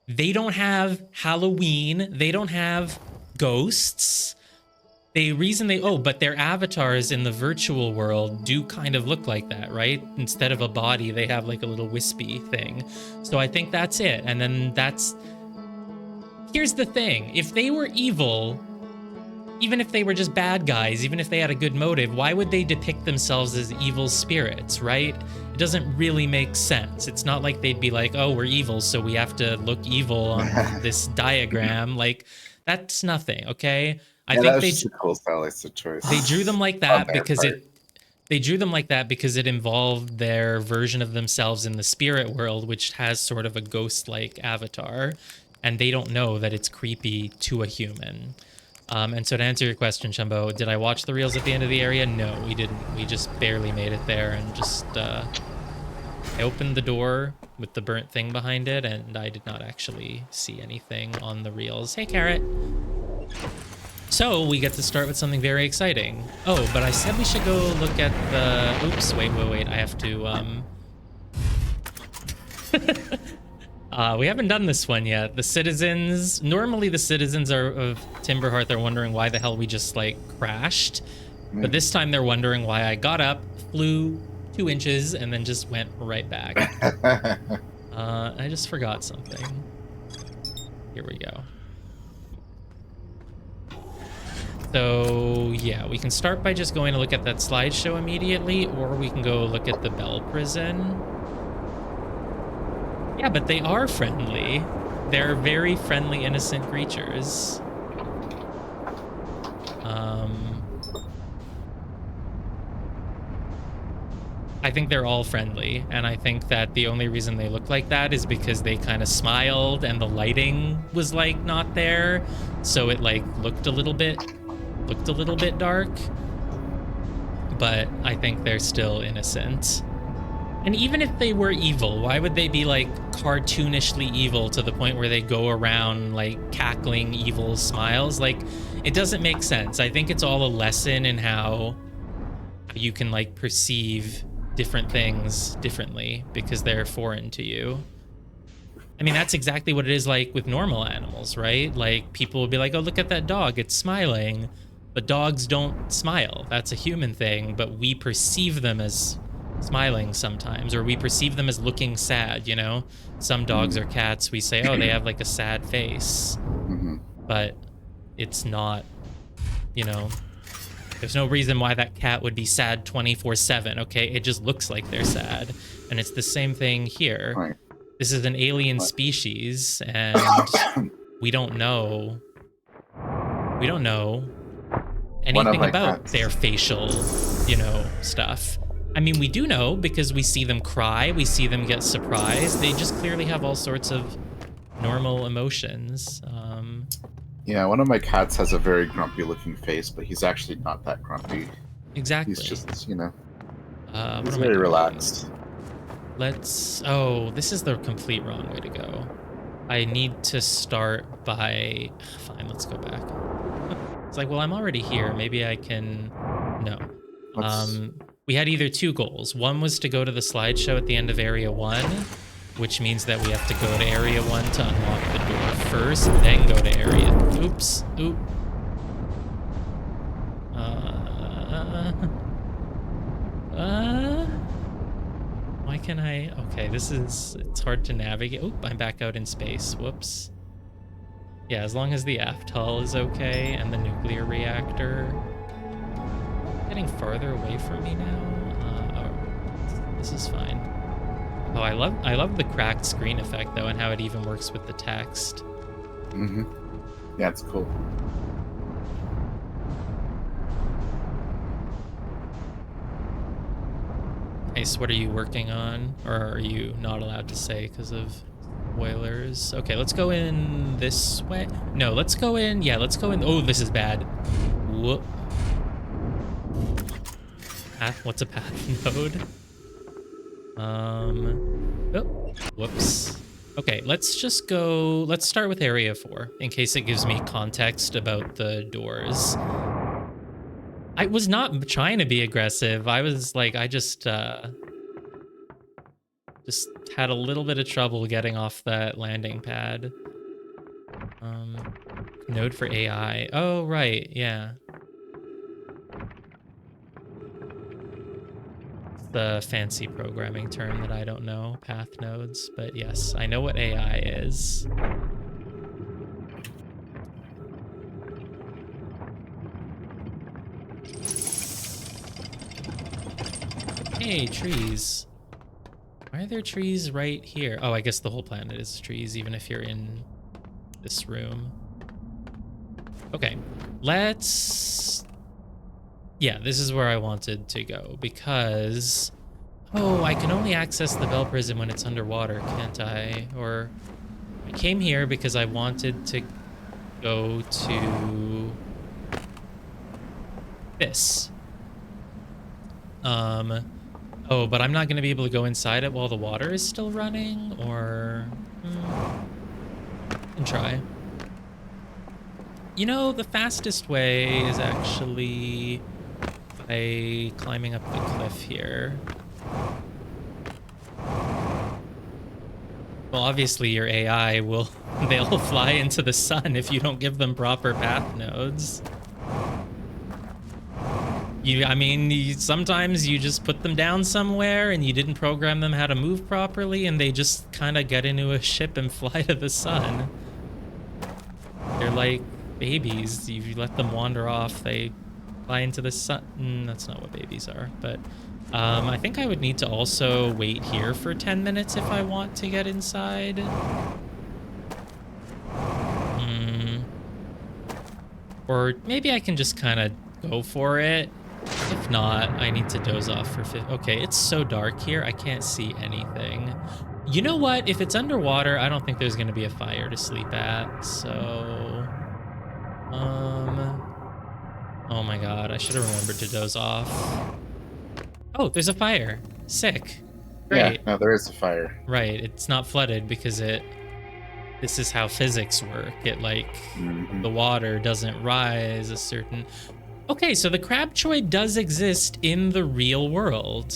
They don't have Halloween. They don't have ghosts. But their avatars in the virtual world do kind of look like that, right? Instead of a body, they have like a little wispy thing. So I think that's it. And then here's the thing. If they were evil, even if they were just bad guys, even if they had a good motive, why would they depict themselves as evil spirits, right? It doesn't really make sense. It's not like they'd be like, oh, we're evil, so we have to look evil on this diagram. Like, that's nothing, okay? I Yeah, that think was just a cool stylistic choice. they drew them like On that their part. they drew them like that because it involved their version of themselves in the spirit world, which has sort of a ghost-like avatar, and they don't know that it's creepy to a human. And so to answer your question, Chumbo, did I watch the reels at the end of the area? No, we didn't. We just barely made it there, and just I opened the door with the burnt thing behind it, and I did not actually see anything on the reels. Hey, Carrot. So we get to start with something very exciting. Oh, but I said we should go look at the... Oops, wait. I have to... we haven't done this one yet. The citizens... Normally the citizens of Timberhearth are wondering why the hell we just, like, crashed. But this time they're wondering why I got up, flew 2 inches, and then just went right back. I just forgot something. Here we go. So, yeah, we can start by just going to look at that slideshow immediately, or we can go look at the Bell Prison. Yeah, but they are friendly. They're very friendly, innocent creatures. I think they're all friendly, and I think that the only reason they look like that is because they kind of smiled and the lighting was, like, not there, so it, like, looked a little bit dark. But I think they're still innocent. And even if they were evil, why would they be, like, cartoonishly evil to the point where they go around, like, cackling evil smiles? Like, it doesn't make sense. I think it's all a lesson in how you can, like, perceive different things differently because they're foreign to you. I mean, that's exactly what it is like with normal animals, right? Like, people will be like, oh, look at that dog, it's smiling. But dogs don't smile. That's a human thing, but we perceive them as smiling sometimes, or we perceive them as looking sad, you know? Some dogs or cats, we say, oh, they have like a sad face. But it's not, you know, there's no reason why that cat would be sad 24/7, okay? It just looks like they're sad. And it's the same thing here. Right. This is an alien species, and we don't know anything about their facial, you know, stuff. I mean, we do know because we see them cry, we see them get surprised. They just clearly have all sorts of normal emotions. Yeah, one of my cats has a very grumpy looking face, but he's actually not that grumpy. Exactly. He's just, you know, he's very relaxed. Oh, this is the complete wrong way to go. I need to start by... Fine, let's go back. It's like, well, I'm already here. Maybe I can... No. We had either 2 goals. One was to go to the slideshow at the end of Area 1, which means that we have to go to Area 1 to unlock the door first, then go to Area... Oops. Oop. Why can I... Okay, it's hard to navigate. Oop, I'm back out in space. Whoops. Yeah, as long as the aft hull is okay and the nuclear reactor... Getting farther away from me now? Oh, this is fine. Oh, I love the cracked screen effect, though, and how it even works with the text. Yeah, it's cool. Nice. What are you working on? Or are you not allowed to say because of spoilers? Okay, let's go in this way. No, let's go in. Yeah, let's go in. Oh, this is bad. Whoop. What's a path node? Oh, whoops. Okay, let's just go... Let's start with Area 4, in case it gives me context about the doors. I was not trying to be aggressive. I was like, I just... Just had a little bit of trouble getting off that landing pad. Node for AI. Oh, right. Yeah. It's the fancy programming term that I don't know, path nodes. But yes, I know what AI is. Hey, trees. Why are there trees right here? Oh, I guess the whole planet is trees, even if you're in this room. Okay, let's... Yeah, this is where I wanted to go, because... Oh, I can only access the Bell Prison when it's underwater, can't I? Or... I came here because I wanted to go to... this. Oh, but I'm not going to be able to go inside it while the water is still running, or... I can try. You know, the fastest way is actually by climbing up the cliff here. Well, obviously your AI will... they'll fly into the sun if you don't give them proper path nodes. Sometimes you just put them down somewhere and you didn't program them how to move properly and they just kind of get into a ship and fly to the sun. They're like babies. You let them wander off, they fly into the sun. That's not what babies are, but I think I would need to also wait here for 10 minutes if I want to get inside. Or maybe I can just kind of go for it. If not, I need to doze off for okay, it's so dark here, I can't see anything. You know what? If it's underwater, I don't think there's going to be a fire to sleep at, so... Oh my god, I should have remembered to doze off. Oh, there's a fire. Sick. Great. Yeah, no, there is a fire. Right, it's not flooded because this is how physics work. It, like, the water doesn't rise a certain... Okay, so the Crabtroid does exist in the real world.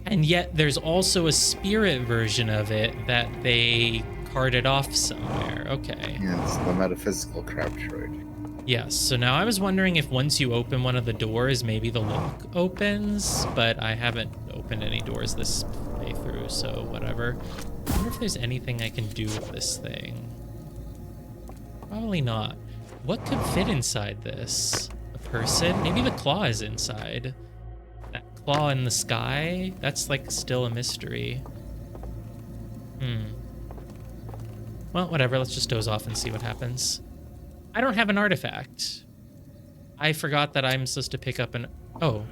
And yet there's also a spirit version of it that they carted off somewhere. Okay. Yeah, it's the metaphysical Crabtroid. Yes, so now I was wondering if once you open one of the doors, maybe the lock opens, but I haven't opened any doors this playthrough, so whatever. I wonder if there's anything I can do with this thing. Probably not. What could fit inside this? A person? Maybe the claw is inside. That claw in the sky? That's like still a mystery. Well, whatever. Let's just doze off and see what happens. I don't have an artifact. I forgot that I'm supposed to pick up an... Oh.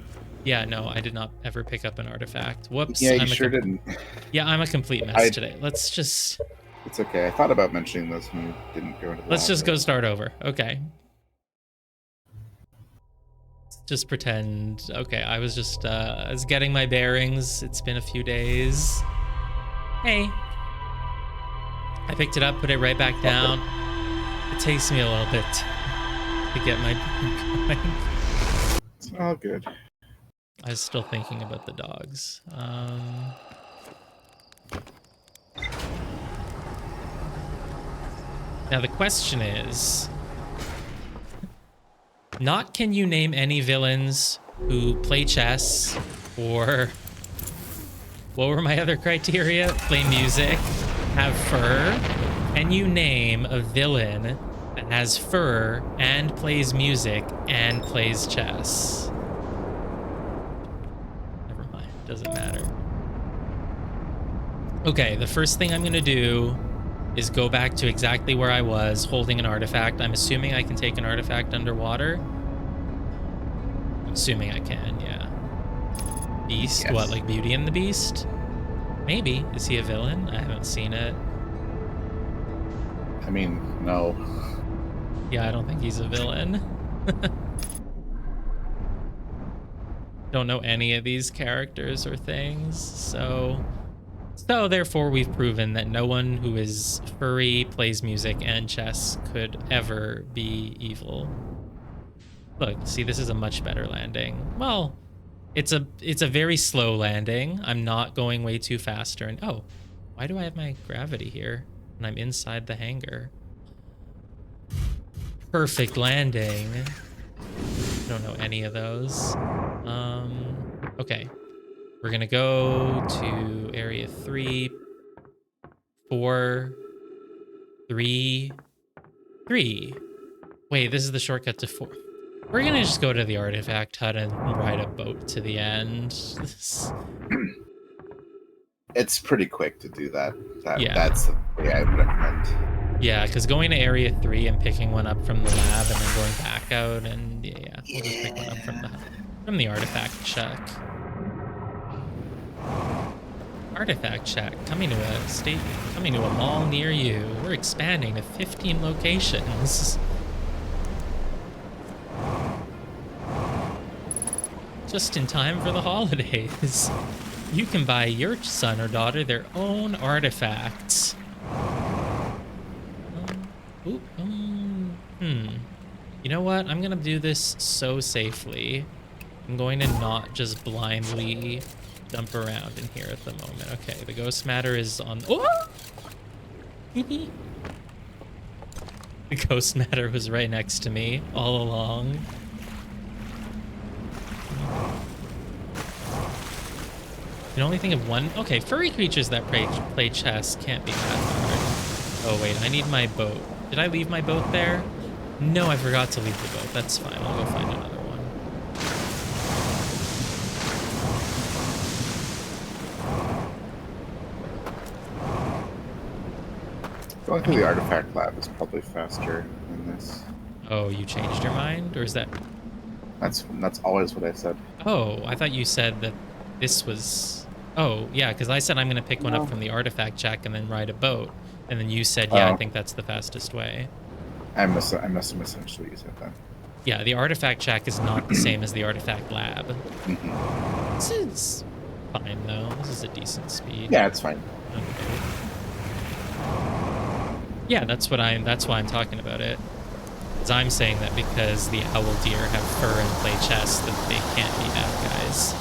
Yeah, no, I did not ever pick up an artifact. Whoops. Yeah, you sure didn't. Yeah, I'm a complete mess today. Let's just... It's okay. I thought about mentioning this when you didn't go into the Let's just go start over. Okay. Just pretend. Okay, I was just I was getting my bearings. It's been a few days. Hey. I picked it up, put it right back down. It takes me a little bit to get my brain going. It's all good. I was still thinking about the dogs. Now the question is, not can you name any villains who play chess, or what were my other criteria? Play music, have fur. Can you name a villain that has fur and plays music and plays chess? Never mind, doesn't matter. Okay, the first thing I'm gonna do is go back to exactly where I was, holding an artifact. I'm assuming I can take an artifact underwater. I'm assuming I can, yeah. Beast? Yes. What, like Beauty and the Beast? Maybe. Is he a villain? I haven't seen it. I mean, no. Yeah, I don't think he's a villain. Don't know any of these characters or things, so therefore we've proven that no one who is furry, plays music, and chess could ever be evil. Look, see, this is a much better landing. Well, It's a very slow landing. I'm not going way too faster. And oh, why do I have my gravity here? And I'm inside the hangar. Perfect landing. I don't know any of those. Okay. We're gonna go to area 3, 4, 3, 3. Wait, this is the shortcut to 4. We're gonna just go to the artifact hut and ride a boat to the end. It's pretty quick to do that. Yeah. That's the way I would recommend. Yeah, because going to area 3 and picking one up from the lab and then going back out and yeah, we'll just pick one up from the artifact shack. Artifact shack coming to a mall near you. We're expanding to 15 locations. Just in time for the holidays. You can buy your son or daughter their own artifacts. You know what? I'm gonna do this so safely. I'm going to not just blindly dump around in here at the moment. Okay, the ghost matter is on. Oh! The ghost matter was right next to me all along. You can only think of one. Okay, furry creatures that play chess can't be that hard. Oh wait, I need my boat. Did I leave my boat there? No, I forgot to leave the boat. That's fine. I'll go find another one. Going through the artifact lab is probably faster than this. Oh, you changed your mind? Or is that... That's always what I said. Oh, I thought you said that this was... Oh, yeah, because I said I'm going to pick one up from the artifact shack and then ride a boat. And then you said, yeah, I think that's the fastest way. I must have misunderstood what you said then. Yeah, the artifact shack is not the same as the artifact lab. This is fine, though. This is a decent speed. Yeah, it's fine. Okay. Yeah, that's why I'm talking about it. Because I'm saying that because the owl deer have fur and play chess, that they can't be bad guys.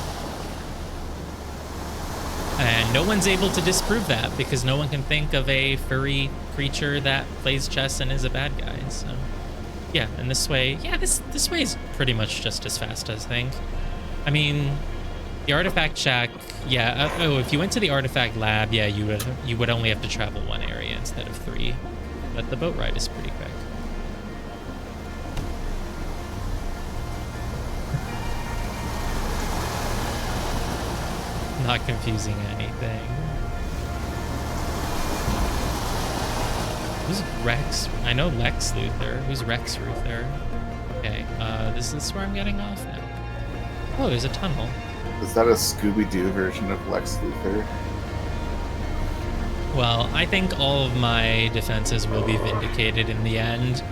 And no one's able to disprove that because no one can think of a furry creature that plays chess and is a bad guy. So, yeah, and this way, yeah, this way is pretty much just as fast, I think. I mean, the artifact shack, yeah. If you went to the artifact lab, yeah, you would only have to travel one area instead of 3. But the boat ride is pretty quick. Not confusing anything. Who's Rex? I know Lex Luthor. Who's Rex Luthor? Okay, this is where I'm getting off now. Oh, there's a tunnel. Is that a Scooby-Doo version of Lex Luthor? Well, I think all of my defenses will be vindicated in the end.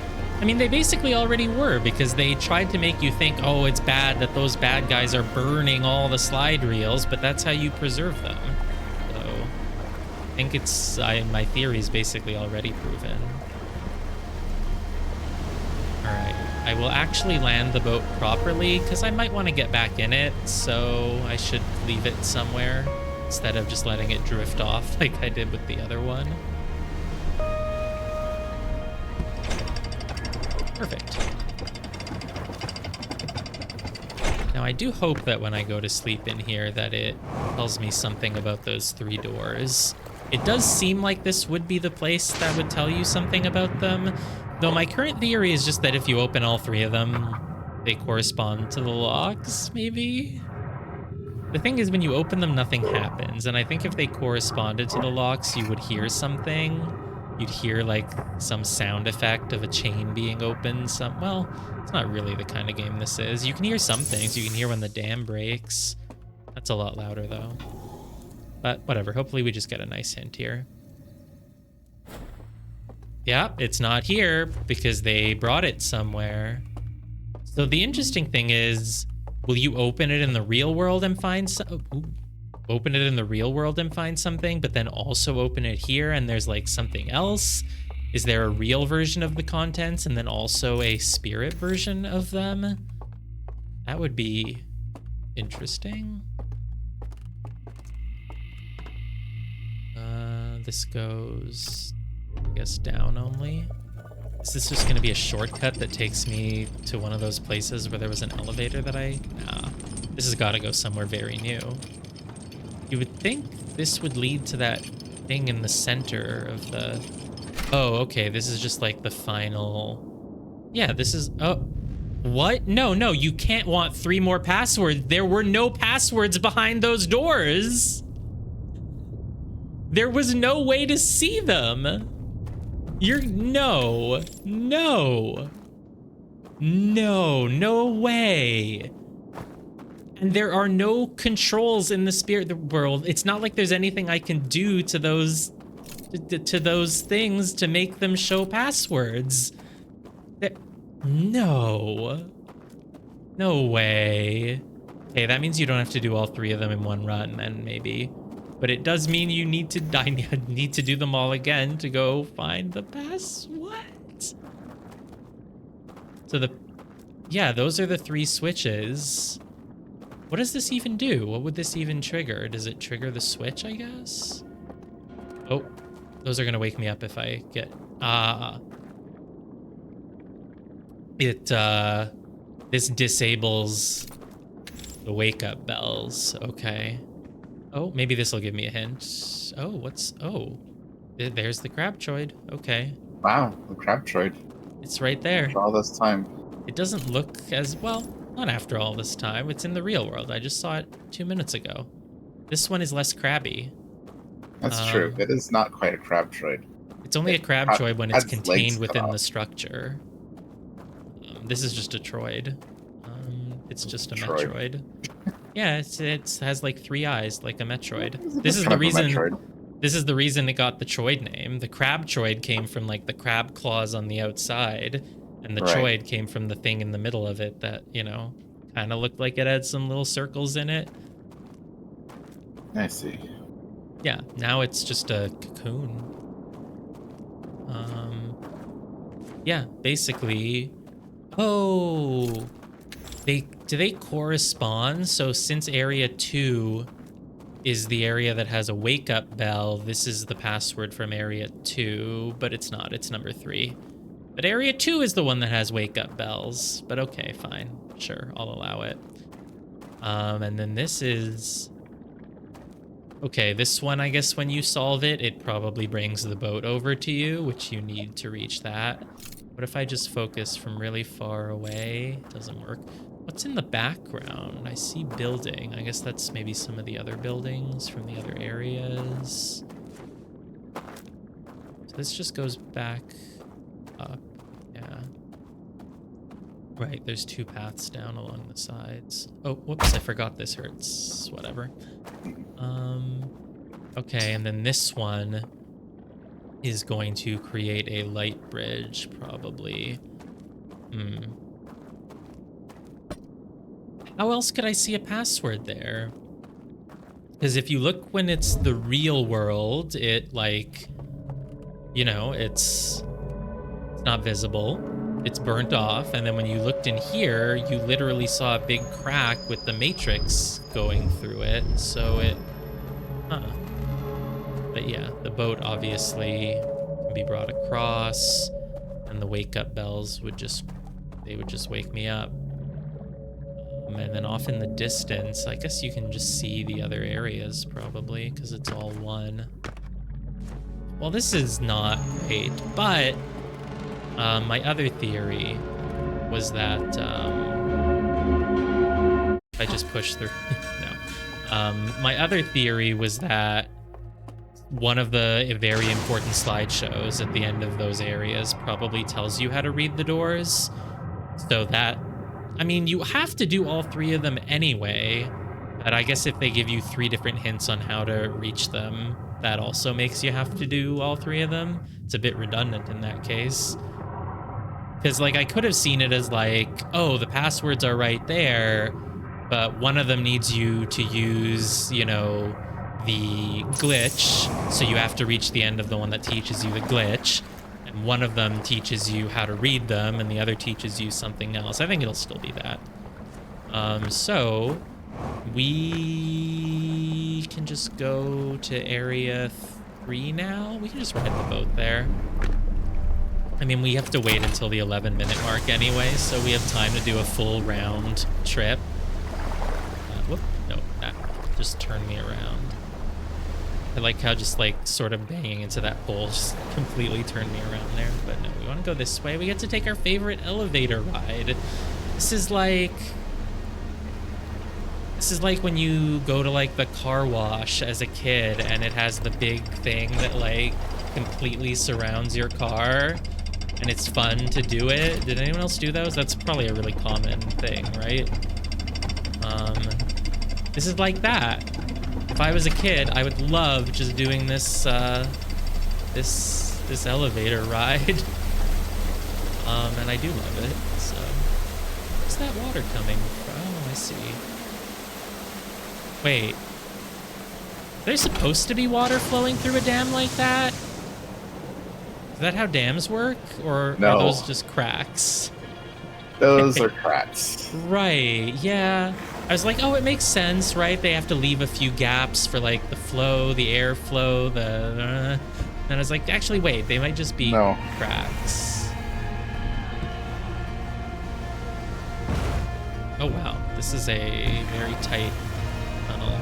I mean, they basically already were, because they tried to make you think, oh, it's bad that those bad guys are burning all the slide reels, but that's how you preserve them. So, I think my theory is basically already proven. Alright, I will actually land the boat properly, because I might want to get back in it, so I should leave it somewhere, instead of just letting it drift off like I did with the other one. Perfect. Now I do hope that when I go to sleep in here that it tells me something about those 3 doors. It does seem like this would be the place that would tell you something about them, though my current theory is just that if you open all 3 of them, they correspond to the locks, maybe? The thing is, when you open them, nothing happens, and I think if they corresponded to the locks, you would hear something. You'd hear, like, some sound effect of a chain being opened. Well, it's not really the kind of game this is. You can hear some things. You can hear when the dam breaks. That's a lot louder, though. But whatever. Hopefully we just get a nice hint here. Yeah, it's not here because they brought it somewhere. So the interesting thing is, will you open it in the real world and find open it in the real world and find something, but then also open it here and there's like something else? Is there a real version of the contents and then also a spirit version of them? That would be Interesting. This goes, I guess, down only. Is this just gonna be a shortcut that takes me to one of those places where there was an elevator that Nah. This has gotta go somewhere very new. You would think this would lead to that thing in the center of the... Oh, okay, this is just like the final... Yeah, this is... Oh, what? No, you can't want 3 more passwords. There were no passwords behind those doors. There was no way to see them. No way. And there are no controls in the spirit world. It's not like there's anything I can do to those things to make them show passwords. No way. Okay, that means you don't have to do all 3 of them in one run then, maybe. But it does mean you need to do them all again to go find the pass. What? So yeah, those are the 3 switches. What does this even do? What would this even trigger? Does it trigger the switch, I guess? Oh, those are gonna wake me up if I get... This disables the wake-up bells. Okay. Oh, maybe this will give me a hint. Oh, there's the Crabtroid. Okay. Wow, the Crabtroid. It's right there. After all this time. It doesn't look as well, not after all this time. It's in the real world. I just saw it 2 minutes ago. This one is less crabby. That's true. It is not quite a Crabtroid. It's only a Crabtroid when it's contained within the off. Structure. This is just a Troid. It's just a Troid. Metroid. Yeah, it has like 3 eyes, like a Metroid. This is the reason it got the Troid name. The Crabtroid came from like the crab claws on the outside, and the Troid came from the thing in the middle of it that, you know, kind of looked like it had some little circles in it. I see. Yeah, now it's just a cocoon. Yeah, basically. Oh, do they correspond? So since area 2 is the area that has a wake-up bell, this is the password from area 2, but it's not. It's number 3. But area 2 is the one that has wake-up bells. But okay, fine. Sure, I'll allow it. And then this is... Okay, this one, I guess when you solve it, it probably brings the boat over to you, which you need to reach that. What if I just focus from really far away? It doesn't work. What's in the background? I see building. I guess that's maybe some of the other buildings from the other areas. So this just goes back up. Yeah. Right, there's 2 paths down along the sides. Oh, whoops, I forgot this hurts. Whatever. Okay, and then this one is going to create a light bridge, probably. How else could I see a password there? Because if you look when it's the real world, it, like, you know, it's not visible. It's burnt off. And then when you looked in here, you literally saw a big crack with the matrix going through it. So it... But yeah, the boat obviously can be brought across, and the wake-up bells would just wake me up. And then off in the distance, I guess you can just see the other areas probably, because it's all one. Well, this is not great, but my other theory was that I just pushed through. No. My other theory was that one of the very important slideshows at the end of those areas probably tells you how to read the doors. So that, I mean, you have to do all 3 of them anyway, but I guess if they give you 3 different hints on how to reach them, that also makes you have to do all 3 of them. It's a bit redundant in that case. Because, like, I could have seen it as like, oh, the passwords are right there, but one of them needs you to use, you know, the glitch, so you have to reach the end of the one that teaches you the glitch, and one of them teaches you how to read them, and the other teaches you something else. I think it'll still be that. So We can just go to area 3 now. We can just ride the boat there. I mean, we have to wait until the 11-minute mark anyway, so we have time to do a full round trip. Whoop, no, that just turned me around. I like how just like sort of banging into that pole just completely turned me around there. But no, we want to go this way. We get to take our favorite elevator ride. This is like when you go to like the car wash as a kid and it has the big thing that like completely surrounds your car and it's fun to do it. Did anyone else do those? That's probably a really common thing, right? This is like that. If I was a kid, I would love just doing this this elevator ride. And I do love it. So where's that water coming from? Oh, I see. Wait. There's supposed to be water flowing through a dam like that? Is that how dams work? Or No. are those just cracks? Those are cracks. Right, yeah. I was like, oh, it makes sense, right? They have to leave a few gaps for like the flow, the airflow, and I was like, actually, wait, they might just be cracks. Oh, wow. This is a very tight tunnel.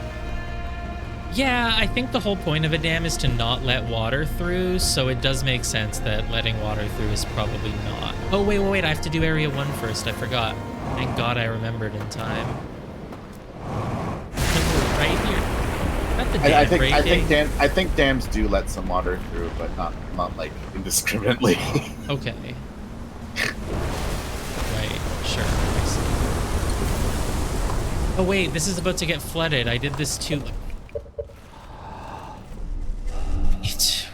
Yeah, I think the whole point of a dam is to not let water through, so it does make sense that letting water through is probably not. Oh, wait, I have to do Area 1 first. I forgot. Thank God I remembered in time. We're right here. Not the dam, I think dams do let some water through, but not like indiscriminately. Okay. Right, sure. Oh wait, this is about to get flooded. I did this too. It's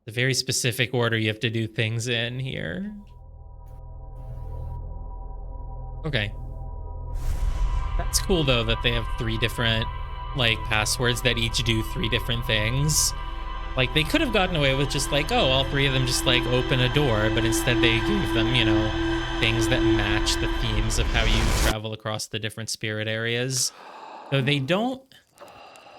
a very specific order you have to do things in here. Okay. That's cool though that they have 3 different like passwords that each do 3 different things. Like they could have gotten away with just like, oh, all 3 of them just like open a door, but instead they gave them, you know, things that match the themes of how you travel across the different spirit areas. Though they don't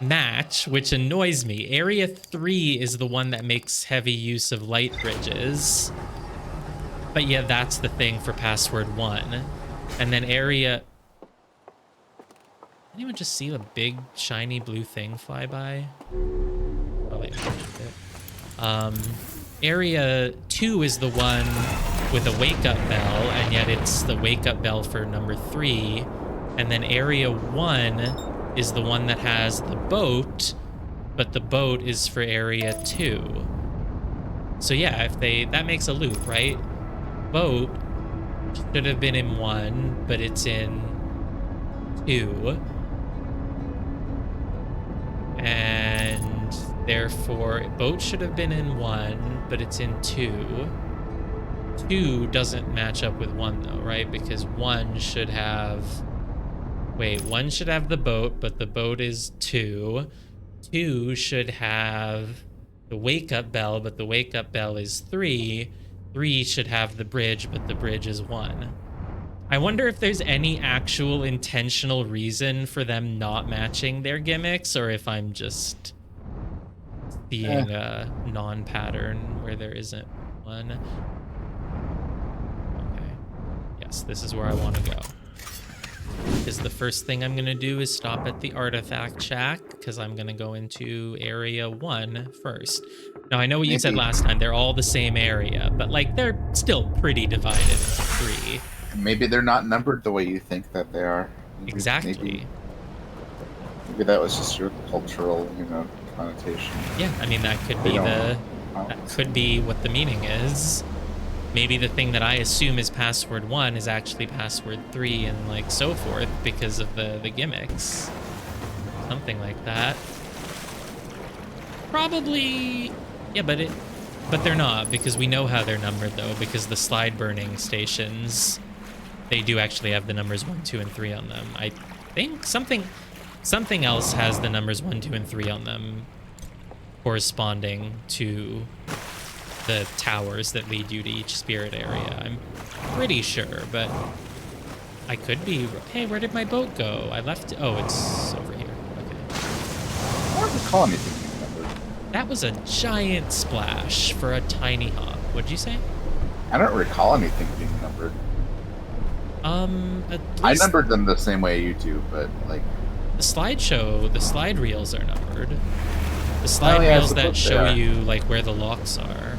match, which annoys me. Area 3 is the one that makes heavy use of light bridges. But yeah, that's the thing for password 1. And then area... Anyone just see a big shiny blue thing fly by? Probably imagined it. Area 2 is the one with a wake-up bell, and yet it's the wake-up bell for number 3. And then Area 1 is the one that has the boat, but the boat is for Area 2. So yeah, if that makes a loop, right? Boat should have been in 1, but it's in 2. And therefore, boat should have been in 1, but it's in 2. 2 doesn't match up with 1 though, right? Because 1 should have... Wait, 1 should have the boat, but the boat is 2. 2 should have the wake-up bell, but the wake-up bell is 3. 3 should have the bridge, but the bridge is 1. I wonder if there's any actual intentional reason for them not matching their gimmicks, or if I'm just seeing a non-pattern where there isn't one. Okay. Yes, this is where I want to go. Because the first thing I'm going to do is stop at the artifact shack, because I'm going to go into area 1 first. Now, I know what you said last time. They're all the same area, but like they're still pretty divided into 3. Maybe they're not numbered the way you think that they are. Exactly. Maybe that was just your cultural, connotation. Yeah, I mean that could be what the meaning is. Maybe the thing that I assume is password 1 is actually password 3 and like so forth because of the gimmicks. Something like that. Probably, yeah, but they're not, because we know how they're numbered though, because the slide burning stations, they do actually have the numbers 1, 2, and 3 on them. I think something else has the numbers 1, 2, and 3 on them, corresponding to the towers that lead you to each spirit area. I'm pretty sure, but I could be. Hey, where did my boat go? I left. Oh, it's over here. Okay. I don't recall anything being numbered. That was a giant splash for a tiny hop. What'd you say? I don't recall anything being numbered. At I least numbered them the same way you do, but like the slideshow, the slide reels are numbered. The slide yeah, I reels that suppose they show are. you like where the locks are.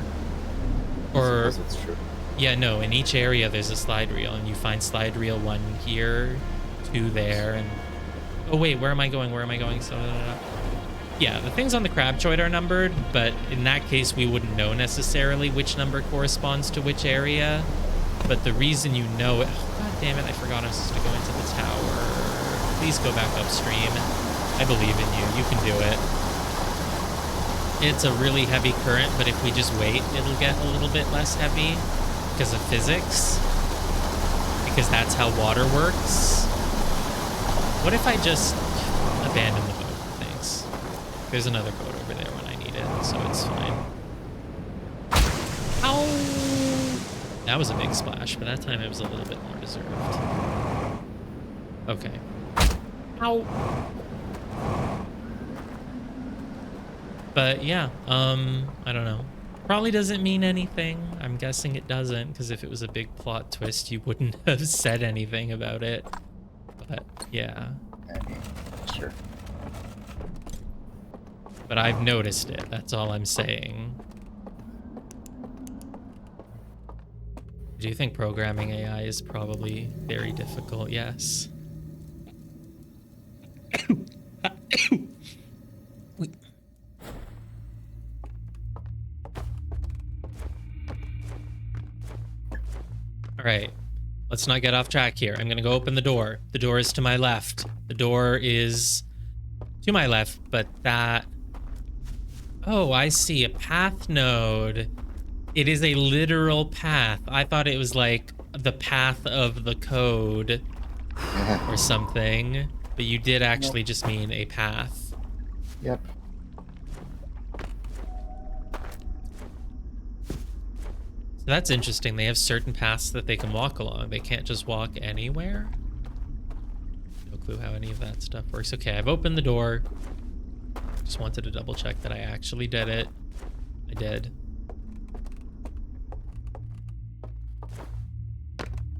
Or suppose it's true. yeah, no, in each area there's a slide reel, and you find slide reel 1 here, 2 there, and oh wait, where am I going? Where am I going? So yeah, the things on the crab choid are numbered, but in that case we wouldn't know necessarily which number corresponds to which area. But the reason you know it, oh, god damn it, I forgot I'm supposed to go into the tower. Please go back upstream. I believe in you. You can do it. It's a really heavy current, but if we just wait, it'll get a little bit less heavy because of physics. Because that's how water works. What if I just abandon the boat? Thanks. There's another boat over there when I need it, so it's fine. Ow! That was a big splash, but that time it was a little bit more deserved. Okay. Ow! But yeah, I don't know. Probably doesn't mean anything. I'm guessing it doesn't, because if it was a big plot twist, you wouldn't have said anything about it. But yeah. I mean, sure. But I've noticed it. That's all I'm saying. Do you think programming AI is probably very difficult? Yes. All right, let's not get off track here. I'm gonna go open the door. The door is to my left. The door is to my left, but that... Oh, I see, a path node. It is a literal path. I thought it was like the path of the code or something, but you did actually just mean a path. Yep. So that's interesting. They have certain paths that they can walk along. They can't just walk anywhere. No clue how any of that stuff works. Okay, I've opened the door. Just wanted to double check that I actually did it. I did.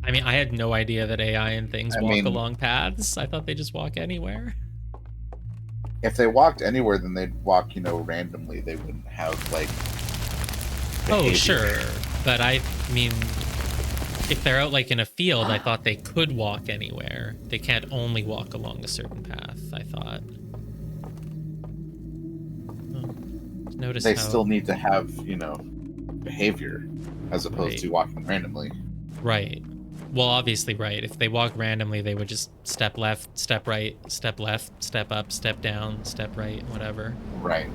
I mean, I had no idea that AI and things walk along paths. I thought they just walk anywhere. If they walked anywhere, then they'd walk, randomly. They wouldn't have, like... Oh, behavior. sure. But I mean, if they're out, like, in a field, I thought they could walk anywhere. They can't only walk along a certain path, I thought. Oh, notice They how... still need to have, behavior, as opposed to walking randomly. Right. Well, obviously, right. If they walk randomly, they would just step left, step right, step left, step up, step down, step right, whatever. Right.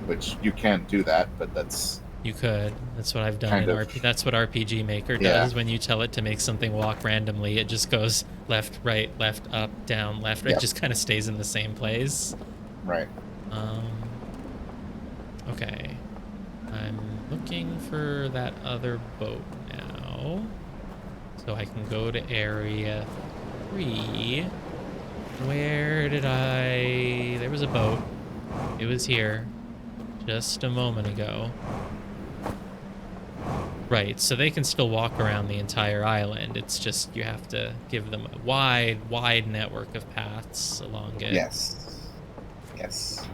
Which you can't do that, but that's... You could. That's what I've done in RP. That's what RPG Maker does. When you tell it to make something walk randomly, it just goes left, right, left, up, down, left, right. It just kind of stays in the same place. Right. Okay. I'm looking for that other boat now. So I can go to area 3. Where did I... There was a boat. It was here just a moment ago. Right, so they can still walk around the entire island. It's just you have to give them a wide network of paths along it. Yes. Yes.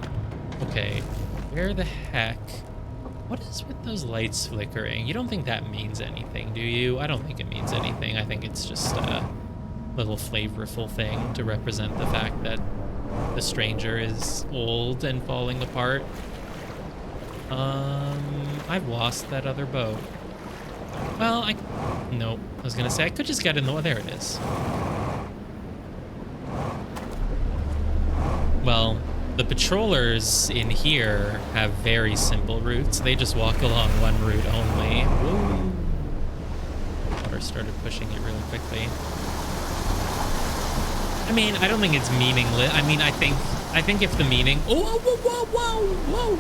Okay, where the heck... What is with those lights flickering? You don't think that means anything, do you? I don't think it means anything. I think it's just a little flavorful thing to represent the fact that the stranger is old and falling apart. I've lost that other boat. Well, nope. I was gonna say I could just get in the... Oh, there it is. Well, the patrollers in here have very simple routes. They just walk along one route only. Woo! Water started pushing it really quickly. I mean, I don't think it's meaningless. I mean, I think if the meaning... Oh, whoa, whoa, whoa, whoa, whoa!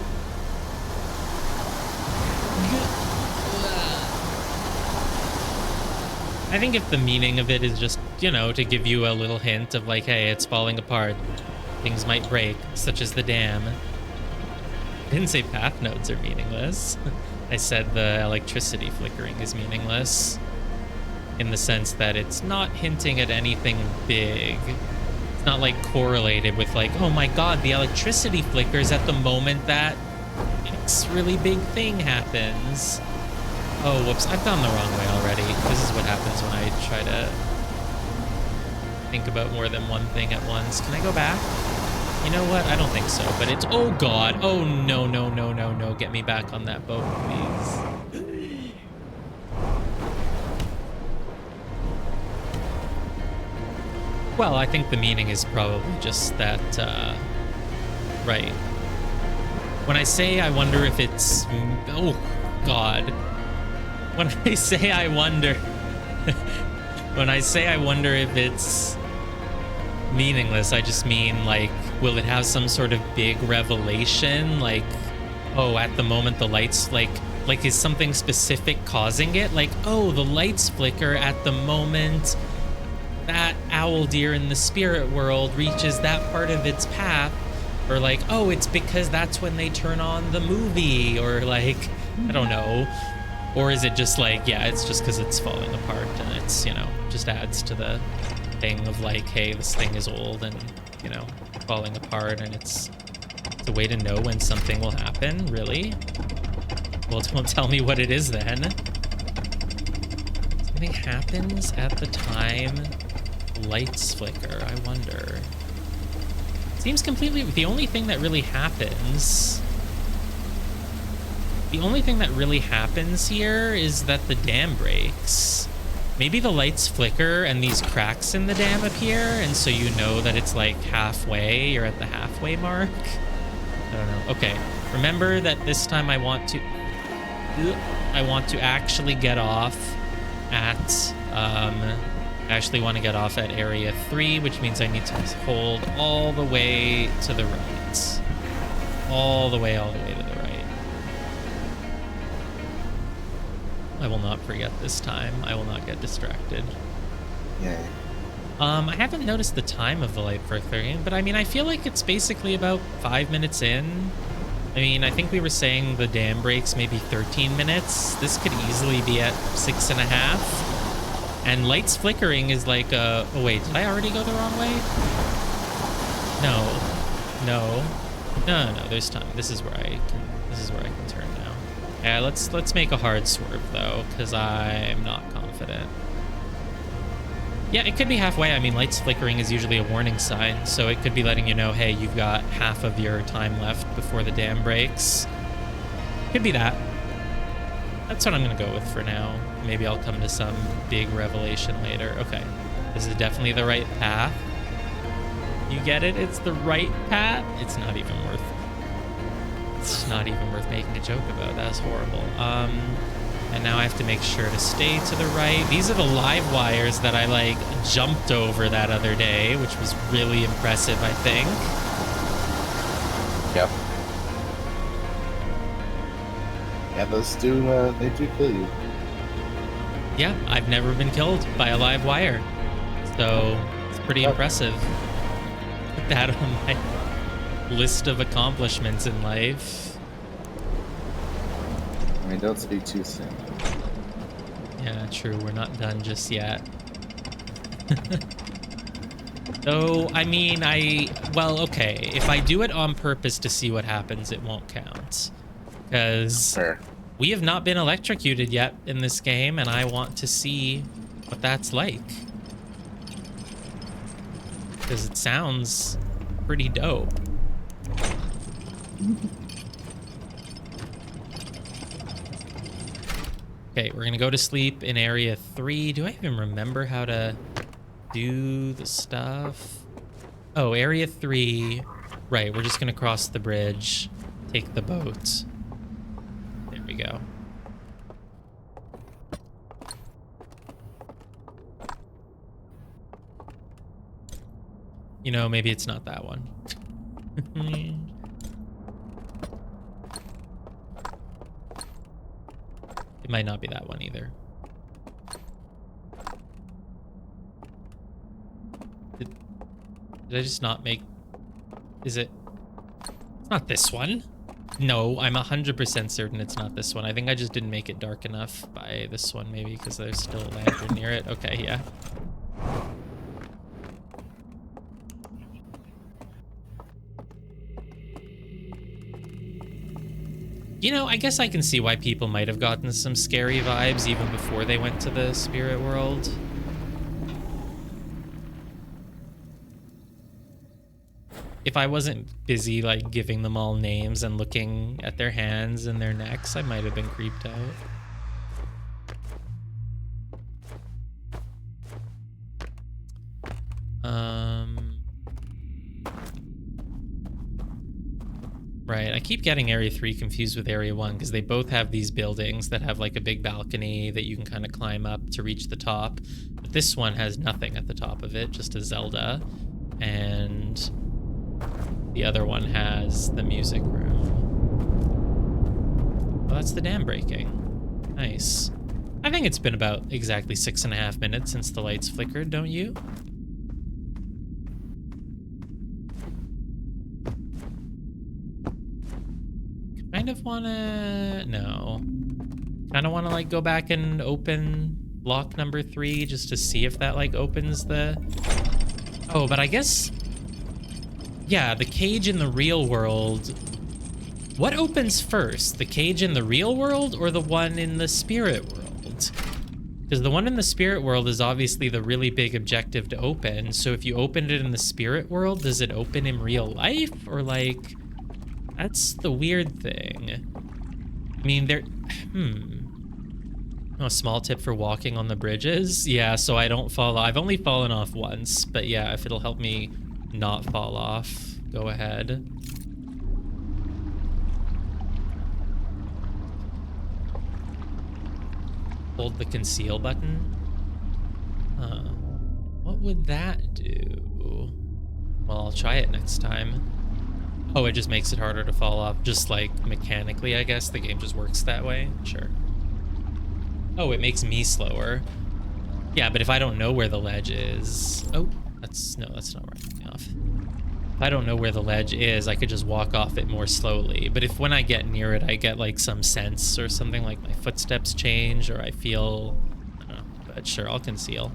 I think if the meaning of it is just, you know, to give you a little hint of like, hey, it's falling apart. Things might break, such as the dam. I didn't say path nodes are meaningless. I said the electricity flickering is meaningless. In the sense that it's not hinting at anything big. It's not like correlated with like, oh my god, the electricity flickers at the moment that X really big thing happens. Oh, whoops, I've gone the wrong way already. This is what happens when I try to think about more than one thing at once. Can I go back? You know what? I don't think so, but it's, oh god. Oh no, no, no, no, no. Get me back on that boat, please. Well, I think the meaning is probably just that, right. When I say I wonder if it's, oh god. When I say I wonder, when I say I wonder if it's meaningless, I just mean like, will it have some sort of big revelation? Like, oh, at the moment the lights, like is something specific causing it? Like, oh, the lights flicker at the moment that owl deer in the spirit world reaches that part of its path. Or like, oh, it's because that's when they turn on the movie. Or like, I don't know. Or is it just like, yeah, it's just because it's falling apart and it's, you know, just adds to the thing of like, hey, this thing is old and, you know, falling apart, and it's a way to know when something will happen, really? Well, don't tell me what it is then. Something happens at the time lights flicker, I wonder. Seems completely, the only thing that really happens here is that the dam breaks. Maybe the lights flicker and these cracks in the dam appear, and so you know that it's like halfway, you're at the halfway mark. I don't know. Okay, remember that this time I want to actually get off at, I actually want to get off at area 3, which means I need to hold all the way to the right. All the way to the right. I will not forget this time. I will not get distracted. Yay. I haven't noticed the time of the light flickering, but I mean, I feel like it's basically about 5 minutes in. I mean, I think we were saying the dam breaks maybe 13 minutes. This could easily be at 6.5. And lights flickering is like, oh wait, did I already go the wrong way? No, there's time. This is where I can turn now. Yeah, let's make a hard swerve though, because I'm not confident. Yeah, it could be halfway. I mean, lights flickering is usually a warning sign, so it could be letting you know, hey, you've got half of your time left before the dam breaks. Could be that. That's what I'm gonna go with for now. Maybe I'll come to some big revelation later. Okay, this is definitely the right path. You get it? It's the right path? It's not even worth making a joke about. That's horrible. And now I have to make sure to stay to the right. These are the live wires that I like jumped over that other day, which was really impressive, I think. Yep. Yeah, those do, they do kill you. Yeah, I've never been killed by a live wire. So it's pretty impressive. Put that on my list of accomplishments in life. I mean, don't speak too soon. Yeah, true. We're not done just yet. So, I mean, well, okay. If I do it on purpose to see what happens, it won't count. Because we have not been electrocuted yet in this game, and I want to see what that's like. Because it sounds pretty dope. Okay, we're gonna go to sleep in area 3. Do I even remember how to do the stuff? Oh, area 3. Right, we're just gonna cross the bridge, take the boat. There we go. You know, maybe it's not that one. It might not be that one either. Did I just not make... Is it... It's not this one. No, I'm 100% certain it's not this one. I think I just didn't make it dark enough by this one, maybe, because there's still a lantern near it. Okay, yeah. You know, I guess I can see why people might have gotten some scary vibes even before they went to the spirit world. If I wasn't busy, like, giving them all names and looking at their hands and their necks, I might have been creeped out. Right, I keep getting Area 3 confused with Area 1 because they both have these buildings that have like a big balcony that you can kind of climb up to reach the top. But this one has nothing at the top of it, just a Zelda. And the other one has the music room. Oh, that's the dam breaking. Nice. I think it's been about exactly 6.5 minutes since the lights flickered, don't you? Kind of wanna... No. Kind of wanna, like, go back and open lock number 3 just to see if that, like, opens the... Oh, but I guess... Yeah, the cage in the real world... What opens first? The cage in the real world or the one in the spirit world? Because the one in the spirit world is obviously the really big objective to open. So if you opened it in the spirit world, does it open in real life? Or, like... That's the weird thing. I mean, there... Oh, a small tip for walking on the bridges? Yeah, so I don't fall off. I've only fallen off once, but yeah, if it'll help me not fall off, go ahead. Hold the conceal button. Huh. What would that do? Well, I'll try it next time. Oh, it just makes it harder to fall off. Just like mechanically, I guess. The game just works that way. Sure. Oh, it makes me slower. Yeah, but if I don't know where the ledge is... Oh, that's not running me off. If I don't know where the ledge is, I could just walk off it more slowly. But if when I get near it, I get like some sense or something, like my footsteps change or I feel... I don't know, but sure, I'll conceal.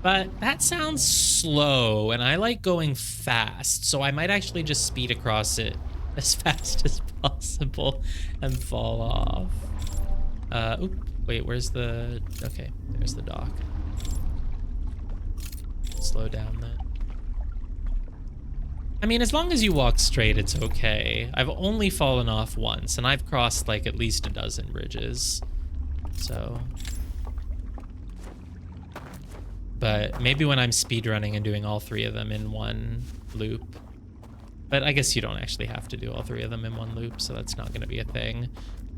But that sounds slow, and I like going fast, so I might actually just speed across it as fast as possible and fall off. Oop, wait, where's the... Okay, there's the dock. Slow down then. I mean, as long as you walk straight, it's okay. I've only fallen off once, and I've crossed like at least a dozen bridges, so... But maybe when I'm speedrunning and doing all 3 of them in one loop. But I guess you don't actually have to do all 3 of them in one loop, so that's not going to be a thing.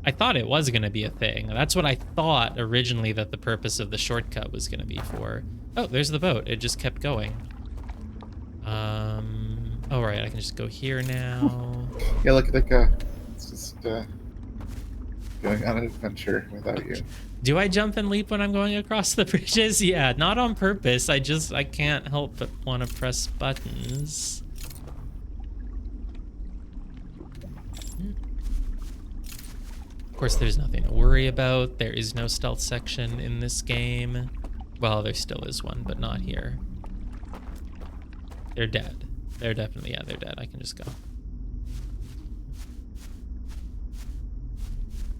I thought it was going to be a thing. That's what I thought originally that the purpose of the shortcut was going to be for. Oh, there's the boat. It just kept going. Oh, right. I can just go here now. Yeah, look, it's just going on an adventure without you. Do I jump and leap when I'm going across the bridges? Yeah, not on purpose. I can't help but want to press buttons. Of course, there's nothing to worry about. There is no stealth section in this game. Well, there still is one, but not here. They're dead. They're definitely, yeah, they're dead. I can just go.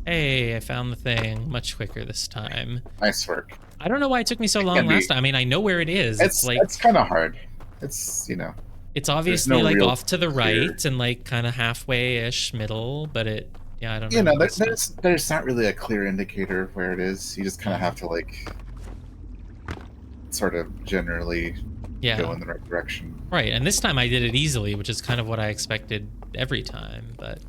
Hey, I found the thing much quicker this time. Nice work. I don't know why it took me so long last time. I mean, I know where it is. It's like... It's kind of hard. It's, you know... It's obviously, like, off to the right and, like, kind of halfway-ish middle, but it... Yeah, I don't know. You know, there's not really a clear indicator of where it is. You just kind of have to, like... sort of generally go in the right direction. Right, and this time I did it easily, which is kind of what I expected every time, but...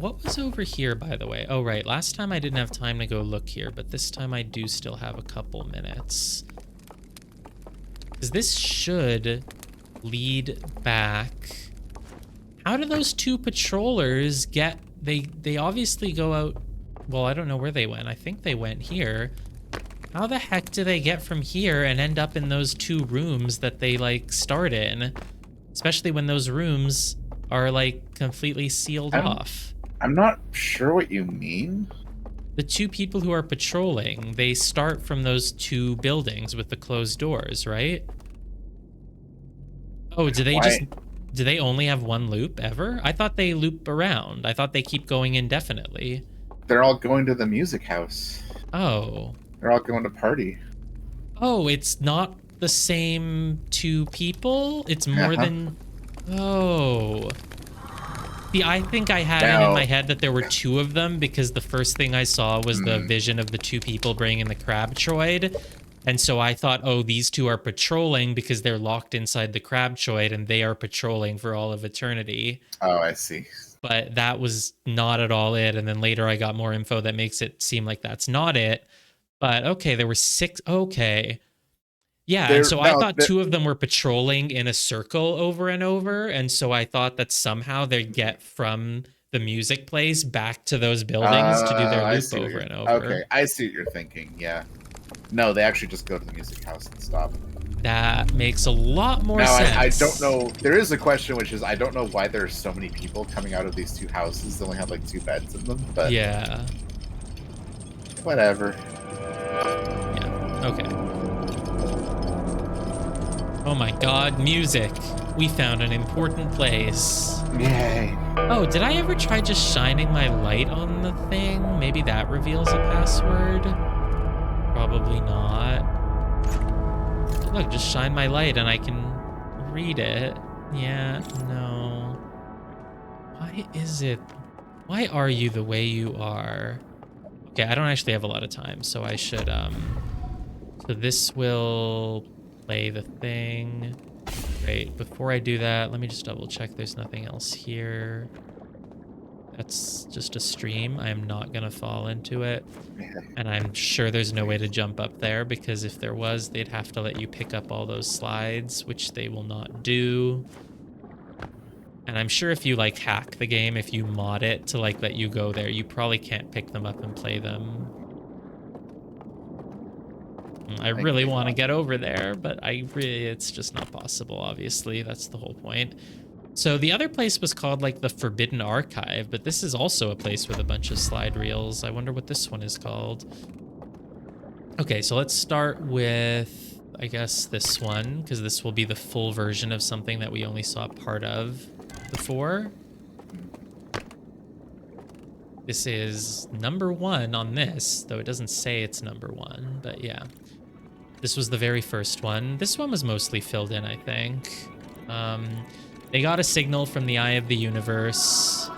what was over here, by the way? Oh, right. Last time I didn't have time to go look here, but this time I do still have a couple minutes. Because this should lead back. How do those 2 patrollers get... They obviously go out... Well, I don't know where they went. I think they went here. How the heck do they get from here and end up in those 2 rooms that they, like, start in? Especially when those rooms are, like, completely sealed off. I'm not sure what you mean. The 2 people who are patrolling, they start from those 2 buildings with the closed doors, right? Oh, do they only have 1 loop ever? I thought they loop around. I thought they keep going indefinitely. They're all going to the music house. Oh. They're all going to party. Oh, it's not the same 2 people? It's more than... Oh. See, I think I had it in my head that there were 2 of them because the first thing I saw was the vision of the 2 people bringing the crab troid. And so I thought, oh, these 2 are patrolling because they're locked inside the crab troid and they are patrolling for all of eternity. Oh, I see. But that was not at all it. And then later I got more info that makes it seem like that's not it. But okay, there were 6. Okay. Yeah, and so I thought 2 of them were patrolling in a circle over and over. And so I thought that somehow they get from the music place back to those buildings to do their loop over and over. Okay, I see what you're thinking, yeah. No, they actually just go to the music house and stop. That makes a lot more sense. Now, I don't know. There is a question, which is I don't know why there are so many people coming out of these 2 houses. They only have like 2 beds in them, but yeah. Whatever. Yeah, okay. Oh my god, music. We found an important place. Yay. Oh, did I ever try just shining my light on the thing? Maybe that reveals a password? Probably not. Look, just shine my light and I can read it. Yeah, no. Why is it? Why are you the way you are? Okay, I don't actually have a lot of time, so I should, so this will play the thing. Great, before I do that, let me just double check there's nothing else here. That's just a stream. I am not gonna fall into it. And I'm sure there's no way to jump up there because if there was, they'd have to let you pick up all those slides, which they will not do. And I'm sure if you like hack the game, if you mod it to like let you go there, you probably can't pick them up and play them. I really want to get over there, but it's just not possible, obviously. That's the whole point. So the other place was called like the Forbidden Archive, but this is also a place with a bunch of slide reels. I wonder what this one is called. Okay, so let's start with, I guess, this one, because this will be the full version of something that we only saw part of before. This is number 1 on this, though it doesn't say it's number 1, but yeah. This was the very first one. This one was mostly filled in, I think. They got a signal from the Eye of the Universe.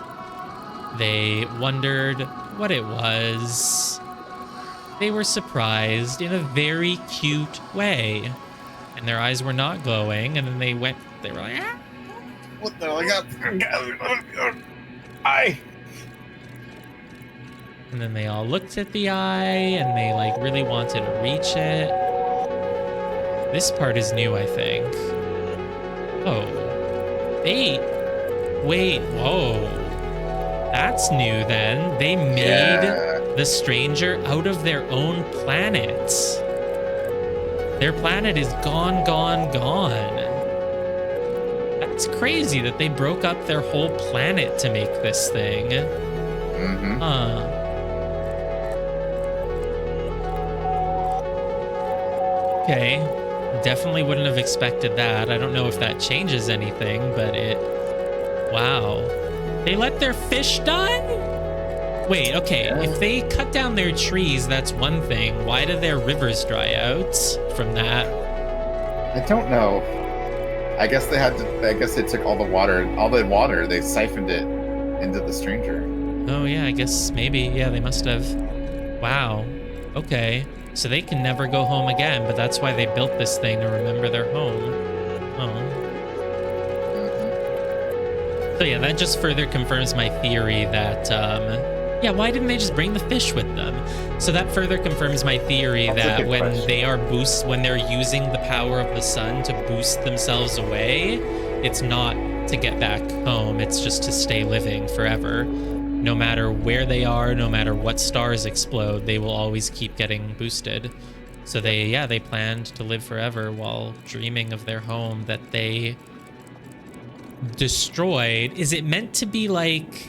They wondered what it was. They were surprised in a very cute way. And their eyes were not glowing, and then they were like, ah! What the hell? Eye! And then they all looked at the eye, and they like really wanted to reach it. This part is new, I think. Oh. Wait, whoa. That's new then. They made the stranger out of their own planet. Their planet is gone. That's crazy that they broke up their whole planet to make this thing. Mm-hmm. Huh. Okay. Definitely wouldn't have expected that. I don't know if that changes anything, but wow. They let their fish die? Wait, okay. Yeah. If they cut down their trees, that's one thing. Why do their rivers dry out from that? I don't know. I guess they took all the water, they siphoned it into the stranger. Oh yeah, I guess maybe. Yeah, they must have. Wow. Okay. So they can never go home again, but that's why they built this thing to remember their home. Oh. Mm-hmm. So yeah, that just further confirms my theory that, yeah, why didn't they just bring the fish with them? So that further confirms my theory that when they're using the power of the sun to boost themselves away, it's not to get back home, it's just to stay living forever. No matter where they are, no matter what stars explode, they will always keep getting boosted. So they planned to live forever while dreaming of their home that they destroyed. Is it meant to be like,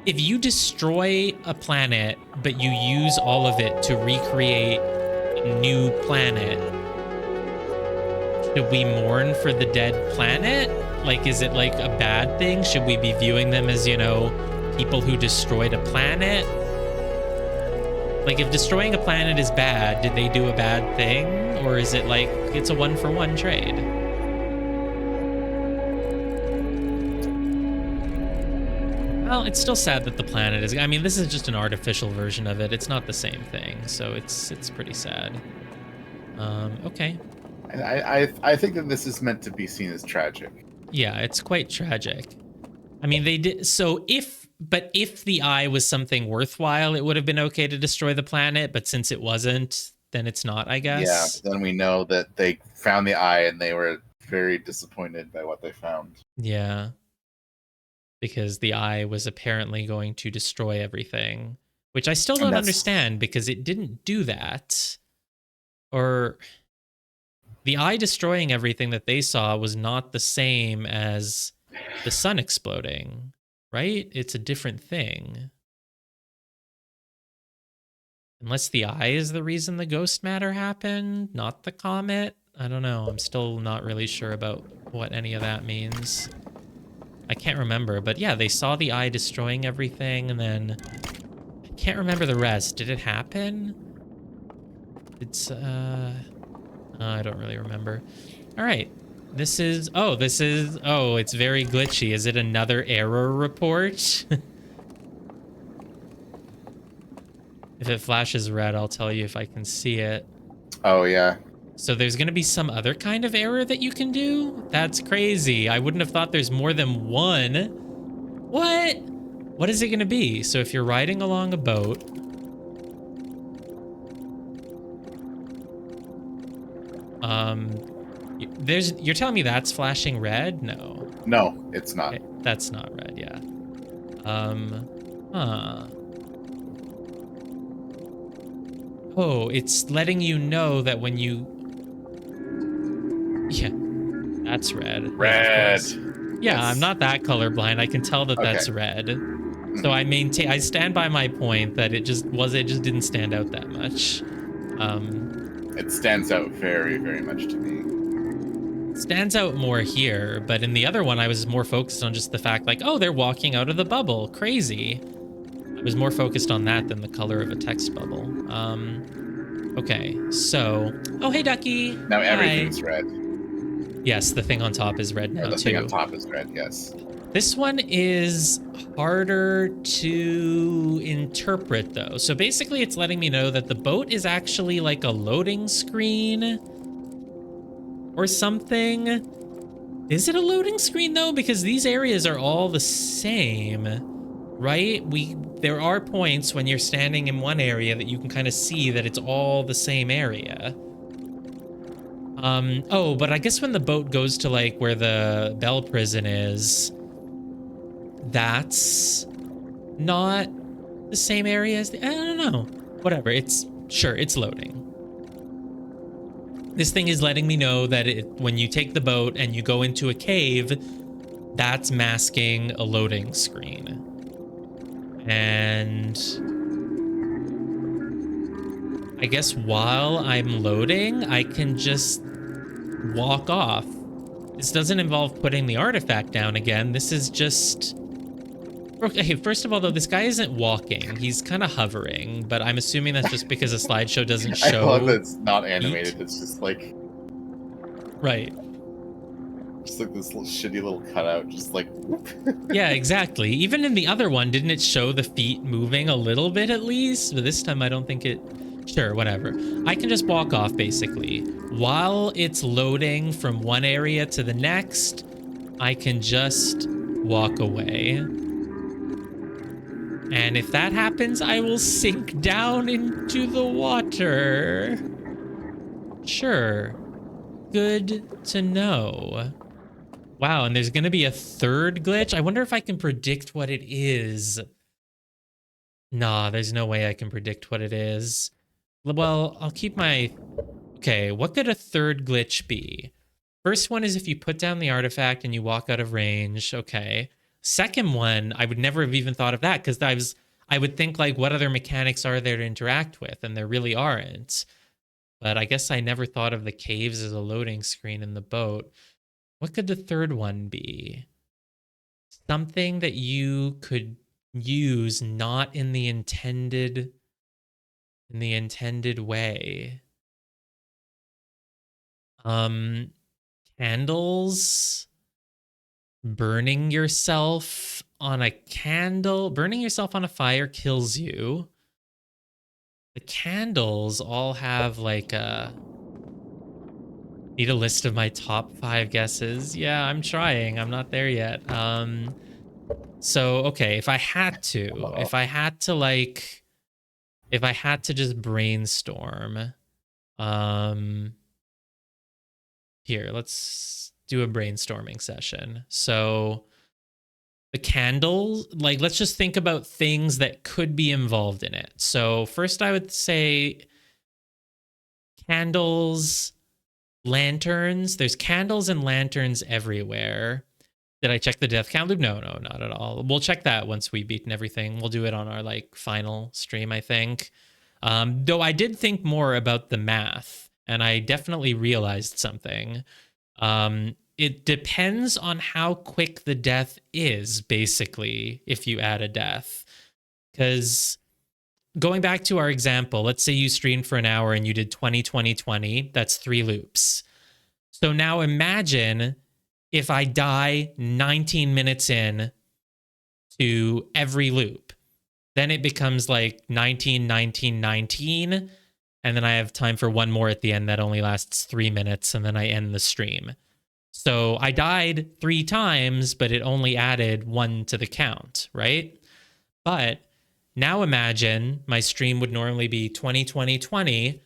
if you destroy a planet but you use all of it to recreate a new planet, should we mourn for the dead planet? Like, is it like a bad thing? Should we be viewing them as, you know, people who destroyed a planet? Like, if destroying a planet is bad, did they do a bad thing? Or is it like, it's a 1-for-1 trade? Well, it's still sad that the planet is... I mean, this is just an artificial version of it. It's not the same thing, so it's pretty sad. Okay. I think that this is meant to be seen as tragic. Yeah, it's quite tragic. I mean, they did... So if the eye was something worthwhile, it would have been okay to destroy the planet, but since it wasn't, then it's not, I guess. Yeah, then we know that they found the eye and they were very disappointed by what they found. Yeah. Because the eye was apparently going to destroy everything, which I still don't understand because it didn't do that. Or the eye destroying everything that they saw was not the same as the sun exploding, right? It's a different thing. Unless the eye is the reason the ghost matter happened, not the comet. I don't know. I'm still not really sure about what any of that means. I can't remember, but yeah, they saw the eye destroying everything, and then I can't remember the rest. Did it happen? It's I don't really remember. All right, it's very glitchy. Is it another error report? If it flashes red, I'll tell you if I can see it. Oh yeah. So there's going to be some other kind of error that you can do? That's crazy. I wouldn't have thought there's more than one. What? What is it going to be? So if you're riding along a boat... You're telling me that's flashing red? No. No, it's not. Okay, that's not red, yeah. Oh, it's letting you know that when you... Yeah, that's red. Red. Yeah, yes. I'm not that colorblind. I can tell that that's red. So I stand by my point that it just didn't stand out that much. It stands out very, very much to me. Stands out more here, but in the other one, I was more focused on just the fact, like, oh, they're walking out of the bubble. Crazy. I was more focused on that than the color of a text bubble. Okay, so... Oh, hey, Ducky! Now everything's red. Yes, the thing on top is red now, too. The thing on top is red, yes. This one is harder to interpret, though. So basically, it's letting me know that the boat is actually like a loading screen or something. Is it a loading screen, though? Because these areas are all the same, right? There are points when you're standing in one area that you can kind of see that it's all the same area. Oh, but I guess when the boat goes to, like, where the Bell prison is, that's not the same area as I don't know. Whatever, it's loading. This thing is letting me know that when you take the boat and you go into a cave, that's masking a loading screen. And I guess while I'm loading, I can just walk off. This doesn't involve putting the artifact down again. This is just... Okay, first of all, though, this guy isn't walking. He's kind of hovering, but I'm assuming that's just because the slideshow doesn't show... I love that it's not animated. It's just like... Right. Just like this little shitty little cutout, just like... Yeah, exactly. Even in the other one, didn't it show the feet moving a little bit at least? But this time I don't think it... Sure, whatever. I can just walk off, basically. While it's loading from one area to the next, I can just walk away. And if that happens, I will sink down into the water. Sure. Good to know. Wow, and there's going to be a third glitch? I wonder if I can predict what it is. Nah, there's no way I can predict what it is. Well, I'll keep my... Okay, what could a third glitch be? First one is if you put down the artifact and you walk out of range. Okay. Second one, I would never have even thought of that because I would think like, what other mechanics are there to interact with? And there really aren't. But I guess I never thought of the caves as a loading screen in the boat. What could the third one be? Something that you could use not in the intended way. Candles, burning yourself on a candle, burning yourself on a fire kills you. The candles all have like a... Need a list of my top 5 guesses. Yeah, I'm trying. I'm not there yet. So, okay, if I had to just brainstorm, here, let's do a brainstorming session. So the candles, like, let's just think about things that could be involved in it. So first I would say candles, lanterns. There's candles and lanterns everywhere. Did I check the death count loop? No, not at all. We'll check that once we've beaten everything. We'll do it on our like final stream, I think. Though I did think more about the math, and I definitely realized something. It depends on how quick the death is, basically, if you add a death. Because going back to our example, let's say you streamed for an hour and you did 20, 20, 20. That's 3 loops. So now imagine if I die 19 minutes in to every loop. Then it becomes like 19, 19, 19. And then I have time for one more at the end that only lasts 3 minutes. And then I end the stream. So I died 3 times, but it only added 1 to the count, right? But now imagine my stream would normally be 20, 20, 20.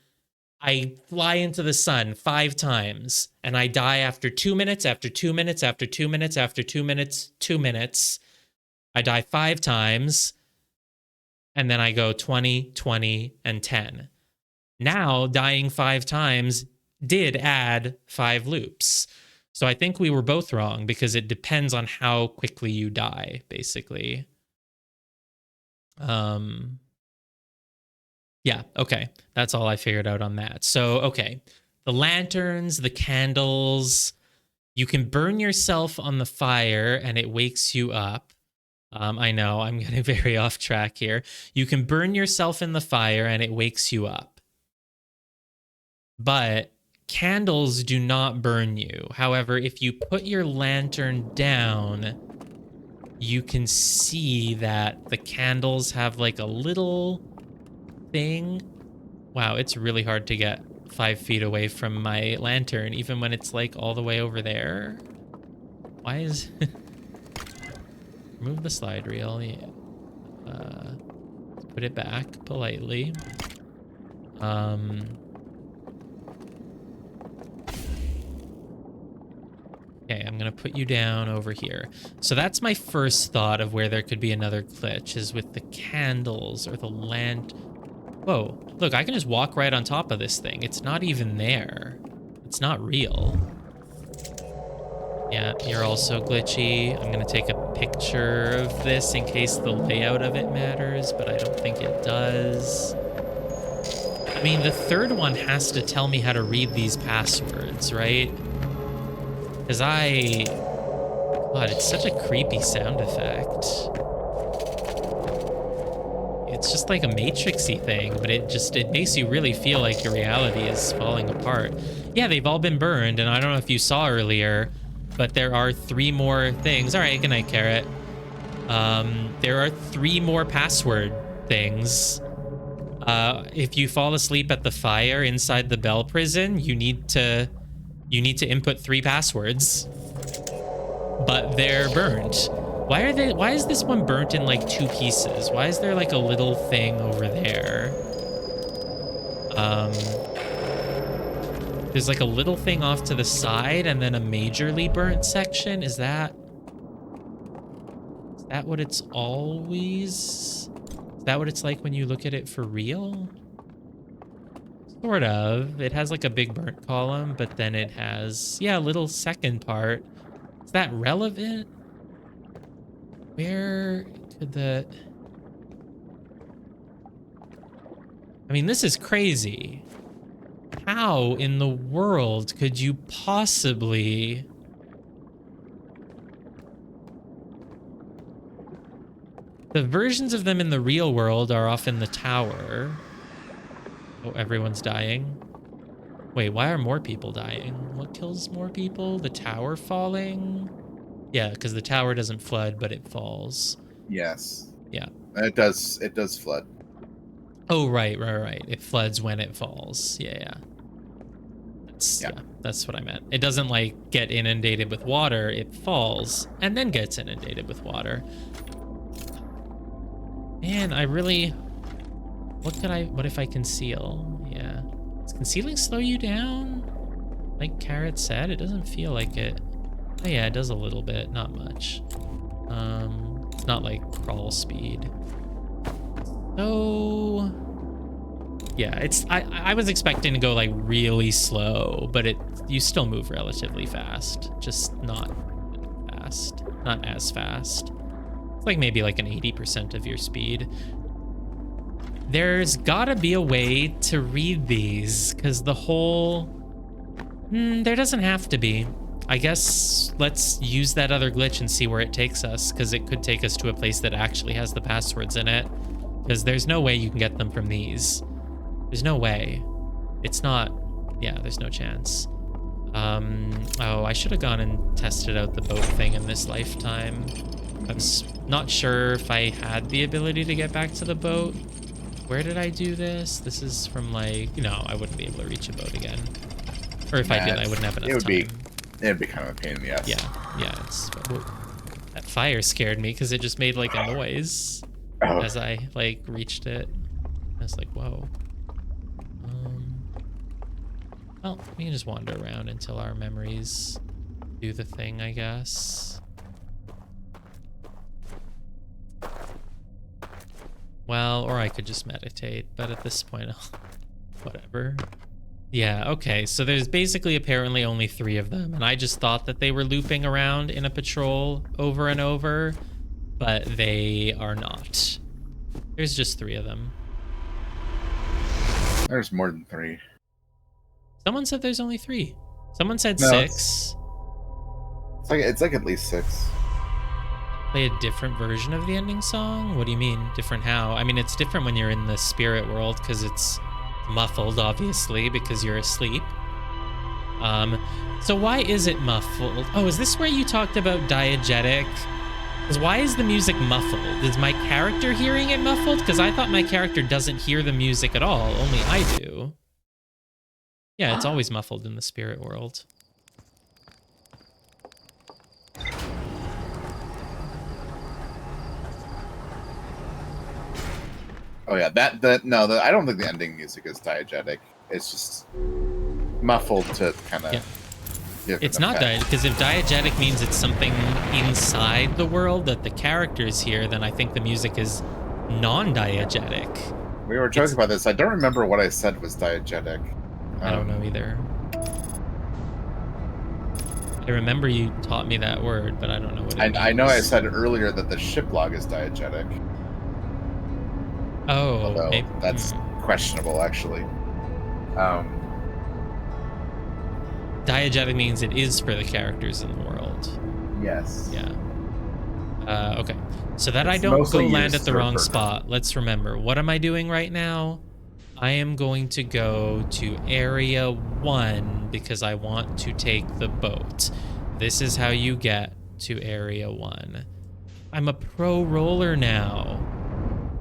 I fly into the sun 5 times and I die after 2 minutes, after 2 minutes, after 2 minutes, after 2 minutes, 2 minutes. I die 5 times and then I go 20, 20, and 10. Now dying 5 times did add 5 loops. So I think we were both wrong because it depends on how quickly you die, basically. Yeah, okay. That's all I figured out on that. So, okay. The lanterns, the candles, you can burn yourself on the fire and it wakes you up. I know, I'm getting very off track here. You can burn yourself in the fire and it wakes you up. But candles do not burn you. However, if you put your lantern down, you can see that the candles have like a little thing. Wow, it's really hard to get 5 feet away from my lantern, even when it's like all the way over there. Why is... Remove the slide reel. Yeah. Put it back politely. Okay, I'm gonna put you down over here. So that's my first thought of where there could be another glitch, is with the candles or the Whoa, look, I can just walk right on top of this thing. It's not even there. It's not real. Yeah, you're also glitchy. I'm gonna take a picture of this in case the layout of it matters, but I don't think it does. I mean, the third one has to tell me how to read these passwords, right? Because God, it's such a creepy sound effect. It's just like a Matrixy thing, but it makes you really feel like your reality is falling apart. Yeah, they've all been burned, and I don't know if you saw earlier, but there are 3 more things. All right, good night, Carrot. There are 3 more password things. If you fall asleep at the fire inside the Bell prison, you need to input 3 passwords, but they're burnt. Why is this one burnt in like 2 pieces? Why is there like a little thing over there? There's like a little thing off to the side and then a majorly burnt section. Is that what it's always? Is that what it's like when you look at it for real? Sort of. It has like a big burnt column, but then it has, yeah, a little second part. Is that relevant? Where could the... I mean, this is crazy. How in the world could you possibly... The versions of them in the real world are off in the tower. Oh, everyone's dying. Wait, why are more people dying? What kills more people? The tower falling? Yeah, because the tower doesn't flood, but it falls. Yes. Yeah. It does flood. Oh, right. It floods when it falls. Yeah. Yeah, that's what I meant. It doesn't like get inundated with water. It falls and then gets inundated with water. Man, I really... What if I conceal? Yeah. Does concealing slow you down? Like Carrot said, it doesn't feel like it. Oh yeah, it does a little bit, not much. It's not like crawl speed. So yeah, I was expecting to go like really slow, but you still move relatively fast, just not fast, not as fast. It's like maybe like an 80% of your speed. There's gotta be a way to read these, because the whole... there doesn't have to be. I guess let's use that other glitch and see where it takes us, because it could take us to a place that actually has the passwords in it. Because there's no way you can get them from these. There's no way. It's not... Yeah, there's no chance. Oh, I should have gone and tested out the boat thing in this lifetime. I was not sure if I had the ability to get back to the boat. Where did I do this? This is from like... No, I wouldn't be able to reach a boat again. Or if I did, I wouldn't have enough time. It'd be kind of a pain in the ass. Yeah. That fire scared me because it just made like a noise as I like reached it. I was like, whoa. Well, we can just wander around until our memories do the thing, I guess. Well, or I could just meditate, but at this point, whatever. Yeah, okay, so there's basically apparently only 3 of them, and I just thought that they were looping around in a patrol over and over, but they are not. There's just 3 of them. There's more than 3. Someone said there's only 3. Someone said 6. It's like at least 6. Play a different version of the ending song? What do you mean? Different how? I mean, it's different when you're in the spirit world because it's muffled, obviously, because you're asleep. So why is it muffled? Oh, is this where you talked about diegetic? Because why is the music muffled? Is my character hearing it muffled? Because I thought my character doesn't hear the music at all. Only I do. Yeah, it's always muffled in the spirit world. Oh yeah, no, I don't think the ending music is diegetic. It's just muffled to kind of... Yeah. It's not diegetic, because if diegetic means it's something inside the world that the characters hear, then I think the music is non-diegetic. We were joking about this. I don't remember what I said was diegetic. I don't know either. I remember you taught me that word, but I don't know what it means. I know I said earlier that the ship log is diegetic. Oh, although that's questionable, actually. Diegetic means it is for the characters in the world. Yes. Yeah. Okay. So that I don't go land at the wrong spot. Let's remember. What am I doing right now? I am going to go to Area 1 because I want to take the boat. This is how you get to Area 1. I'm a pro roller now.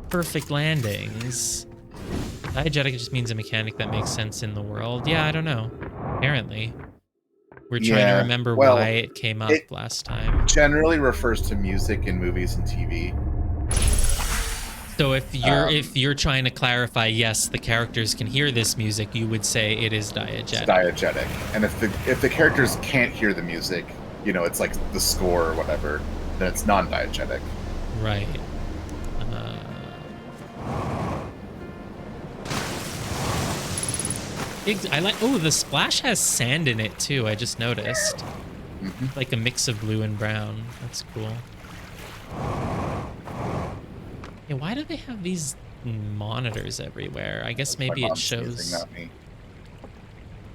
Perfect landings. Diegetic just means a mechanic that makes sense in the world. Yeah, I don't know. Apparently. We're trying to remember why it came up last time. Generally refers to music in movies and TV. So if you're trying to clarify, yes, the characters can hear this music, you would say it is diegetic. It's diegetic. And if the characters can't hear the music, you know, it's like the score or whatever, then it's non-diegetic. Right. I like. Oh, the splash has sand in it too. I just noticed. Like a mix of blue and brown. That's cool. Yeah, why do they have these monitors everywhere? I guess maybe it shows. Not me.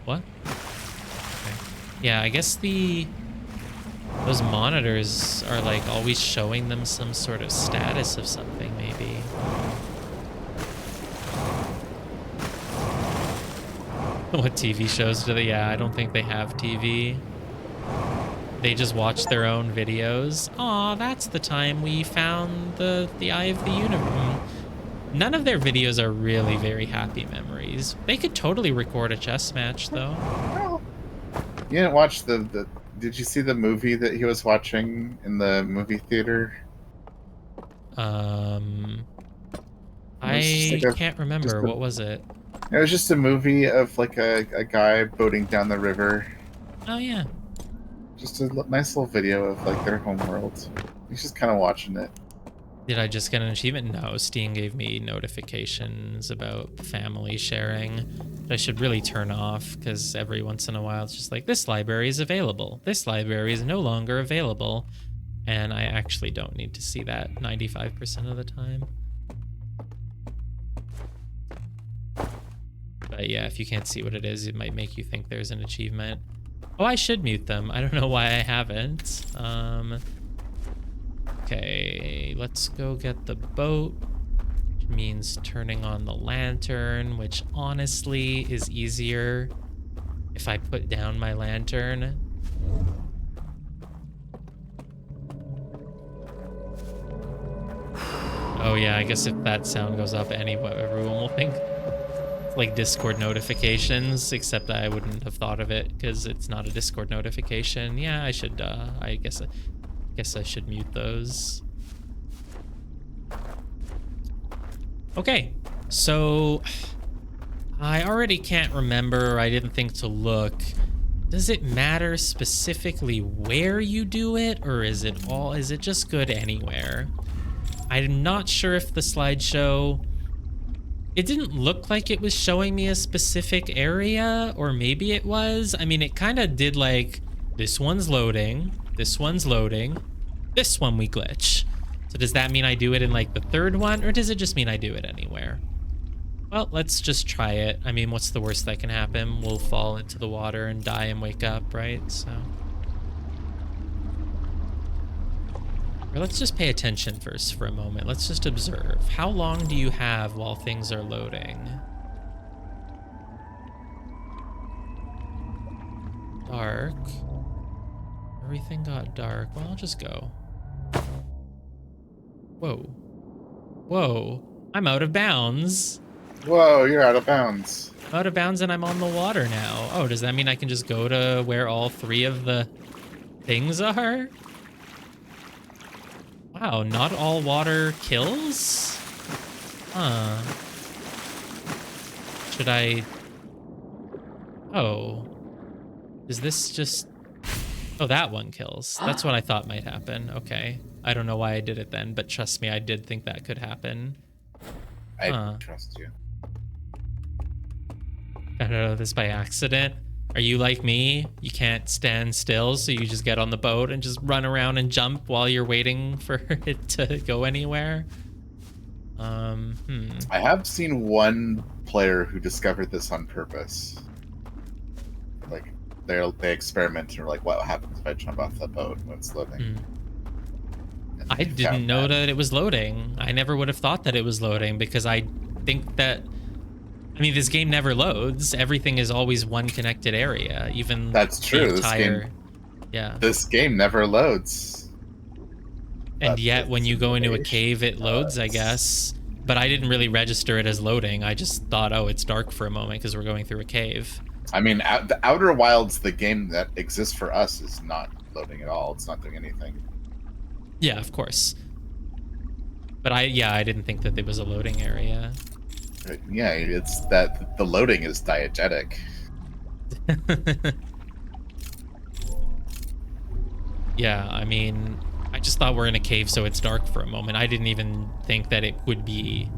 What? Okay. Yeah, I guess those monitors are like always showing them some sort of status of something, maybe. What TV shows do they? Yeah, I don't think they have TV. They just watch their own videos. Aw, that's the time we found the Eye of the Universe. None of their videos are really very happy memories. They could totally record a chess match, though. Well, you didn't watch the did you see the movie that he was watching in the movie theater? I can't remember. What was it? It was just a movie of like a guy boating down the river. Oh, yeah. Just a nice little video of like their home world. He's just kind of watching it. Did I just get an achievement? No, Steam gave me notifications about family sharing that I should really turn off, because every once in a while it's just like, this library is available. This library is no longer available. And I actually don't need to see that 95% of the time. But yeah, if you can't see what it is, it might make you think there's an achievement. Oh, I should mute them. I don't know why I haven't. Okay, let's go get the boat, which means turning on the lantern, which honestly is easier if I put down my lantern. Oh yeah, I guess if that sound goes up, everyone will think it's like Discord notifications, except I wouldn't have thought of it because it's not a Discord notification. Yeah, I should, I guess I should mute those. Okay, so I already can't remember. I didn't think to look. Does it matter specifically where you do it, or is it just good anywhere? I'm not sure if the slideshow, it didn't look like it was showing me a specific area, or maybe it was. I mean, it kind of did like, this one's loading, this one's loading, this one we glitch. So does that mean I do it in like the third one, or does it just mean I do it anywhere? Well, let's just try it. I mean, what's the worst that can happen? We'll fall into the water and die and wake up, right? So, or let's just pay attention first for a moment. Let's just observe. How long do you have while things are loading? Dark. Everything got dark. Well, I'll just go. Whoa. Whoa. I'm out of bounds. Whoa, you're out of bounds. I'm out of bounds and I'm on the water now. Oh, does that mean I can just go to where all three of the things are? Wow, not all water kills? Huh. Should I... Oh. Is this just... Oh, that one kills. That's what I thought might happen. Okay. I don't know why I did it then, but trust me, I did think that could happen. I trust you. I don't know this by accident. Are you like me? You can't stand still, so you just get on the boat and just run around and jump while you're waiting for it to go anywhere? I have seen one player who discovered this on purpose. Like, they experiment and are like, what happens if I jump off the boat when it's loading? I didn't know that it was loading. I never would have thought that it was loading, because I think that, I mean, this game never loads. Everything is always one connected area, even that's true. The entire, this game never loads. And yet when you go into a cave, it loads, I guess. But I didn't really register it as loading. I just thought, oh, it's dark for a moment because we're going through a cave. I mean, the Outer Wilds, the game that exists for us, is not loading at all. It's not doing anything. Yeah, of course. But I didn't think that there was a loading area. Yeah, it's that the loading is diegetic. Yeah, I mean, I just thought we're in a cave, so it's dark for a moment. I didn't even think that it would be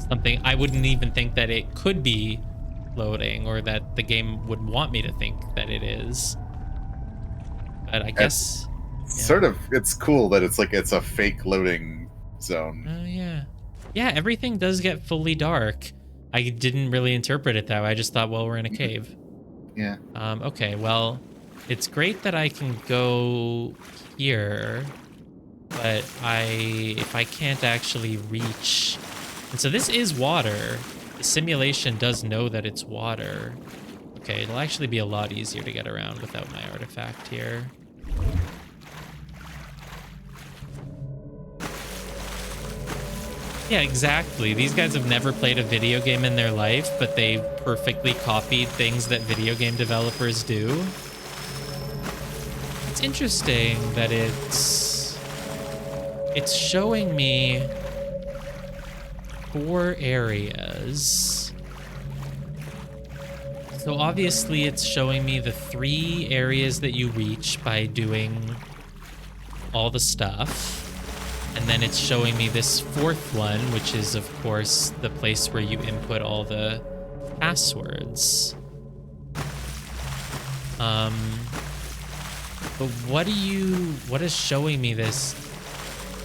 something. I wouldn't even think that it could be loading, or that the game would want me to think that it is. But I guess... Sort of, it's cool that it's like it's a fake loading zone. Oh, yeah. Yeah, everything does get fully dark. I didn't really interpret it that way. I just thought, well, we're in a cave. Yeah. Okay, well, it's great that I can go here, but if I can't actually reach... And so this is water. The simulation does know that it's water. Okay, it'll actually be a lot easier to get around without my artifact here. Yeah, exactly. These guys have never played a video game in their life, but they perfectly copied things that video game developers do. It's interesting that it's showing me 4 areas. So obviously it's showing me the 3 areas that you reach by doing all the stuff. And then it's showing me this 4th one, which is, of course, the place where you input all the passwords. But what is showing me this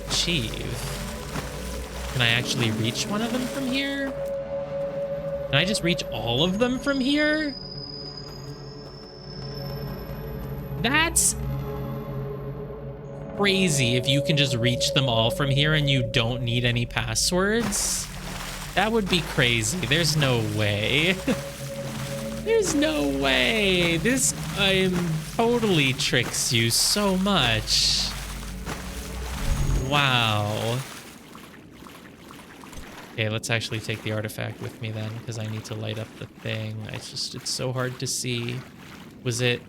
achieve? Can I actually reach one of them from here? Can I just reach all of them from here? That's crazy if you can just reach them all from here and you don't need any passwords. That would be crazy. There's no way. There's no way. This totally tricks you so much. Wow. Okay, let's actually take the artifact with me then, because I need to light up the thing. It's so hard to see. It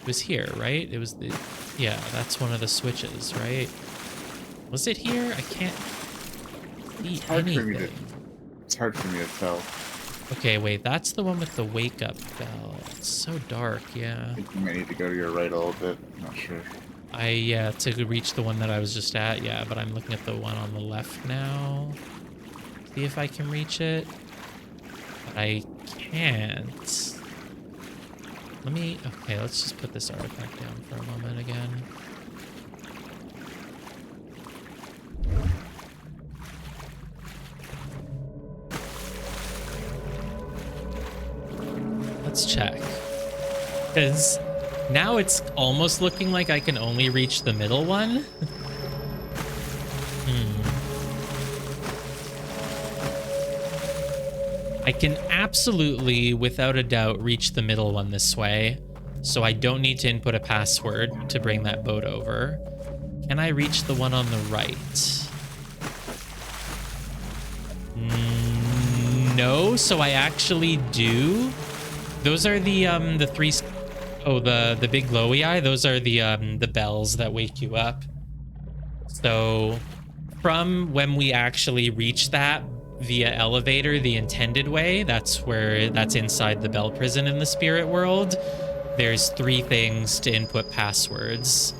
was here, right? It was yeah, that's one of the switches, right? Was it here? I can't see anything. It's hard for me to tell. Okay, wait, that's the one with the wake up bell. It's so dark, yeah. I think you might need to go to your right a little bit. I'm not sure. Yeah, to reach the one that I was just at, yeah, but I'm looking at the one on the left now. See if I can reach it. But I can't. Okay, let's just put this artifact down for a moment again. Let's check. Because now it's almost looking like I can only reach the middle one. I can absolutely, without a doubt, reach the middle one this way. So I don't need to input a password to bring that boat over. Can I reach the one on the right? No, so I actually do. Those are the 3... Oh, the big glowy eye. Those are the bells that wake you up. So from when we actually reach that via elevator the intended way, that's inside the bell prison in the spirit world, there's 3 things to input passwords.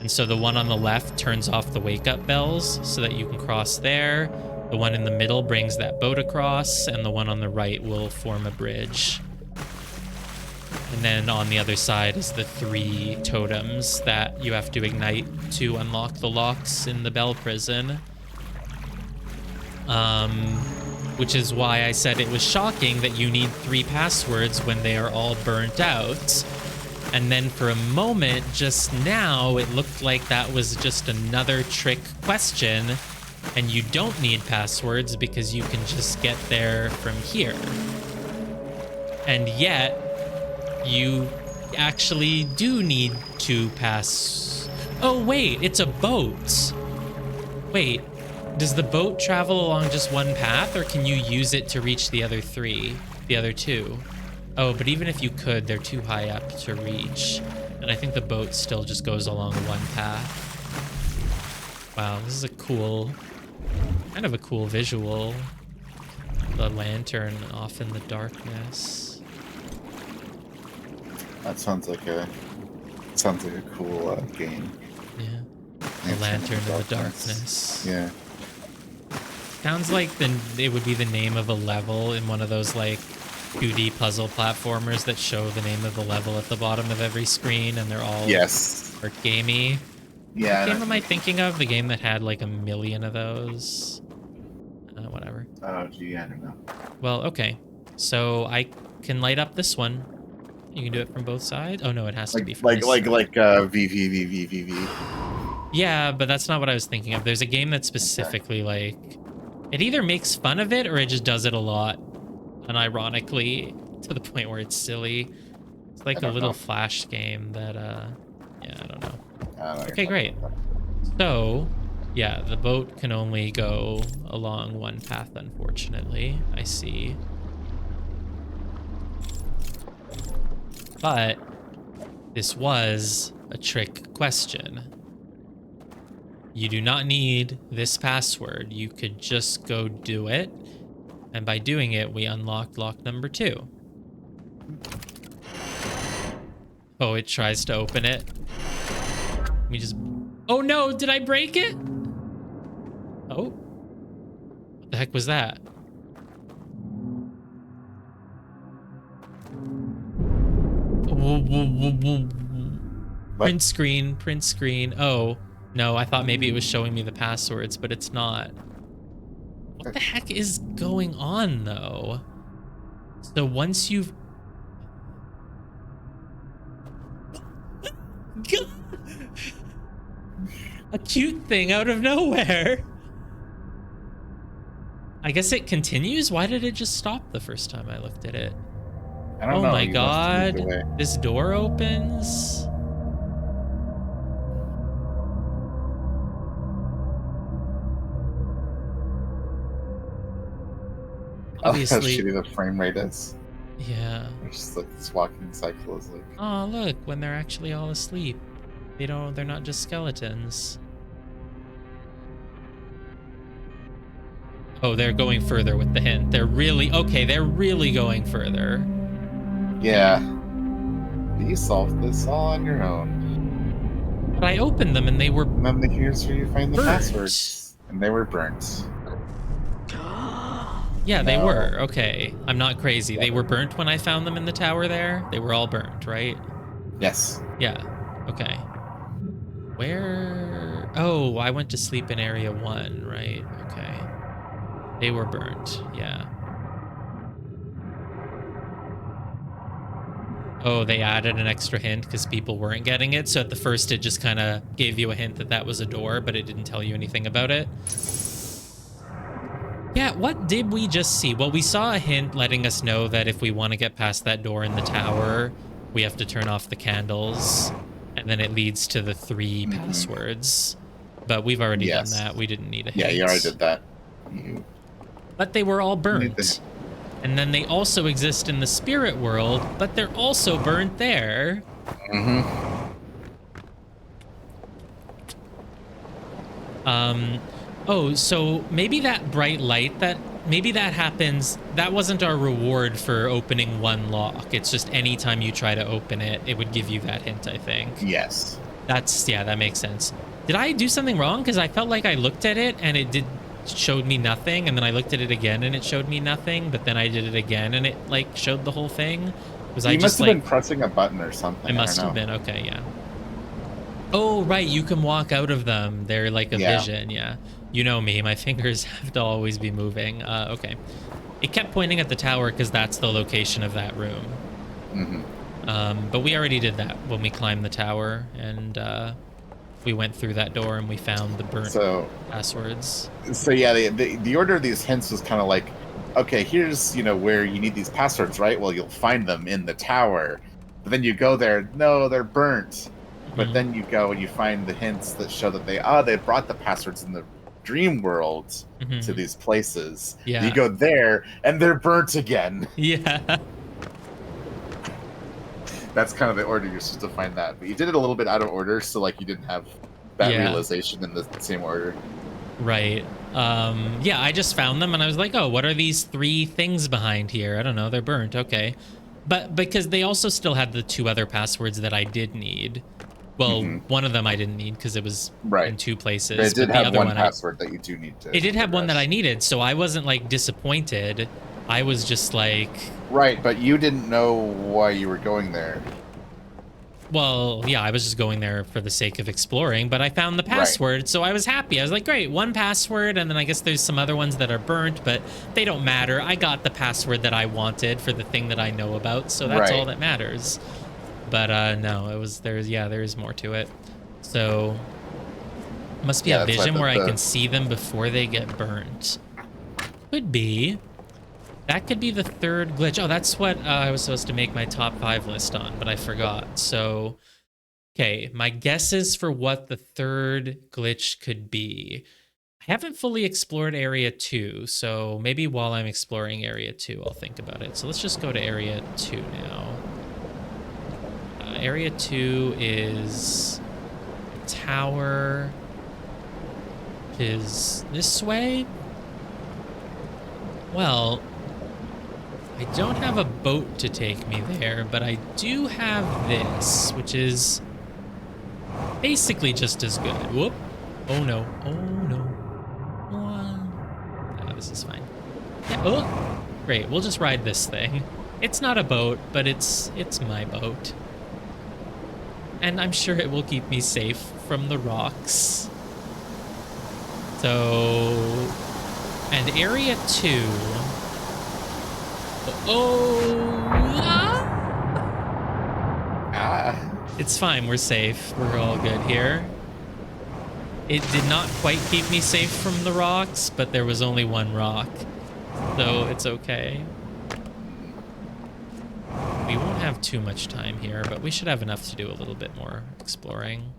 And so the one on the left turns off the wake up bells so that you can cross there. The one in the middle brings that boat across, and the one on the right will form a bridge. And then on the other side is the 3 totems that you have to ignite to unlock the locks in the bell prison. Which is why I said it was shocking that you need 3 passwords when they are all burnt out. And then for a moment, just now, it looked like that was just another trick question, and you don't need passwords because you can just get there from here. And yet, you actually do need to pass... Oh, wait, it's a boat. Wait. Does the boat travel along just one path, or can you use it to reach the other 2? Oh, but even if you could, they're too high up to reach. And I think the boat still just goes along one path. Wow, this is kind of a cool visual. The lantern off in the darkness. That sounds like a cool game. Yeah. The lantern in the darkness. Yeah. Sounds like it would be the name of a level in one of those like 2D puzzle platformers that show the name of the level at the bottom of every screen, and they're all Yes. art gamey. Yeah. What game am I thinking of? The game that had like a million of those? Whatever. Oh, gee, I don't know. Well, okay. So I can light up this one. You can do it from both sides? Oh, no, it has to be from this side. VV. Yeah, but that's not what I was thinking of. There's a game that specifically, like... It either makes fun of it or it just does it a lot. Unironically, to the point where it's silly. It's like a little Flash game that, yeah, I don't know. Okay, great. So, yeah, the boat can only go along one path, unfortunately. I see. But this was a trick question. You do not need this password. You could just go do it. And by doing it, we unlocked lock number 2. Oh, it tries to open it. Let me just... Oh no, did I break it? Oh. What the heck was that? Print screen. Oh, no, I thought maybe it was showing me the passwords, but it's not. What the heck is going on, though? So once you've... A cute thing out of nowhere. I guess it continues? Why did it just stop the first time I looked at it? I don't know. Oh my god. This door opens. Obviously. How shitty the frame rate is. Yeah. It's just like this walking cycle is like... Oh, look, when they're actually all asleep. They're not just skeletons. Oh, they're going further with the hint. They're really going further. Yeah. You solved this all on your own. But I opened them and they were... And then here's where you find the burnt. passwords. And they were burnt. Yeah, they were. Okay. I'm not crazy. Yeah. They were burnt when I found them in the tower there? They were all burnt, right? Yes. Yeah. Okay. Where... Oh, I went to sleep in area 1, right? Okay. They were burnt. Yeah. Oh, they added an extra hint because people weren't getting it. So at the first, it just kind of gave you a hint that that was a door, but it didn't tell you anything about it. Yeah, what did we just see? Well, we saw a hint letting us know that if we want to get past that door in the tower, we have to turn off the candles, and then it leads to the 3 passwords. But we've already done that. We didn't need a hint. Yeah, you already did that. But they were all burnt. And then they also exist in the spirit world, but they're also burnt there. Oh, so maybe that bright light, maybe that happens, that wasn't our reward for opening 1 lock. It's just anytime you try to open it, it would give you that hint, I think. Yes. Yeah, that makes sense. Did I do something wrong? Because I felt like I looked at it and it showed me nothing, and then I looked at it again and it showed me nothing, but then I did it again and it like showed the whole thing. You must have been pressing a button or something. I must have been. Okay, yeah. Oh, right. You can walk out of them. They're like a vision. Yeah. You know me. My fingers have to always be moving. Okay. It kept pointing at the tower because that's the location of that room. But we already did that when we climbed the tower, and we went through that door and we found the burnt passwords. So yeah, the order of these hints was kind of like, okay, here's, where you need these passwords, right? Well, you'll find them in the tower. But then you go there, no, they're burnt. But then you go and you find the hints that show that they brought the passwords in the dream world to these places. Yeah. You go there and they're burnt again. Yeah. That's kind of the order you're supposed to find that. But you did it a little bit out of order, so like you didn't have that realization in the same order. Right. Yeah, I just found them and I was like, oh, what are these 3 things behind here? I don't know, they're burnt. Okay. But because they also still had the 2 other passwords that I did need. Well, one of them I didn't need because it was in 2 places. But it did have one password that you do need to. It did have one that I needed, so I wasn't like disappointed I was just like, Right, but you didn't know why you were going there. well, yeah, I was just going there for the sake of exploring, but I found the Right. password, so I was happy. I was like, great, one password, and then I guess there's some other ones that are burnt, but they don't matter. I got the password that I wanted for the thing that I know about, so that's all Right. that matters. But no, there is more to it. So must be Yeah, a that's why vision where I can the see them before they get burnt. Could be. That could be the third glitch. Oh, that's what I was supposed to make my top 5 list on, but I forgot. So, okay, my guesses for what the third glitch could be. I haven't fully explored Area 2, so maybe while I'm exploring Area 2, I'll think about it. So let's just go to Area 2 now. Area 2 is a tower. Is this way? Well, I don't have a boat to take me there, but I do have this, which is basically just as good. Whoop. Oh no. Oh no. Ah, this is fine. Yeah. Oh, great. We'll just ride this thing. It's not a boat, but it's my boat. And I'm sure it will keep me safe from the rocks. So, and Area 2. It's fine. We're safe. We're all good here. It did not quite keep me safe from the rocks, but there was only one rock, so it's okay. We won't have too much time here, but we should have enough to do a little bit more exploring.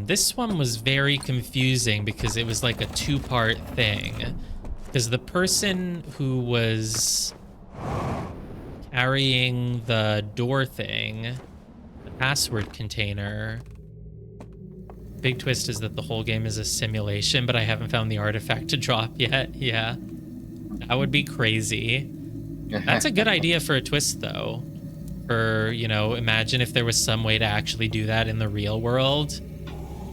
This one was very confusing because it was like a 2-part thing. Because the person who was carrying the door thing, the password container, big twist is that the whole game is a simulation, but I haven't found the artifact to drop yet. Yeah, that would be crazy. That's a good idea for a twist, though. For, you know, imagine if there was some way to actually do that in the real world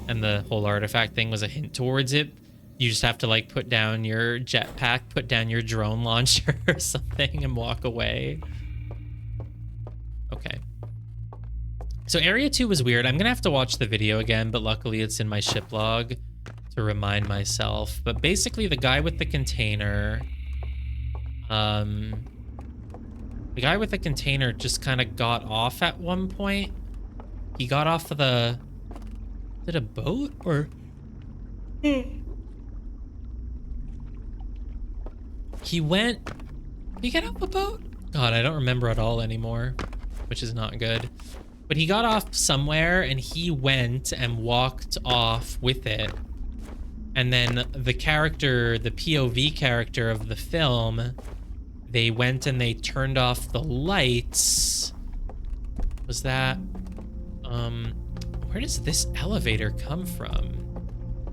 and the whole artifact thing was a hint towards it. You just have to, like, put down your jetpack, put down your drone launcher or something and walk away. Okay. So Area 2 was weird. I'm going to have to watch the video again, but luckily it's in my ship log to remind myself. But basically the guy with the container... The guy with the container just kind of got off at one point. He got off of the... Is it a boat or... He went... Did he get off a boat? God, I don't remember at all anymore, which is not good. But he got off somewhere and he went and walked off with it. And then the character, the POV character of the film, they went and they turned off the lights. Was that... Where does this elevator come from?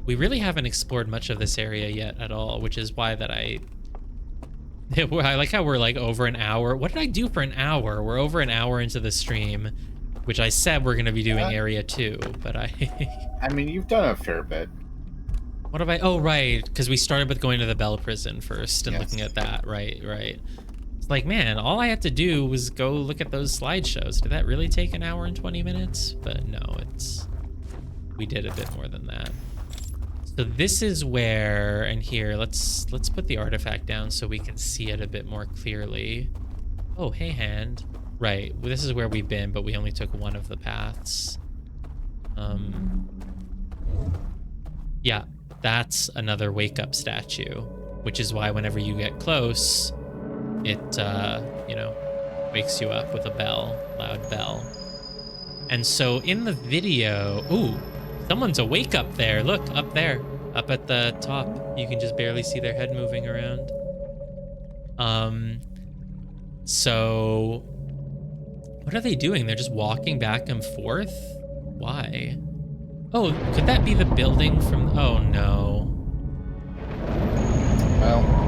We really haven't explored much of this area yet at all, which is why that I like how we're like over an hour. What did I do for an hour? We're over an hour into the stream, which I said we're going to be doing Area 2, but I mean, you've done a fair bit. What have I... Oh, right, because we started with going to the Bell Prison first and looking at that. Right. It's like, man, all I had to do was go look at those slideshows. Did that really take an hour and 20 minutes? But no, we did a bit more than that. So this is where, and here, let's put the artifact down so we can see it a bit more clearly. Oh, hey, hand. Right, well, this is where we've been, but we only took one of the paths. Yeah, that's another wake-up statue, which is why whenever you get close, it, you know, wakes you up with a bell, loud bell. And so in the video, ooh, someone's awake up there. Look, up there, up at the top. You can just barely see their head moving around. So what are they doing? They're just walking back and forth? Why? Oh, could that be the building from... Oh, no. Well...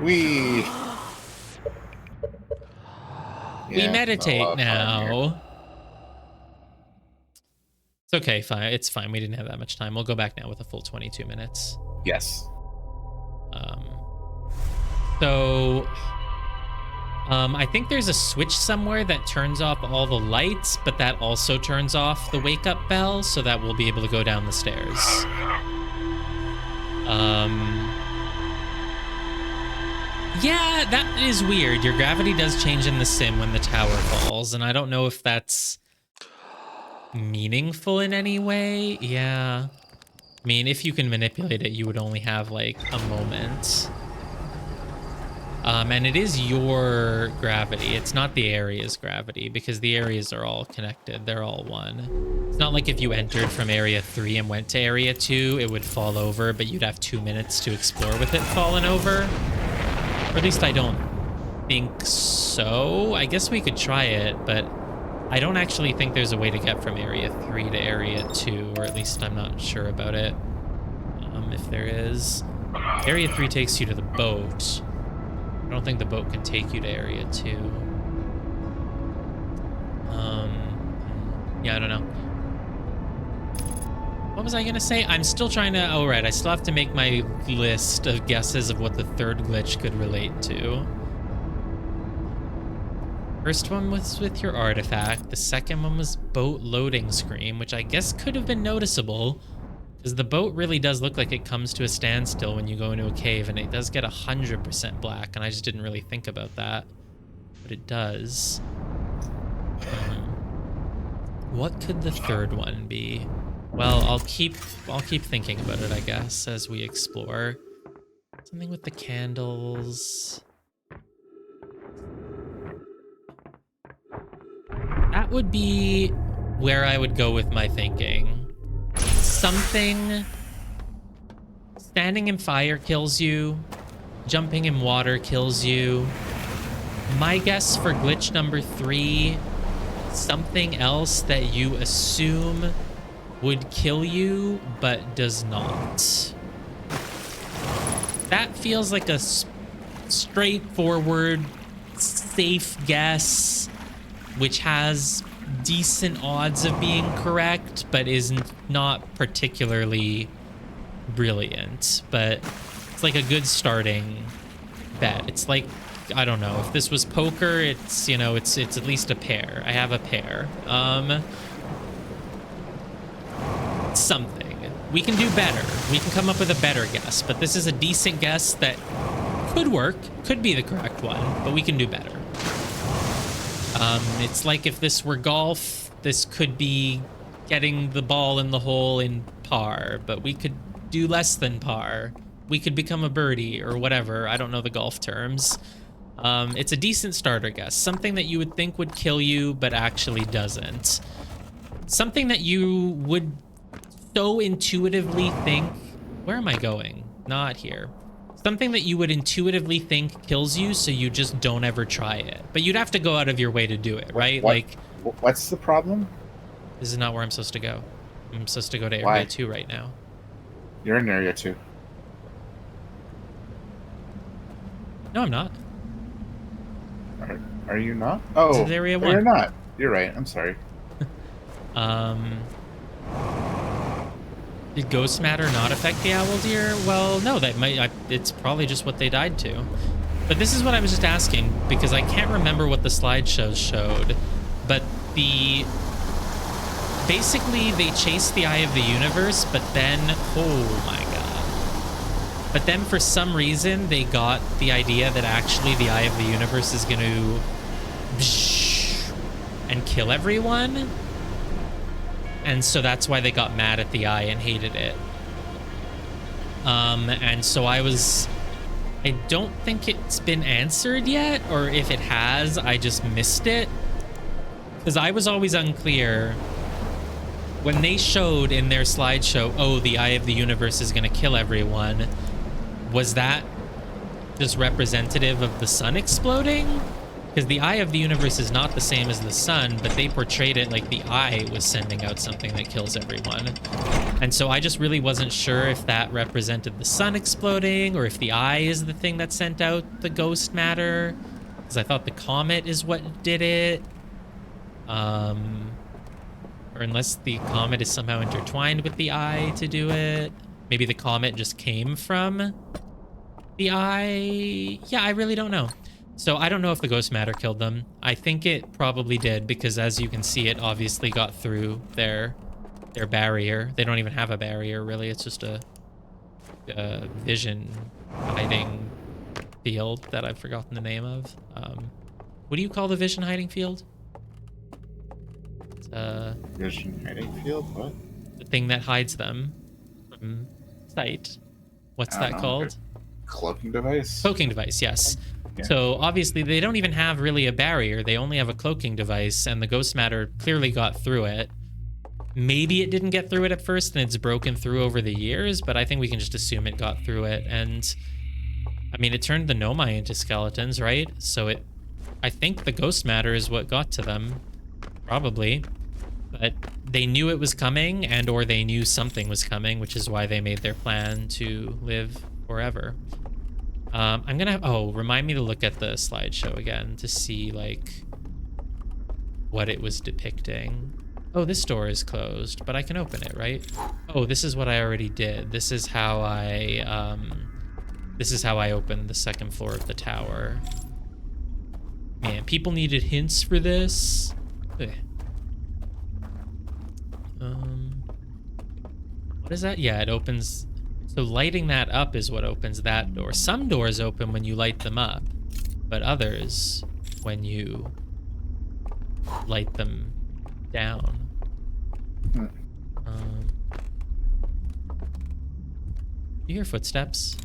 we meditate now. It's okay, fine. It's fine. We didn't have that much time. We'll go back now with a full 22 minutes. Yes. Um, so I think there's a switch somewhere that turns off all the lights, but that also turns off the wake up bell, so that we'll be able to go down the stairs. Yeah, that is weird. Your gravity does change in the sim when the tower falls, and I don't know if that's meaningful in any way. Yeah. I mean, if you can manipulate it, you would only have like a moment. And it is your gravity. It's not the area's gravity, because the areas are all connected. They're all one. It's not like if you entered from area 3 and went to area 2, it would fall over, but you'd have 2 minutes to explore with it falling over. Or at least I don't think so. I guess we could try it, but I don't actually think there's a way to get from area 3 to area 2, or at least I'm not sure about it. If there is. Area 3 takes you to the boat. I don't think the boat can take you to area 2. Yeah, I don't know. What was I gonna say? I'm still trying to... Oh, right. I still have to make my list of guesses of what the third glitch could relate to. First one was with your artifact. The second one was boat loading screen, which I guess could have been noticeable, because the boat really does look like it comes to a standstill when you go into a cave, and it does get 100% black, and I just didn't really think about that. But it does. What could the third one be? Well, I'll keep thinking about it, I guess, as we explore. Something with the candles. That would be where I would go with my thinking. Something... Standing in fire kills you. Jumping in water kills you. My guess for glitch number 3, something else that you assume would kill you, but does not. That feels like a straightforward, safe guess, which has decent odds of being correct, but isn't not particularly brilliant. But it's like a good starting bet. It's like, I don't know, if this was poker, it's, you know, it's at least a pair. I have a pair. Something. We can do better. We can come up with a better guess, but this is a decent guess that could work, could be the correct one, but we can do better. It's like if this were golf, this could be getting the ball in the hole in par, but we could do less than par. We could become a birdie or whatever. I don't know the golf terms. It's a decent starter guess. Something that you would think would kill you, but actually doesn't. Something that you would so intuitively think... Where am I going? Not here. Something that you would intuitively think kills you, so you just don't ever try it. But you'd have to go out of your way to do it, right? What's the problem? This is not where I'm supposed to go. I'm supposed to go to Why? area 2 right now. You're in area 2. No, I'm not. Are you not? Oh, This is area 1. You're not. You're right. I'm sorry. Did ghost matter not affect the owl deer? Well, no, that might. It's probably just what they died to. But this is what I was just asking, because I can't remember what the slideshows showed. But basically they chased the Eye of the Universe, but then, oh my god. But then for some reason they got the idea that actually the Eye of the Universe is going to and kill everyone. And so that's why they got mad at the eye and hated it. And so I don't think it's been answered yet, or if it has, I just missed it. Because I was always unclear. When they showed in their slideshow, oh, the Eye of the Universe is going to kill everyone, was that just representative of the sun exploding? Because the Eye of the Universe is not the same as the sun, but they portrayed it like the eye was sending out something that kills everyone. And so I just really wasn't sure if that represented the sun exploding, or if the eye is the thing that sent out the ghost matter. Because I thought the comet is what did it. Or unless the comet is somehow intertwined with the eye to do it. Maybe the comet just came from the eye. Yeah, I really don't know. So I don't know if the ghost matter killed them. I think it probably did, because as you can see, it obviously got through their barrier. They don't even have a barrier, really. It's just a vision hiding field that I've forgotten the name of. What do you call the vision hiding field? Vision hiding field? What? The thing that hides them from sight. What's that called? Cloaking device? Cloaking device, yes. Yeah. So obviously they don't even have really a barrier. They only have a cloaking device, and the ghost matter clearly got through it. Maybe it didn't get through it at first and it's broken through over the years, but I think we can just assume it got through it. And I mean, it turned the Nomai into skeletons, right? So I think the ghost matter is what got to them, probably. But they knew it was coming, and or they knew something was coming, which is why they made their plan to live forever. I'm gonna, remind me to look at the slideshow again to see, like, what it was depicting. Oh, this door is closed, but I can open it, right? Oh, this is what I already did. This is how I opened the second floor of the tower. Man, people needed hints for this. Ugh. What is that? Yeah, it opens. So lighting that up is what opens that door. Some doors open when you light them up, but others when you light them down. You hear footsteps?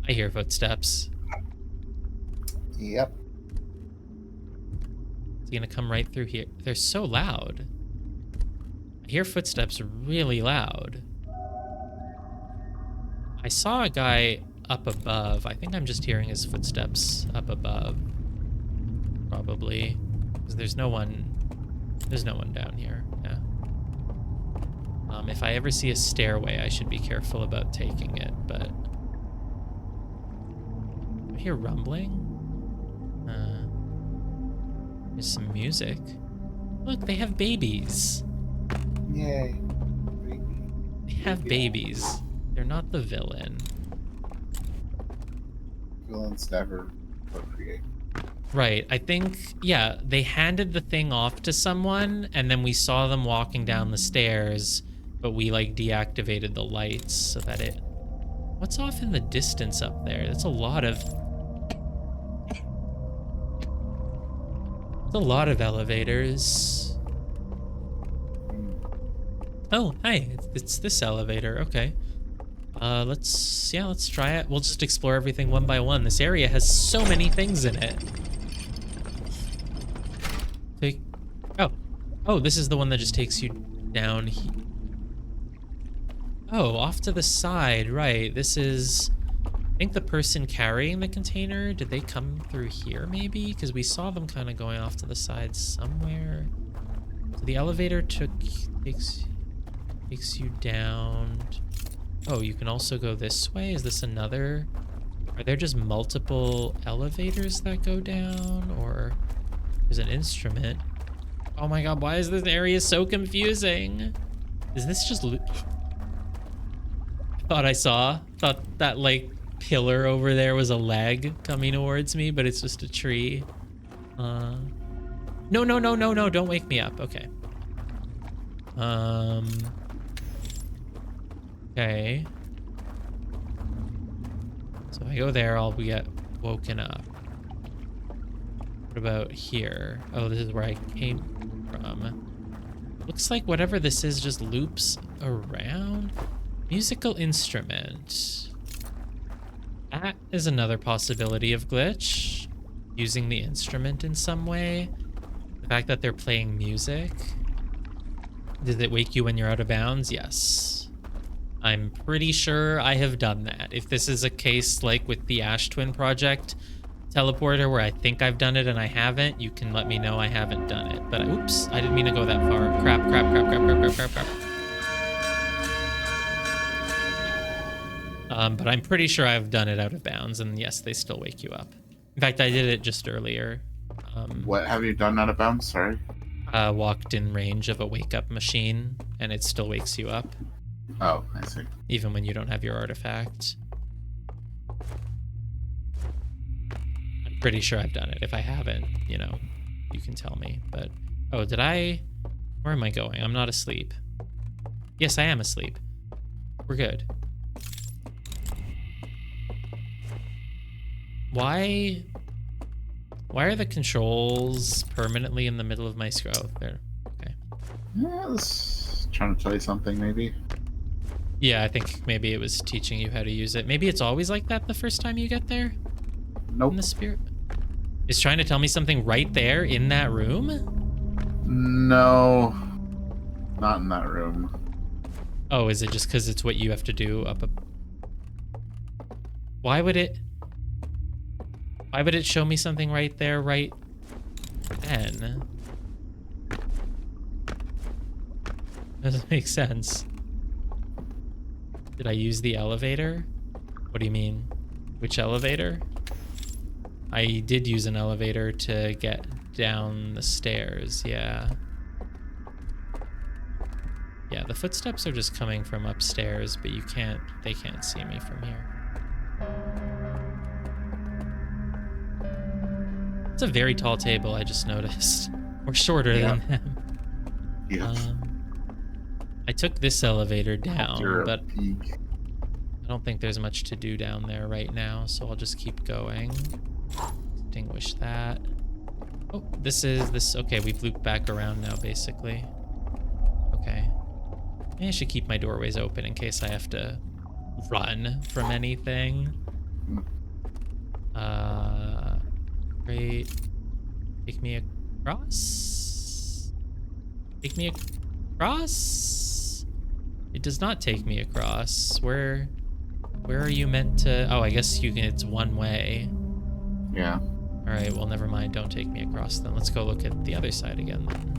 I hear footsteps. Yep. It's gonna come right through here. They're so loud. I hear footsteps really loud. I saw a guy up above. I think I'm just hearing his footsteps up above. Probably. Because there's no one down here. Yeah. If I ever see a stairway, I should be careful about taking it, but I hear rumbling. There's some music. Look, they have babies. Yay. They have babies. They're not the villain. Villains never procreate. Right. I think, yeah, they handed the thing off to someone, and then we saw them walking down the stairs, but we, like, deactivated the lights so that it... What's off in the distance up there? That's a lot of... It's a lot of elevators. Oh, hey, it's this elevator. Okay. Let's try it. We'll just explore everything one by one. This area has so many things in it. Oh, this is the one that just takes you down here. Oh, off to the side, right. This is, I think, the person carrying the container. Did they come through here, maybe? Because we saw them kind of going off to the side somewhere. So the elevator takes you down. Oh, you can also go this way. Is this another? Are there just multiple elevators that go down? Or there's an instrument? Oh my god, why is this area so confusing? Is this just... Thought that, like, pillar over there was a leg coming towards me, but it's just a tree. No, don't wake me up. Okay. Okay. So if I go there, I'll get woken up. What about here? Oh, this is where I came from. Looks like whatever this is just loops around. Musical instrument. That is another possibility of glitch. Using the instrument in some way. The fact that they're playing music. Does it wake you when you're out of bounds? Yes. I'm pretty sure I have done that. If this is a case like with the Ash Twin Project teleporter where I think I've done it and I haven't, you can let me know I haven't done it. But oops, I didn't mean to go that far. Crap. But I'm pretty sure I've done it out of bounds, and yes, they still wake you up. In fact, I did it just earlier. What have you done out of bounds? Sorry. walked in range of a wake-up machine, and it still wakes you up, Oh, I see. even when you don't have your artifact. I'm pretty sure I've done it. If I haven't, you know, you can tell me. But, oh, did I... Where am I going? I'm not asleep. Yes, I am asleep. We're good. Why are the controls permanently in the middle of my screen? Oh, there. Okay. Yeah, it's trying to tell you something, maybe. Yeah, I think maybe it was teaching you how to use it. Maybe it's always like that the first time you get there? Nope. In the spirit? It's trying to tell me something right there in that room? No. Not in that room. Oh, is it just because it's what you have to do up a... Why would it show me something right there, right then? Doesn't make sense. Did I use the elevator? What do you mean? Which elevator? I did use an elevator to get down the stairs, yeah. Yeah, the footsteps are just coming from upstairs, but they can't see me from here. It's a very tall table, I just noticed. We're shorter than them. Yes. I took this elevator down, You're a but peak. I don't think there's much to do down there right now, so I'll just keep going. Extinguish that. Oh, okay, we've looped back around now, basically. Okay. Maybe I should keep my doorways open in case I have to run from anything. Great. Take me across? Take me across? It does not take me across. Where are you meant to... Oh, I guess it's one way. Yeah. All right, well, never mind. Don't take me across then. Let's go look at the other side again then.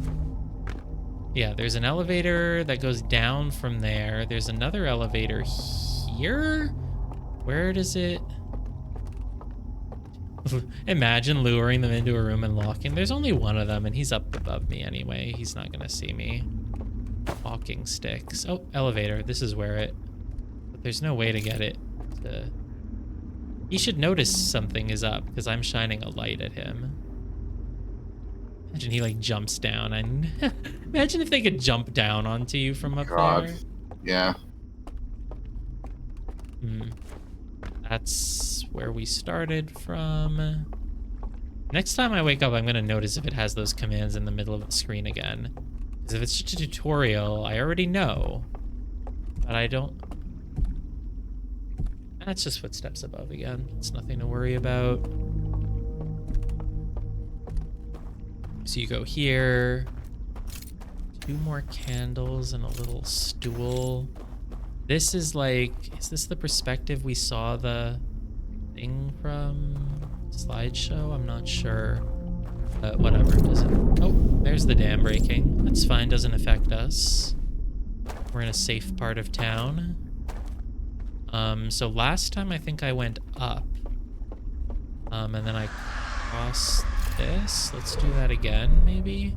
Yeah, there's an elevator that goes down from there. There's another elevator here? Where does it... Imagine luring them into a room and locking. There's only one of them, and he's up above me anyway. He's not gonna see me. Walking sticks. Oh, elevator. This is where it... But there's no way to get it to... He should notice something is up, because I'm shining a light at him. Imagine he, like, jumps down. And imagine if they could jump down onto you from up there. Yeah. That's where we started from. Next time I wake up, I'm going to notice if it has those commands in the middle of the screen again. Because if it's just a tutorial, I already know. But I don't... That's just footsteps above again. It's nothing to worry about. So you go here. 2 more candles and a little stool. This is like... Is this the perspective we saw the thing from? Slideshow? I'm not sure. Whatever. Oh, there's the dam breaking. That's fine. Doesn't affect us. We're in a safe part of town. So last time I think I went up. And then I crossed this. Let's do that again, maybe.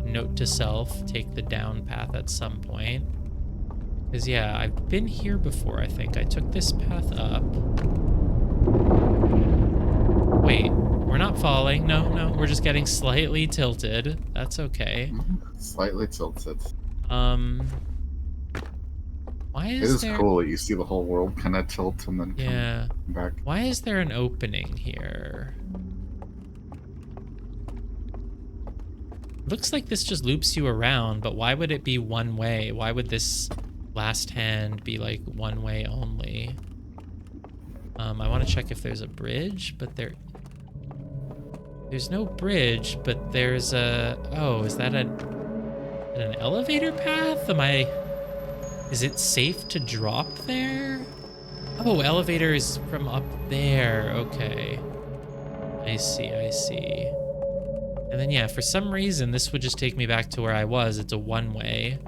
Note to self, take the down path at some point. Because, yeah, I've been here before, I think. I took this path up. Wait, we're not falling. No, we're just getting slightly tilted. That's okay. Slightly tilted. Why It is is there... cool that you see the whole world kind of tilt and then come back. Why is there an opening here? Looks like this just loops you around, but why would it be one way? Why would this last hand be like one way only? I want to check if there's a bridge, but there's no bridge, but there's a... Oh, is that an elevator path? Is it safe to drop there? Oh, elevator is from up there. Okay. I see. And then, yeah, for some reason, this would just take me back to where I was. It's a one-way.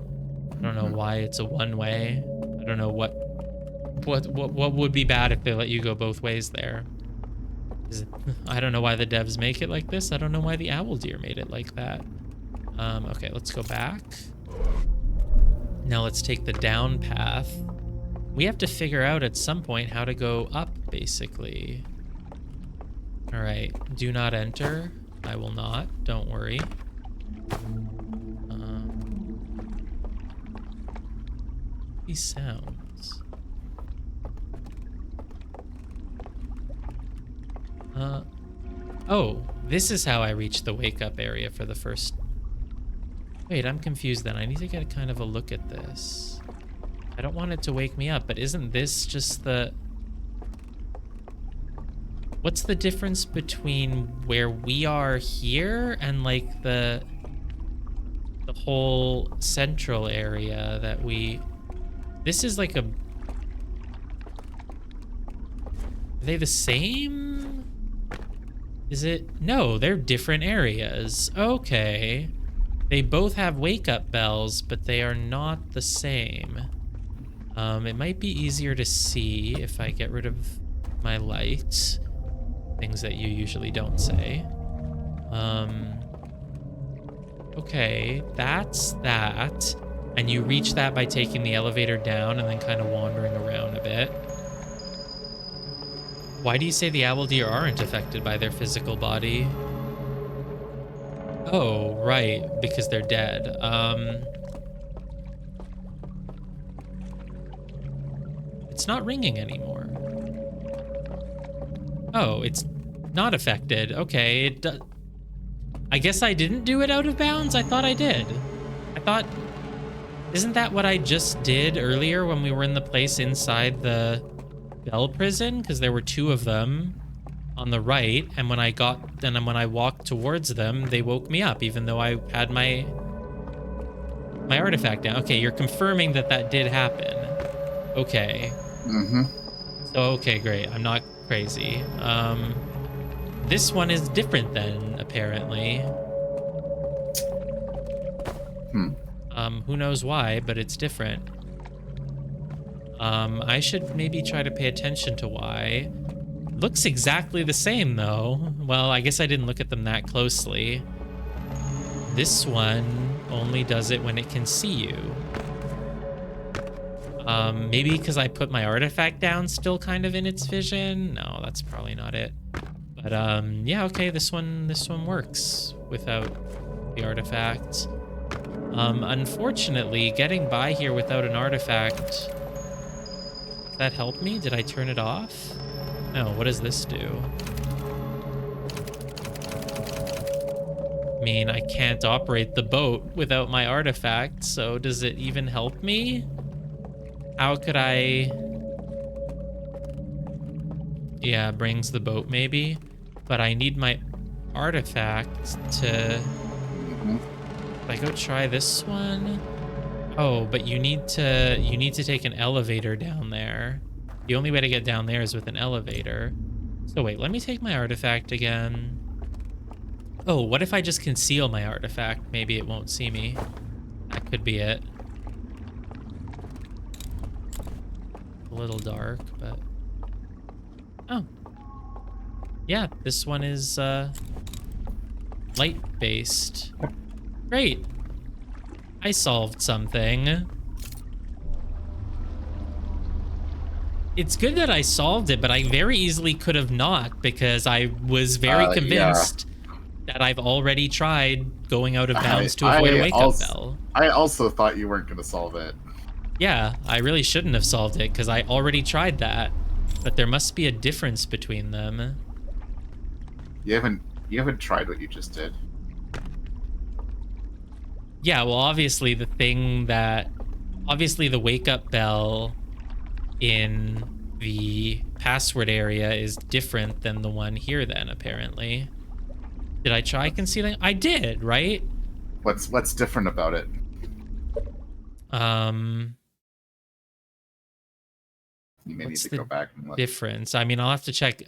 I don't know why it's a one-way. I don't know what would be bad if they let you go both ways there. I don't know why the devs make it like this. I don't know why the Owl Deer made it like that. Okay, let's go back. Now let's take the down path. We have to figure out at some point how to go up, basically. All right, do not enter. I will not, don't worry. These sounds. Oh, this is how I reached the wake up area for the first... Wait, I'm confused then. I need to get kind of a look at this. I don't want it to wake me up, but isn't this just the... What's the difference between where we are here and like the whole central area that we... This is like a... Are they the same? Is it? No, they're different areas. Okay. They both have wake-up bells, but they are not the same. It might be easier to see if I get rid of my lights. Things that you usually don't say. Okay, that's that. And you reach that by taking the elevator down and then kind of wandering around a bit. Why do you say the owl deer aren't affected by their physical body? Oh, right, because they're dead. It's not ringing anymore. Oh, it's not affected. Okay, it does. I guess I didn't do it out of bounds? I thought I did. I thought... Isn't that what I just did earlier when we were in the place inside the bell prison? Because there were two of them on the right, and when I walked towards them, they woke me up, even though I had my artifact down. Okay, you're confirming that that did happen. Okay. Mm-hmm. So, okay, great. I'm not crazy. This one is different then, apparently. Who knows why, but it's different. I should maybe try to pay attention to why. Looks exactly the same, though. Well, I guess I didn't look at them that closely. This one only does it when it can see you. Maybe because I put my artifact down still kind of in its vision? No, that's probably not it. But, yeah, okay, this one works without the artifact. Unfortunately, getting by here without an artifact... Does that help me? Did I turn it off? No, what does this do? I mean, I can't operate the boat without my artifact, so does it even help me? How could I... Yeah, brings the boat maybe, but I need my artifact to... If I go try this one... Oh, but you need to take an elevator down there. The only way to get down there is with an elevator. So wait, let me take my artifact again. Oh, what if I just conceal my artifact? Maybe it won't see me. That could be it. A little dark, but... Oh. Yeah, this one is, light-based. Great. I solved something. It's good that I solved it, but I very easily could have not, because I was very convinced that I've already tried going out of bounds to avoid a wake-up bell. I also thought you weren't going to solve it. Yeah, I really shouldn't have solved it, because I already tried that. But there must be a difference between them. You haven't tried what you just did. Yeah, well, obviously the wake-up bell in the password area is different than the one here then, apparently. Did I try concealing? I did, right? What's different about it? You may need to go back and look. Difference. I mean, I'll have to check.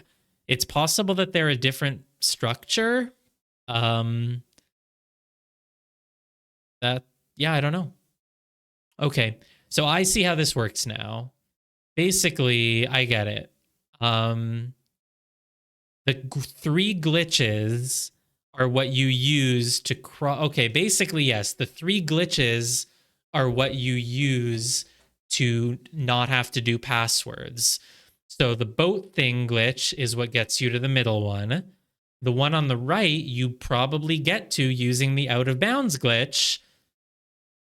It's possible that they're a different structure. Yeah, I don't know. Okay, so I see how this works now. Basically, I get it. The three glitches are what you use to cross. Okay, basically, yes. The 3 glitches are what you use to not have to do passwords. So the boat thing glitch is what gets you to the middle one. The one on the right, you probably get to using the out of bounds glitch.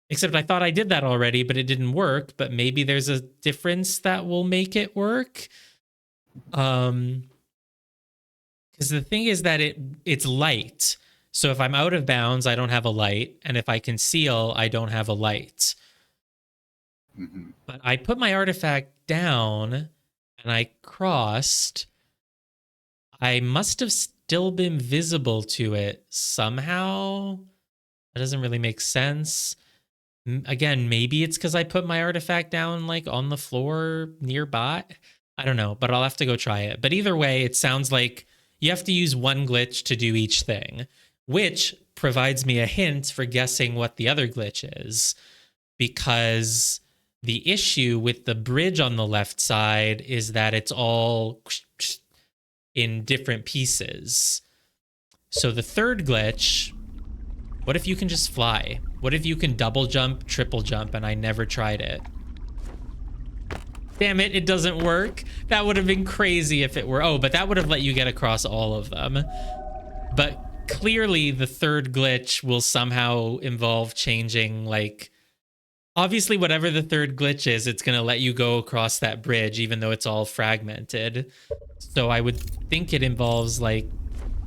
Except I thought I did that already, but it didn't work. But maybe there's a difference that will make it work. Because the thing is that it's light. So if I'm out of bounds, I don't have a light. And if I conceal, I don't have a light. Mm-hmm. But I put my artifact down and I crossed. I must have still been visible to it somehow. That doesn't really make sense. Again, maybe it's because I put my artifact down like on the floor nearby. I don't know, but I'll have to go try it. But either way, it sounds like you have to use one glitch to do each thing, which provides me a hint for guessing what the other glitch is. Because the issue with the bridge on the left side is that it's all in different pieces. So the third glitch, what if you can just fly? What if you can double jump, triple jump, and I never tried it? Damn it, it doesn't work. That would have been crazy if it were. Oh, but that would have let you get across all of them. But clearly the third glitch will somehow involve changing, like, obviously whatever the third glitch is, it's going to let you go across that bridge, even though it's all fragmented. So I would think it involves, like,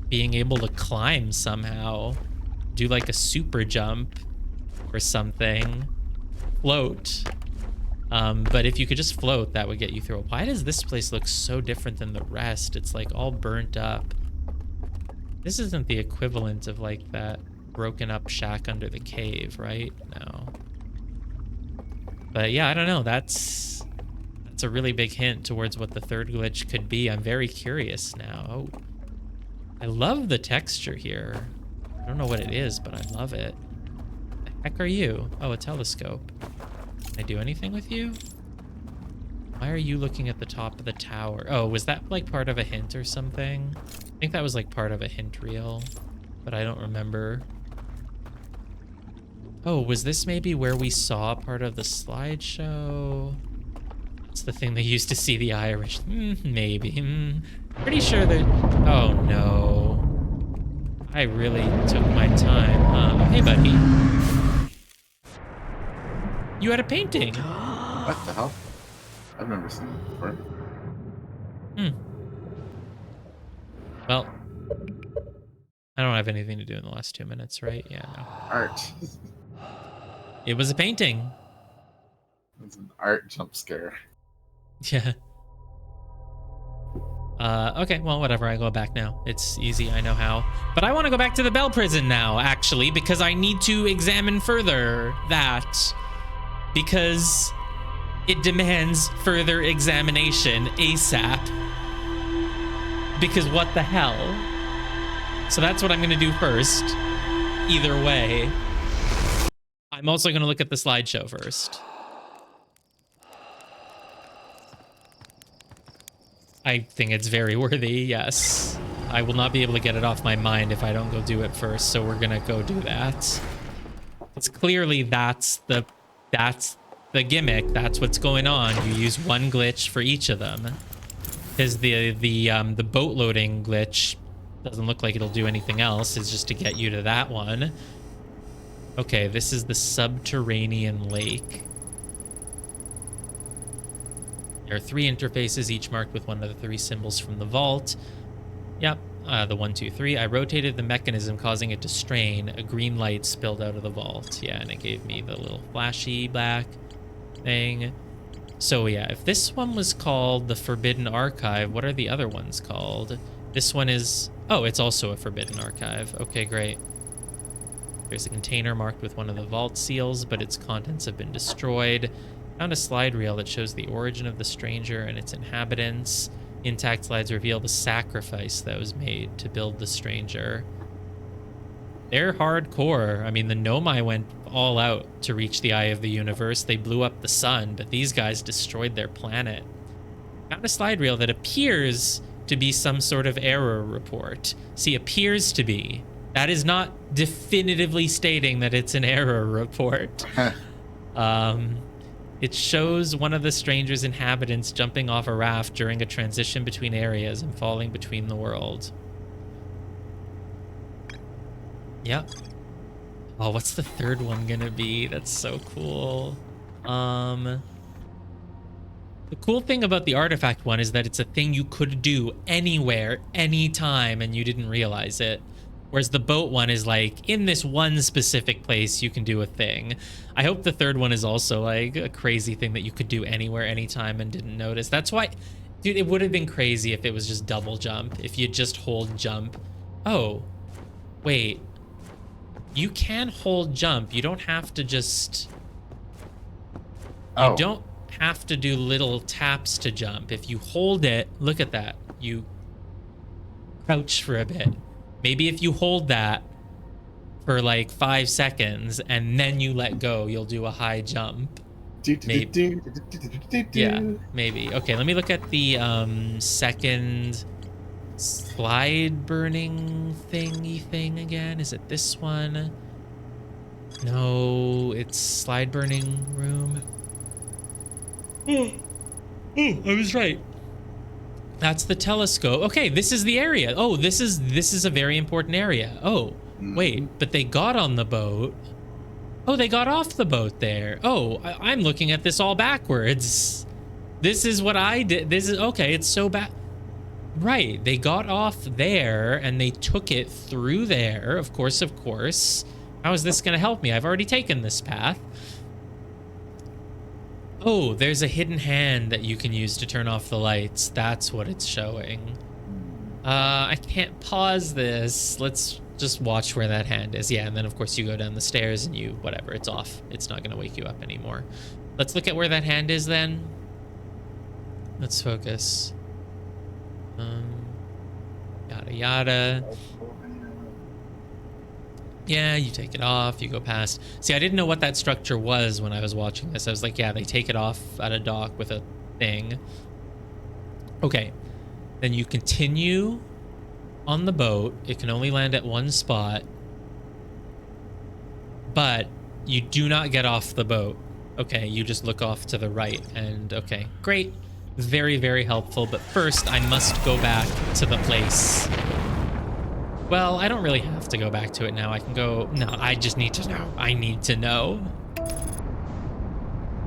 being able to climb somehow. Do, like, a super jump or something. Float. But if you could just float, that would get you through. Why does this place look so different than the rest? It's, like, all burnt up. This isn't the equivalent of, like, that broken up shack under the cave, right? No. But yeah, I don't know. That's a really big hint towards what the third glitch could be. I'm very curious now. Oh, I love the texture here. I don't know what it is, but I love it. The heck are you? Oh, a telescope. Can I do anything with you? Why are you looking at the top of the tower? Oh, was that like part of a hint or something? I think that was like part of a hint reel, but I don't remember. Oh, was this maybe where we saw part of the slideshow? It's the thing they used to see the Irish. Maybe. Pretty sure that... Oh, no. I really took my time. Hey, buddy. You had a painting. What the hell? I've never seen it before. Well, I don't have anything to do in the last 2 minutes, right? Yeah, no. Art. It was a painting. It's an art jump scare. Yeah. Okay, well, whatever. I go back now. It's easy. I know how. But I want to go back to the Bell Prison now, actually, because I need to examine further that. Because it demands further examination ASAP. Because what the hell? So that's what I'm going to do first. Either way. I'm also going to look at the slideshow first. I think it's very worthy, yes. I will not be able to get it off my mind if I don't go do it first, so we're gonna go do that. It's clearly that's the gimmick. That's what's going on. You use one glitch for each of them. Because the boat loading glitch doesn't look like it'll do anything else. It's just to get you to that one. Okay, this is the subterranean lake. There are 3 interfaces, each marked with one of the 3 symbols from the vault. Yep, the 1, 2, 3. I rotated the mechanism, causing it to strain. A green light spilled out of the vault. Yeah, and it gave me the little flashy black thing. So yeah, if this one was called the Forbidden Archive, what are the other ones called? This one is... Oh, it's also a Forbidden Archive. Okay, great. There's a container marked with one of the vault seals, but its contents have been destroyed. Found a slide reel that shows the origin of the stranger and its inhabitants. Intact slides reveal the sacrifice that was made to build the stranger. They're hardcore. I mean, the Nomai went all out to reach the eye of the universe. They blew up the sun, but these guys destroyed their planet. Found a slide reel that appears to be some sort of error report. See, appears to be. That is not definitively stating that it's an error report. It shows one of the stranger's inhabitants jumping off a raft during a transition between areas and falling between the world. Yep. Oh, what's the third one gonna be? That's so cool. The cool thing about the artifact one is that it's a thing you could do anywhere, anytime, and you didn't realize it. Whereas the boat one is like, in this one specific place, you can do a thing. I hope the third one is also like a crazy thing that you could do anywhere, anytime, and didn't notice. That's why, dude, it would have been crazy if it was just double jump, if you just hold jump. Oh, wait. You can hold jump. You don't have to just... You don't have to do little taps to jump. If you hold it, look at that. You crouch for a bit. Maybe if you hold that for like 5 seconds and then you let go, you'll do a high jump. Maybe. Yeah, maybe. Okay, let me look at the second slide burning thingy thing again. Is it this one? No, it's slide burning room. Oh, I was right. That's the telescope. Okay, this is the area. Oh, this is a very important area. Oh, wait, but they got on the boat. Oh, they got off the boat there. Oh, I'm looking at this all backwards. This is what I did. This is okay. It's so bad. Right, they got off there and they took it through there. Of course, of course. How is this going to help me? I've already taken this path. Oh, there's a hidden hand that you can use to turn off the lights. That's what it's showing. I can't pause this. Let's just watch where that hand is. Yeah, and then of course you go down the stairs and you, whatever, it's off. It's not gonna wake you up anymore. Let's look at where that hand is then. Let's focus. Yada yada. Yeah, you take it off, you go past. See, I didn't know what that structure was when I was watching this. I was like, yeah, they take it off at a dock with a thing. Okay, then you continue on the boat. It can only land at one spot, but you do not get off the boat. Okay, you just look off to the right and okay, great. Very, very helpful, but first I must go back to the place. Well, I don't really have to go back to it now. I can go... No, I just need to know. I need to know.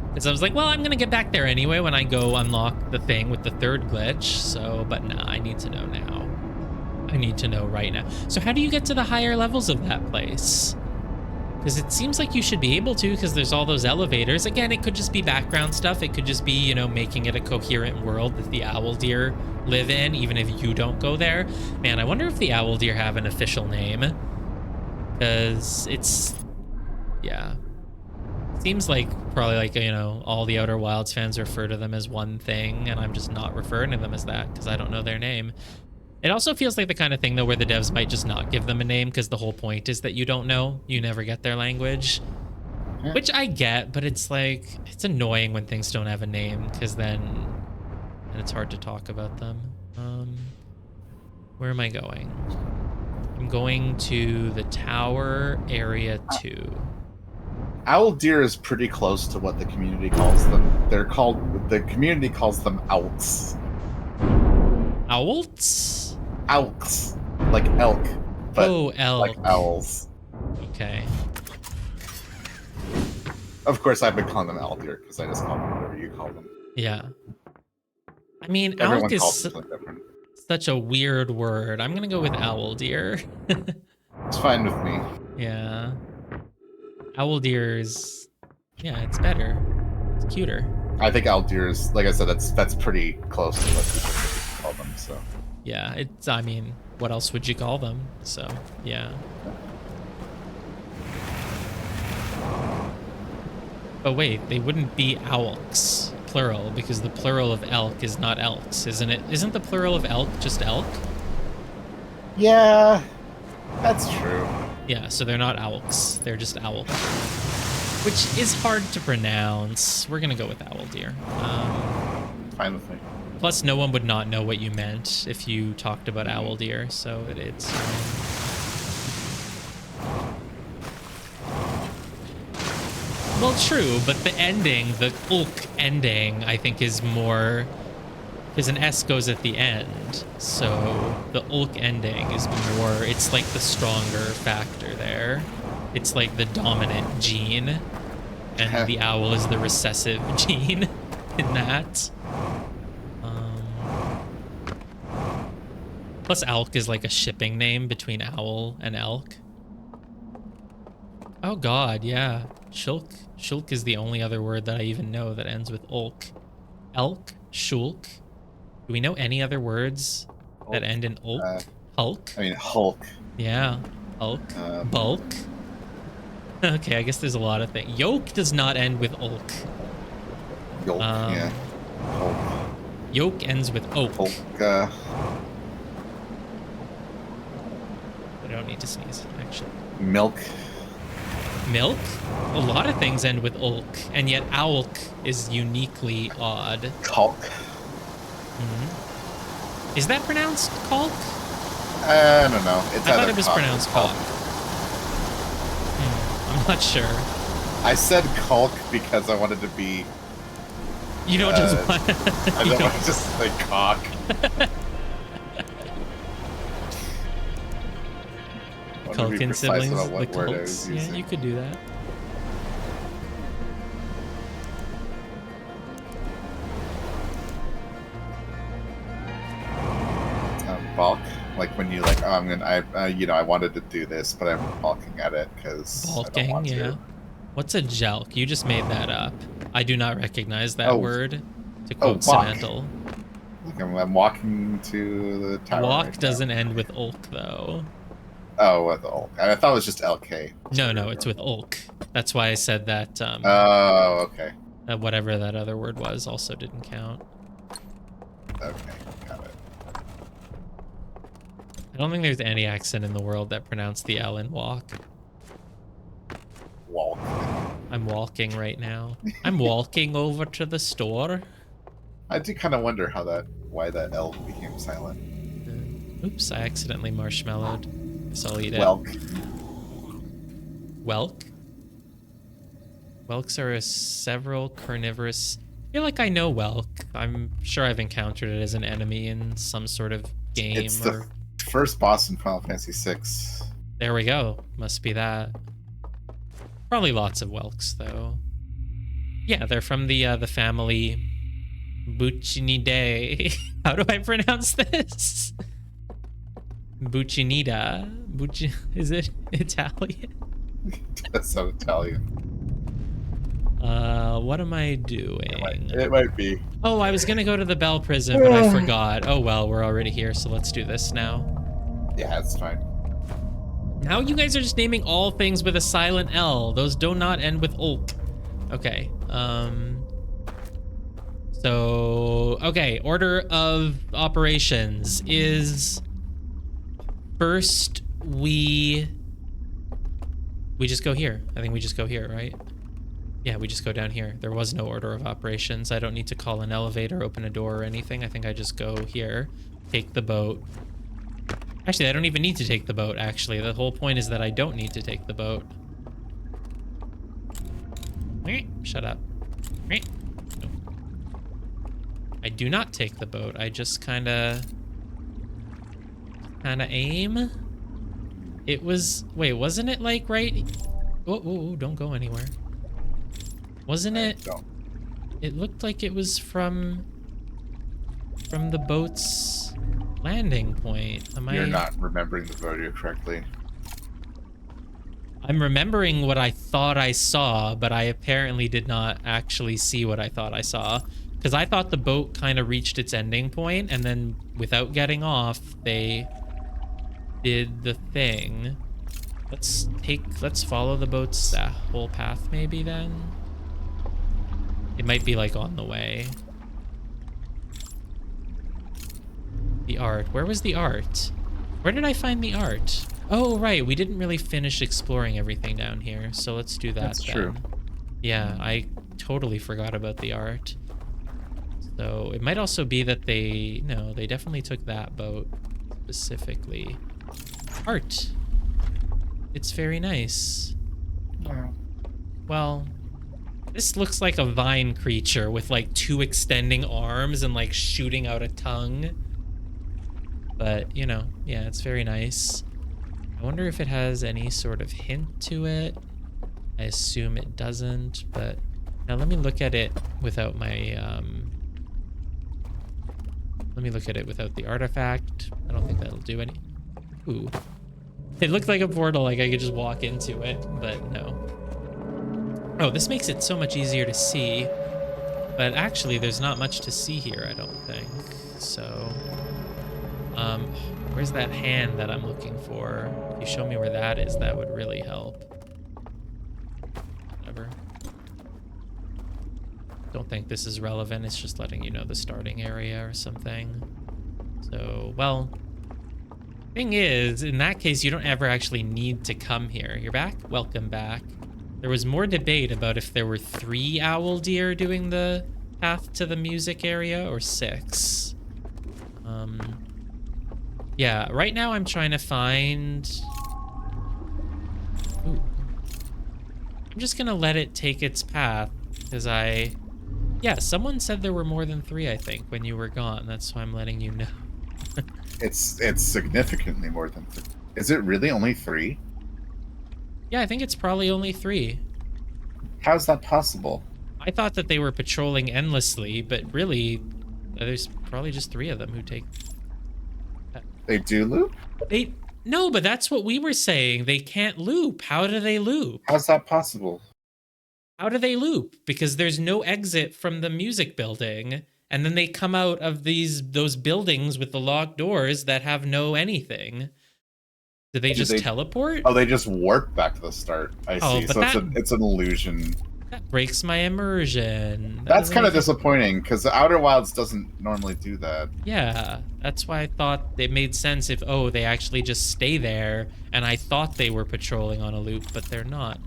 Because I was like, well, I'm going to get back there anyway when I go unlock the thing with the third glitch. So, but nah, I need to know now. I need to know right now. So how do you get to the higher levels of that place? Because it seems like you should be able to, because there's all those elevators. Again, it could just be background stuff. It could just be, you know, making it a coherent world that the owl deer live in, even if you don't go there. Man, I wonder if the owl deer have an official name. Because it's... Yeah. Seems like probably like, you know, all the Outer Wilds fans refer to them as one thing, and I'm just not referring to them as that because I don't know their name. It also feels like the kind of thing, though, where the devs might just not give them a name because the whole point is that you don't know. You never get their language. Yeah. Which I get, but it's like, it's annoying when things don't have a name because then it's hard to talk about them. Where am I going? I'm going to the tower area 2. Owl deer is pretty close to what the community calls them. The community calls them owls. Owls? Elks, like elk, but elk. Like owls. Okay. Of course, I've been calling them owl deer because I just call them whatever you call them. Yeah. I mean, everyone elk calls is it different. Such a weird word. I'm gonna go with owl deer. It's fine with me. Yeah. Owl deer is, yeah, it's better. It's cuter. I think owl deer is, like I said, that's pretty close to what people call them. So. Yeah, it's, I mean, what else would you call them? So, yeah. But wait, they wouldn't be owlks, plural, because the plural of elk is not elks, isn't it? Isn't the plural of elk just elk? Yeah, that's true. Yeah, so they're not owlks, they're just owl. Which is hard to pronounce. We're gonna go with owl deer. Fine with me. Plus, no one would not know what you meant if you talked about owl deer, so it's... Well, true, but the ending, the Ulk ending, I think is more, because an S goes at the end. So the Ulk ending is more, it's like the stronger factor there. It's like the dominant gene, and the owl is the recessive gene in that. Plus, elk is like a shipping name between owl and elk. Oh god, yeah. Shulk. Shulk is the only other word that I even know that ends with ulk. Elk, shulk. Do we know any other words that end in ulk? Hulk? I mean, Hulk. Yeah, hulk. Bulk. Okay, I guess there's a lot of things. Yoke does not end with ulk. Yolk, yeah. Hulk. Yoke ends with oak. Hulk, I don't need to sneeze, actually. Milk. Milk? A lot of things end with ulk, and yet owlk is uniquely odd. Kalk. Is that pronounced kalk? I don't know. I thought it was pronounced kalk. I'm not sure. I said kalk because I wanted to be... You don't just want... I don't want to just say cock. Culkin siblings, the word I Culks. was Yeah, using. you could do that. Balk, like when you like, oh, I'm gonna, I wanted to do this, but I'm balking at it because I don't want Balking, yeah. to. What's a jelk? You just made that up. I do not recognize that word. To quote walk. Samantal. Like I'm walking to the tower. Walk right doesn't end with ulk though. Oh, with ulk. I thought it was just LK. No, it's with ulk. That's why I said that. Oh, okay. Whatever that other word was also didn't count. Okay, got it. I don't think there's any accent in the world that pronounced the L in walk. Walk. I'm walking right now. I'm walking over to the store. I do kind of wonder why that L became silent. Oops, I accidentally marshmallowed. Guess I'll eat it. Welk. Welk? Welks are several carnivorous... I feel like I know Welk. I'm sure I've encountered it as an enemy in some sort of game. It's the first boss in Final Fantasy VI. There we go. Must be that. Probably lots of Welks, though. Yeah, they're from the family Bucinidae. How do I pronounce this? Bucinida. Is it Italian? That's so Italian. What am I doing? It might be. Oh, I was gonna go to the Bell Prison, but I forgot. Oh well, we're already here, so let's do this now. Yeah, that's fine. Now you guys are just naming all things with a silent L. Those do not end with ulk. Okay. So, okay, order of operations is first we just go here. I think we just go here, right? Yeah, we just go down here. There was no order of operations. I don't need to call an elevator, open a door or anything. I think I just go here, take the boat. Actually, I don't even need to take the boat, actually. The whole point is that I don't need to take the boat. Shut up. I do not take the boat. I just kind of aim. It was... Wait, wasn't it like right... Oh, don't go anywhere. Wasn't it? It looked like it was from the boat's landing point. You're not remembering the video correctly. I'm remembering what I thought I saw, but I apparently did not actually see what I thought I saw. Because I thought the boat kind of reached its ending point, and then without getting off, they did the thing. Let's follow the boat's whole path maybe then. It might be like on the way. The art. Where was the art? Where did I find the art? Oh, right. We didn't really finish exploring everything down here. So let's do that. That's true. Yeah, I totally forgot about the art. So it might also be that they definitely took that boat specifically. Art. It's very nice. Yeah. Well, This looks like a vine creature with like 2 extending arms and like shooting out a tongue. But, you know, yeah, it's very nice. I wonder if it has any sort of hint to it. I assume it doesn't, but now let me look at it without my, let me look at it without the artifact. I don't think that'll do any. Ooh. It looked like a portal, like I could just walk into it, but no. Oh, this makes it so much easier to see. But actually, there's not much to see here, I don't think. So, where's that hand that I'm looking for? If you show me where that is, that would really help. Whatever. Don't think this is relevant. It's just letting you know the starting area or something. So, well, thing is, in that case, you don't ever actually need to come here. You're back? Welcome back. There was more debate about if there were 3 owl deer doing the path to the music area or 6. Yeah, right now I'm trying to find... Ooh. I'm just gonna let it take its path, because yeah, someone said there were more than 3, I think, when you were gone. That's why I'm letting you know. It's significantly more than 3. Is it really only 3? Yeah, I think it's probably only 3. How's that possible? I thought that they were patrolling endlessly, but really, there's probably just 3 of them who take... They do loop? No, but that's what we were saying. They can't loop. How do they loop? How's that possible? How do they loop? Because there's no exit from the music building, and then they come out of those buildings with the locked doors that have no anything. Do they just teleport? Oh, they just warp back to the start. I see. So it's an illusion. That breaks my immersion. That's kind of disappointing, because the Outer Wilds doesn't normally do that. Yeah, that's why I thought it made sense if, oh, they actually just stay there, and I thought they were patrolling on a loop, but they're not.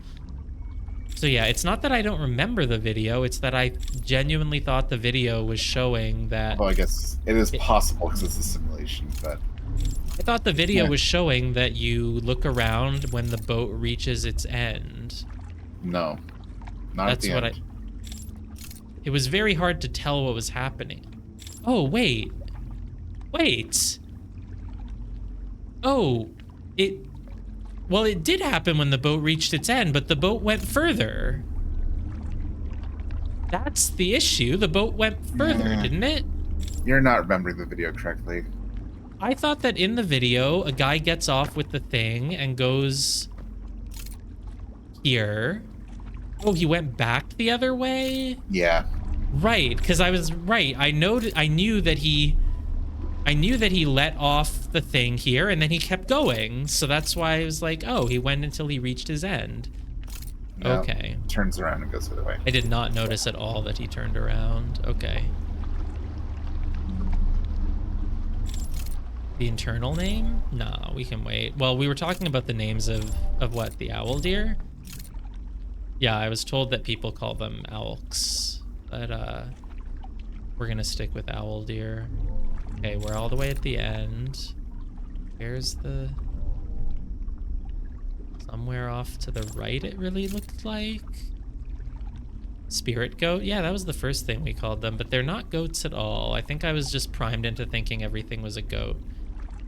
So yeah, it's not that I don't remember the video, it's that I genuinely thought the video was showing that... Oh, I guess it is possible because it's a simulation, but... I thought the video was showing that you look around when the boat reaches its end. No. Not That's at the end. It was very hard to tell what was happening. Oh, wait. Wait. Oh, well, it did happen when the boat reached its end, but the boat went further. That's the issue. The boat went further, didn't it? You're not remembering the video correctly. I thought that in the video, a guy gets off with the thing and goes here. Oh, he went back the other way? Yeah. Right, because I was right. I knew that he let off the thing here and then he kept going. So that's why I was like, oh, he went until he reached his end. No, okay. Turns around and goes the other way. I did not notice at all that he turned around. Okay. The internal name? No, we can wait. Well, we were talking about the names of what? The owl deer? Yeah, I was told that people call them owlks, but we're gonna stick with owl deer. Okay, we're all the way at the end. Where's the... Somewhere off to the right, it really looked like. Spirit goat? Yeah, that was the first thing we called them, but they're not goats at all. I think I was just primed into thinking everything was a goat.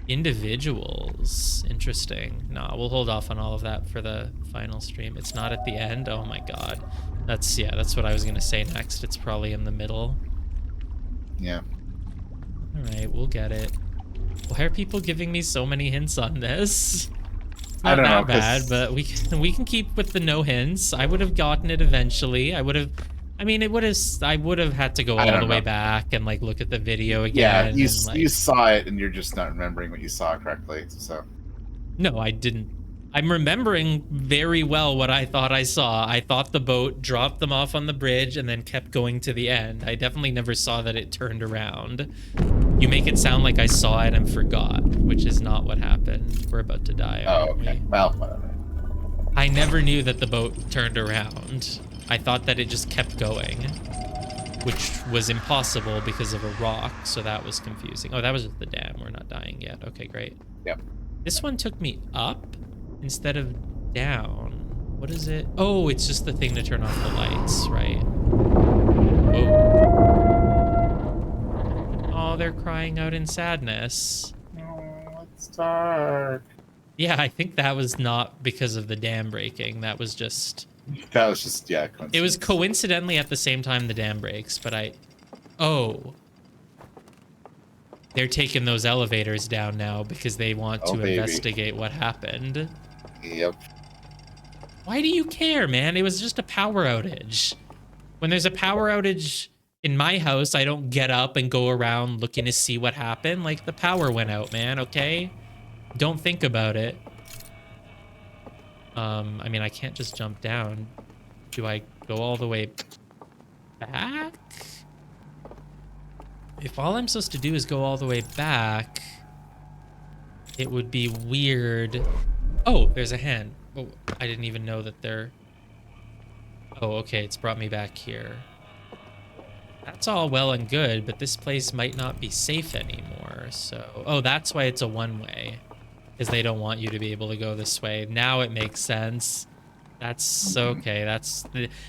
Individuals. Interesting. Nah, we'll hold off on all of that for the final stream. It's not at the end? Oh my god. That's what I was gonna say next. It's probably in the middle. Yeah. Alright, we'll get it. Why are people giving me so many hints on this? It's I not don't know, that bad, but we can keep with the no hints. I would have gotten it eventually. I would have had to go all the way back and like look at the video again. Yeah, and, you saw it and you're just not remembering what you saw correctly. So no, I didn't. I'm remembering very well what I thought I saw. I thought the boat dropped them off on the bridge and then kept going to the end. I definitely never saw that it turned around. You make it sound like I saw it and forgot, which is not what happened. We're about to die. Oh, okay. Well, whatever. I never knew that the boat turned around. I thought that it just kept going, which was impossible because of a rock, so that was confusing. Oh, that was just the dam. We're not dying yet. Okay, great. Yep. This one took me up instead of down. What is it? Oh, it's just the thing to turn off the lights, right? Oh. Oh, they're crying out in sadness. Oh, it's dark. Yeah, I think that was not because of the dam breaking. That was just... That was just, yeah, It was coincidence. coincidentally at the same time the dam breaks, but I... Oh. They're taking those elevators down now because they want to investigate what happened. Yep. Why do you care, man? It was just a power outage. When there's a power outage in my house, I don't get up and go around looking to see what happened. Like, the power went out, man, okay? Don't think about it. I mean, I can't just jump down. Do I go all the way back? If all I'm supposed to do is go all the way back, it would be weird. Oh, there's a hand. Oh, I didn't even know that there... Oh, okay, it's brought me back here. That's all well and good, but this place might not be safe anymore, so... Oh, that's why it's a one-way. Because they don't want you to be able to go this way. Now it makes sense. That's okay. That's...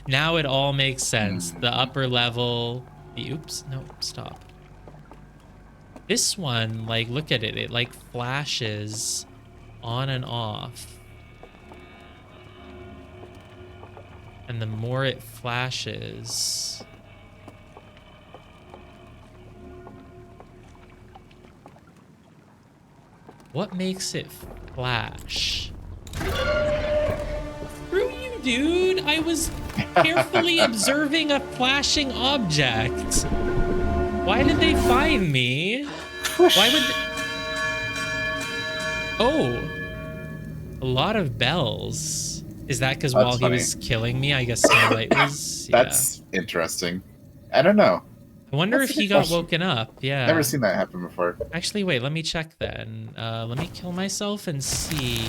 Now it all makes sense. The upper level... The... Oops. No, stop. This one, like, look at it. It, like, flashes on and off. And the more it flashes... What makes it flash? Screw you, dude! I was carefully observing a flashing object. Why did they find me? Why would they... Oh. A lot of bells. Is that because while he was killing me, I guess Snowlight was... Yeah. That's interesting. I don't know. I wonder if he got woken up. Yeah. Never seen that happen before. Actually, wait, let me check then. Let me kill myself and see.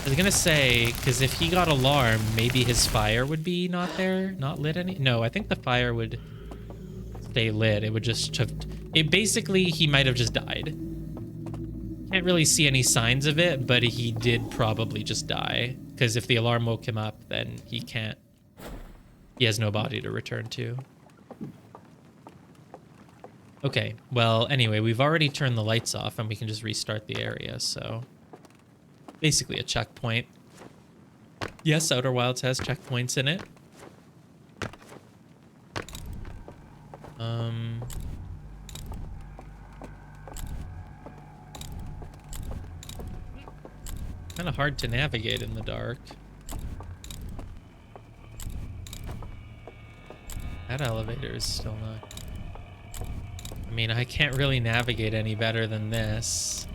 I was gonna say, because if he got alarmed, maybe his fire would be not there, not lit any. No, I think the fire would stay lit. It would just have. It basically, he might have just died. Can't really see any signs of it, but he did probably just die. Because if the alarm woke him up, then he can't. He has no body to return to. Okay, well, anyway, we've already turned the lights off and we can just restart the area, so... Basically a checkpoint. Yes, Outer Wilds has checkpoints in it. Kind of hard to navigate in the dark. That elevator is still not... I mean, I can't really navigate any better than this.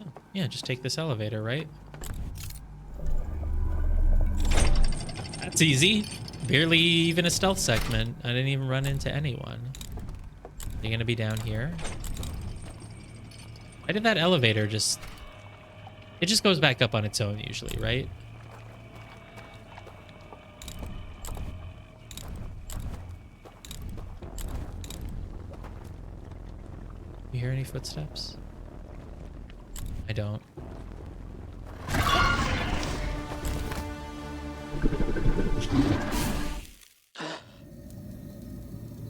Oh, yeah, just take this elevator, right? That's easy. Barely even a stealth segment. I didn't even run into anyone. Are you gonna be down here? Why did that elevator just... It just goes back up on its own usually, right? You hear any footsteps? I don't.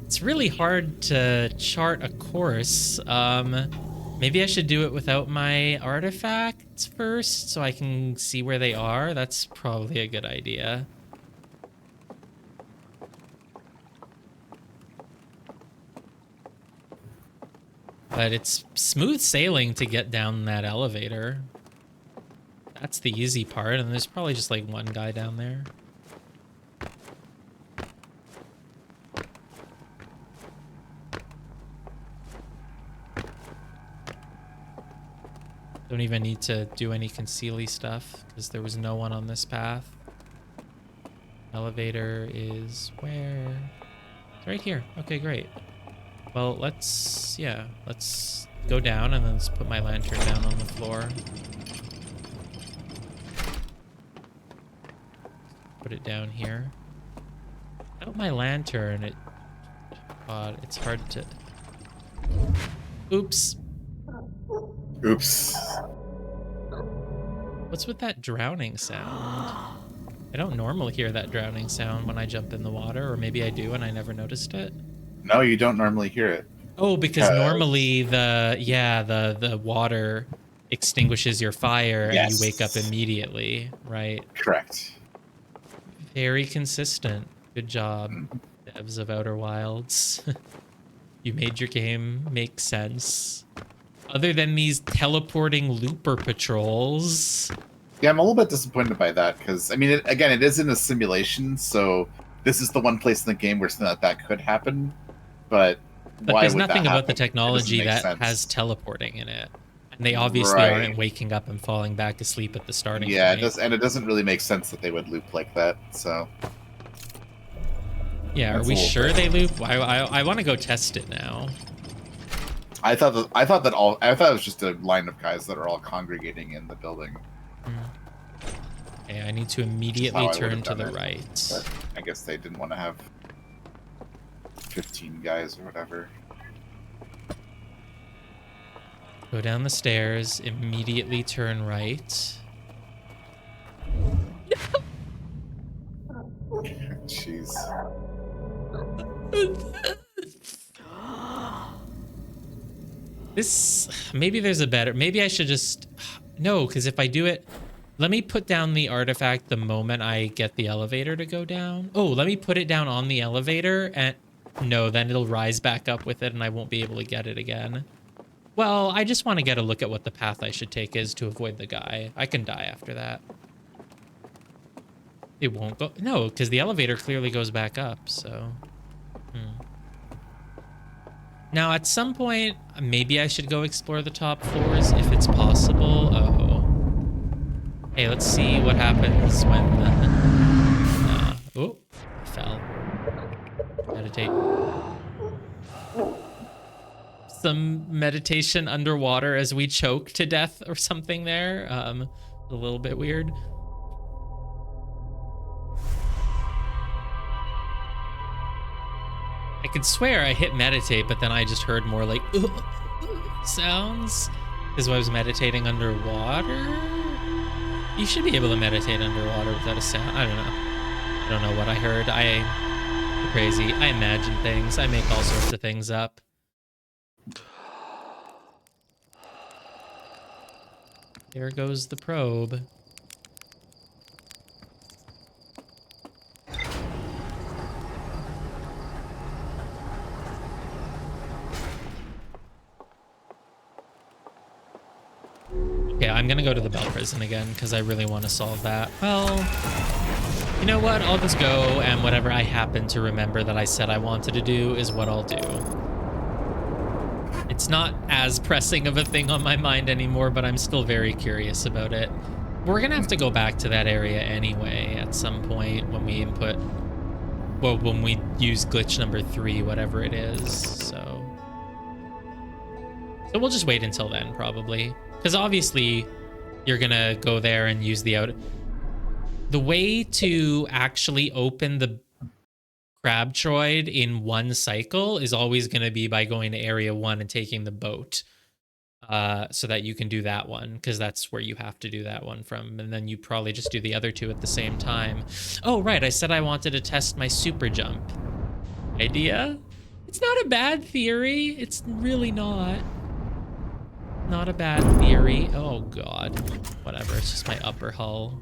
It's really hard to chart a course. Maybe I should do it without my artifacts first so I can see where they are. That's probably a good idea. But it's smooth sailing to get down that elevator. That's the easy part, and there's probably just like one guy down there. Don't even need to do any concealy stuff because there was no one on this path. Elevator is where? It's right here. Okay, great. Well, let's go down and then let's put my lantern down on the floor. Put it down here. Without my lantern, it's hard to... Oops. Oops. What's with that drowning sound? I don't normally hear that drowning sound when I jump in the water, or maybe I do and I never noticed it. No, you don't normally hear it. Oh, because normally the water extinguishes your fire and you wake up immediately, right? Correct. Very consistent. Good job, devs of Outer Wilds. You made your game make sense. Other than these teleporting looper patrols. Yeah, I'm a little bit disappointed by that because, I mean, it is in a simulation, so this is the one place in the game where something like that could happen. But why there's would nothing that about the happen? technology It doesn't make that sense. has teleporting in it. And they obviously aren't waking up and falling back asleep at the starting point. Yeah, it doesn't really make sense that they would loop like that, so... Yeah, are we sure they loop? I want to go test it now. I thought it was just a line of guys that are all congregating in the building. Okay, I need to immediately turn to the right. But I guess they didn't want to have 15 guys or whatever. Go down the stairs, immediately turn right. Jeez. Maybe there's a better, maybe I should just, no, because if I do it, let me put down the artifact the moment I get the elevator to go down. Oh, let me put it down on the elevator and no, then it'll rise back up with it and I won't be able to get it again. Well, I just want to get a look at what the path I should take is to avoid the guy. I can die after that. It won't go, no, because the elevator clearly goes back up, so. Now, at some point, maybe I should go explore the top floors if it's possible. Oh. Hey, let's see what happens when the... oh, I fell. Meditate. Some meditation underwater as we choke to death or something there. A little bit weird. I could swear I hit meditate, but then I just heard more like sounds. This is why I was meditating underwater. You should be able to meditate underwater without a sound. I don't know. I don't know what I heard. I'm crazy. I imagine things. I make all sorts of things up. There goes the probe. Okay, I'm gonna go to the Bell Prison again because I really want to solve that. Well, you know what? I'll just go and whatever I happen to remember that I said I wanted to do is what I'll do. It's not as pressing of a thing on my mind anymore, but I'm still very curious about it. We're gonna have to go back to that area anyway at some point when we input, well, when we use glitch number 3, whatever it is, so we'll just wait until then, probably. Because obviously, you're gonna go there and use the out. The way to actually open the Crab Troid in one cycle is always gonna be by going to Area 1 and taking the boat, so that you can do that one, because that's where you have to do that one from, and then you probably just do the other 2 at the same time. Oh, right, I said I wanted to test my super jump idea. It's not a bad theory. It's really not. Not a bad theory. Oh god. Whatever, it's just my upper hull.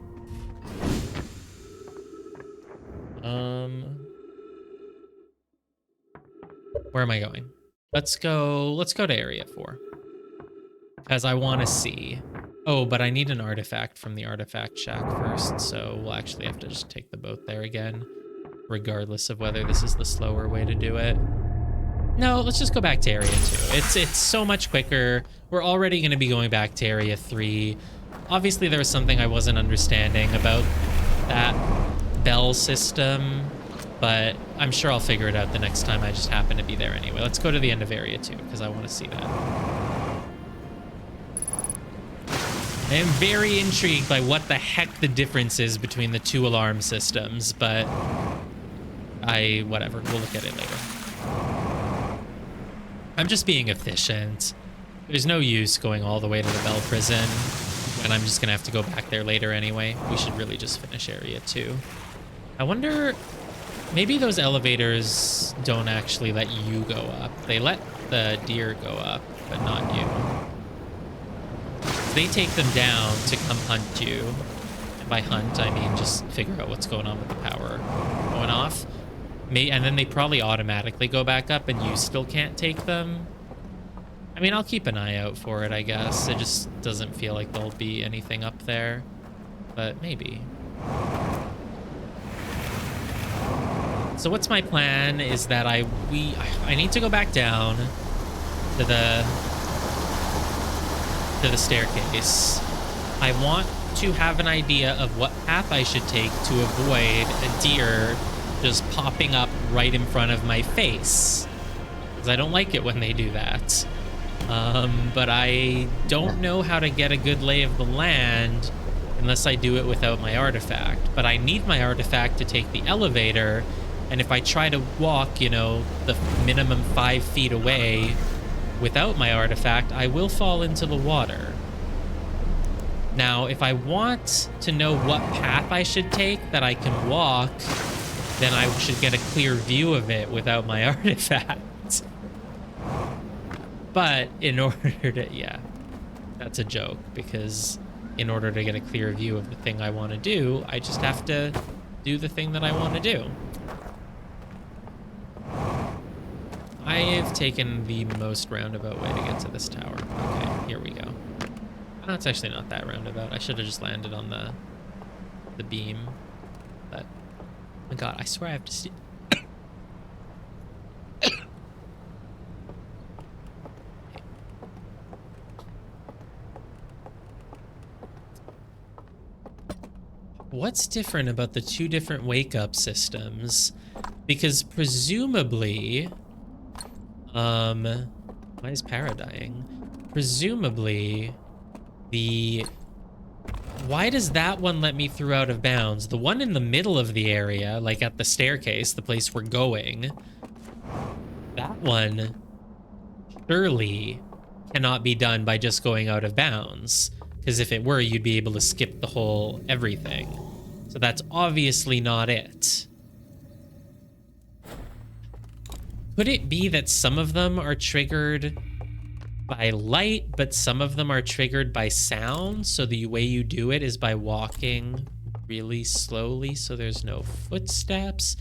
Where am I going? Let's go to Area 4. Because I want to see. Oh, but I need an artifact from the artifact shack first, so we'll actually have to just take the boat there again, regardless of whether this is the slower way to do it. No, let's just go back to Area 2. It's so much quicker. We're already going to be going back to Area 3. Obviously, there was something I wasn't understanding about that bell system, but I'm sure I'll figure it out the next time I just happen to be there anyway. Let's go to the end of Area 2, because I want to see that. I am very intrigued by what the heck the difference is between the 2 alarm systems, but whatever, we'll look at it later. I'm just being efficient. There's no use going all the way to the Bell Prison, and I'm just gonna have to go back there later anyway. We should really just finish Area 2. I wonder, maybe those elevators don't actually let you go up. They let the deer go up, but not you. They take them down to come hunt you. And by hunt, I mean just figure out what's going on with the power going off. And then they probably automatically go back up and you still can't take them. I mean, I'll keep an eye out for it, I guess. It just doesn't feel like there'll be anything up there, but maybe. So what's my plan is that I need to go back down to the staircase. I want to have an idea of what path I should take to avoid a deer just popping up right in front of my face, because I don't like it when they do that. But I don't know how to get a good lay of the land unless I do it without my artifact. But I need my artifact to take the elevator, and if I try to walk, you know, the minimum 5 feet away without my artifact, I will fall into the water. Now, if I want to know what path I should take that I can walk, then I should get a clear view of it without my artifact. But in order to, yeah, that's a joke, because in order to get a clear view of the thing I want to do, I just have to do the thing that I want to do. I've taken the most roundabout way to get to this tower. Okay, here we go. Oh, it's actually not that roundabout. I should have just landed on the beam. But, oh my god, I swear I have to see. What's different about the two different wake-up systems? Because presumably... why is Para dying? Presumably, why does that one let me through out of bounds? The one in the middle of the area, like at the staircase, the place we're going, that one surely cannot be done by just going out of bounds. Because if it were, you'd be able to skip the whole everything. So that's obviously not it. Could it be that some of them are triggered by light, but some of them are triggered by sound? So the way you do it is by walking really slowly so there's no footsteps.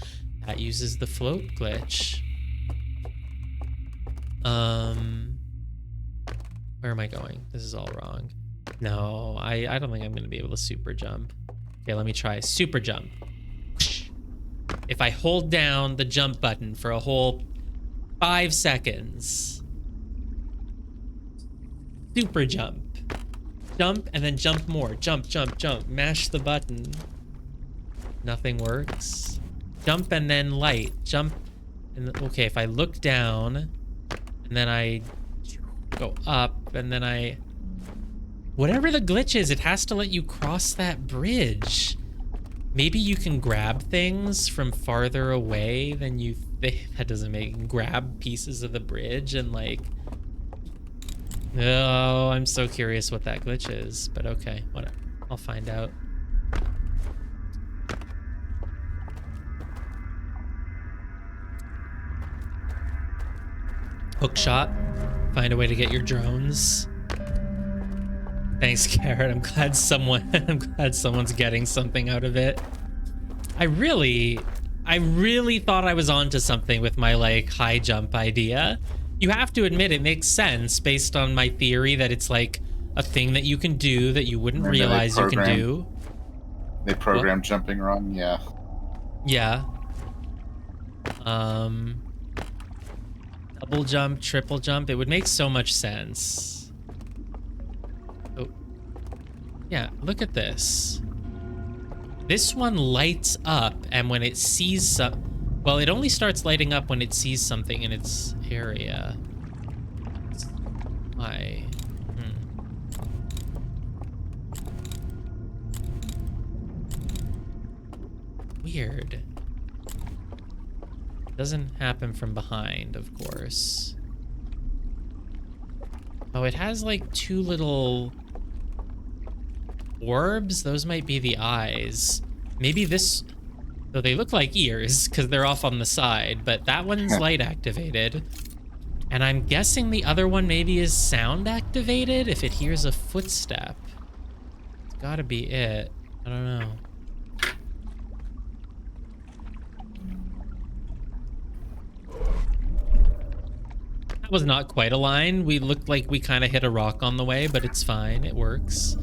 That uses the float glitch. Where am I going? This is all wrong. No, I don't think I'm going to be able to super jump. Okay, let me try super jump. If I hold down the jump button for a whole 5 seconds. Super jump. Jump and then jump more. Jump, jump, jump. Mash the button. Nothing works. Jump and then light. Jump. And okay, if I look down and then I go up and then I... Whatever the glitch is, it has to let you cross that bridge. Maybe you can grab things from farther away than you think. That doesn't make... Grab pieces of the bridge and like... Oh, I'm so curious what that glitch is. But okay, whatever. I'll find out. Hook shot. Find a way to get your drones. Thanks, Carrot. I'm glad someone's getting something out of it. I really thought I was onto something with my like high jump idea. You have to admit it makes sense based on my theory that it's like a thing that you can do that you wouldn't realize you can do. They programmed jumping wrong, yeah. Yeah. Double jump, triple jump. It would make so much sense. Oh. Yeah, look at this. This one lights up, and when it sees some... Well, it only starts lighting up when it sees something in its area. Why? Weird. Doesn't happen from behind, of course. Oh, it has like two little orbs. Those might be the eyes. Maybe this... So they look like ears because they're off on the side, but that one's light activated. And I'm guessing the other one maybe is sound activated if it hears a footstep. It's gotta be it. I don't know. That was not quite a line. We looked like we kind of hit a rock on the way, but it's fine. It works.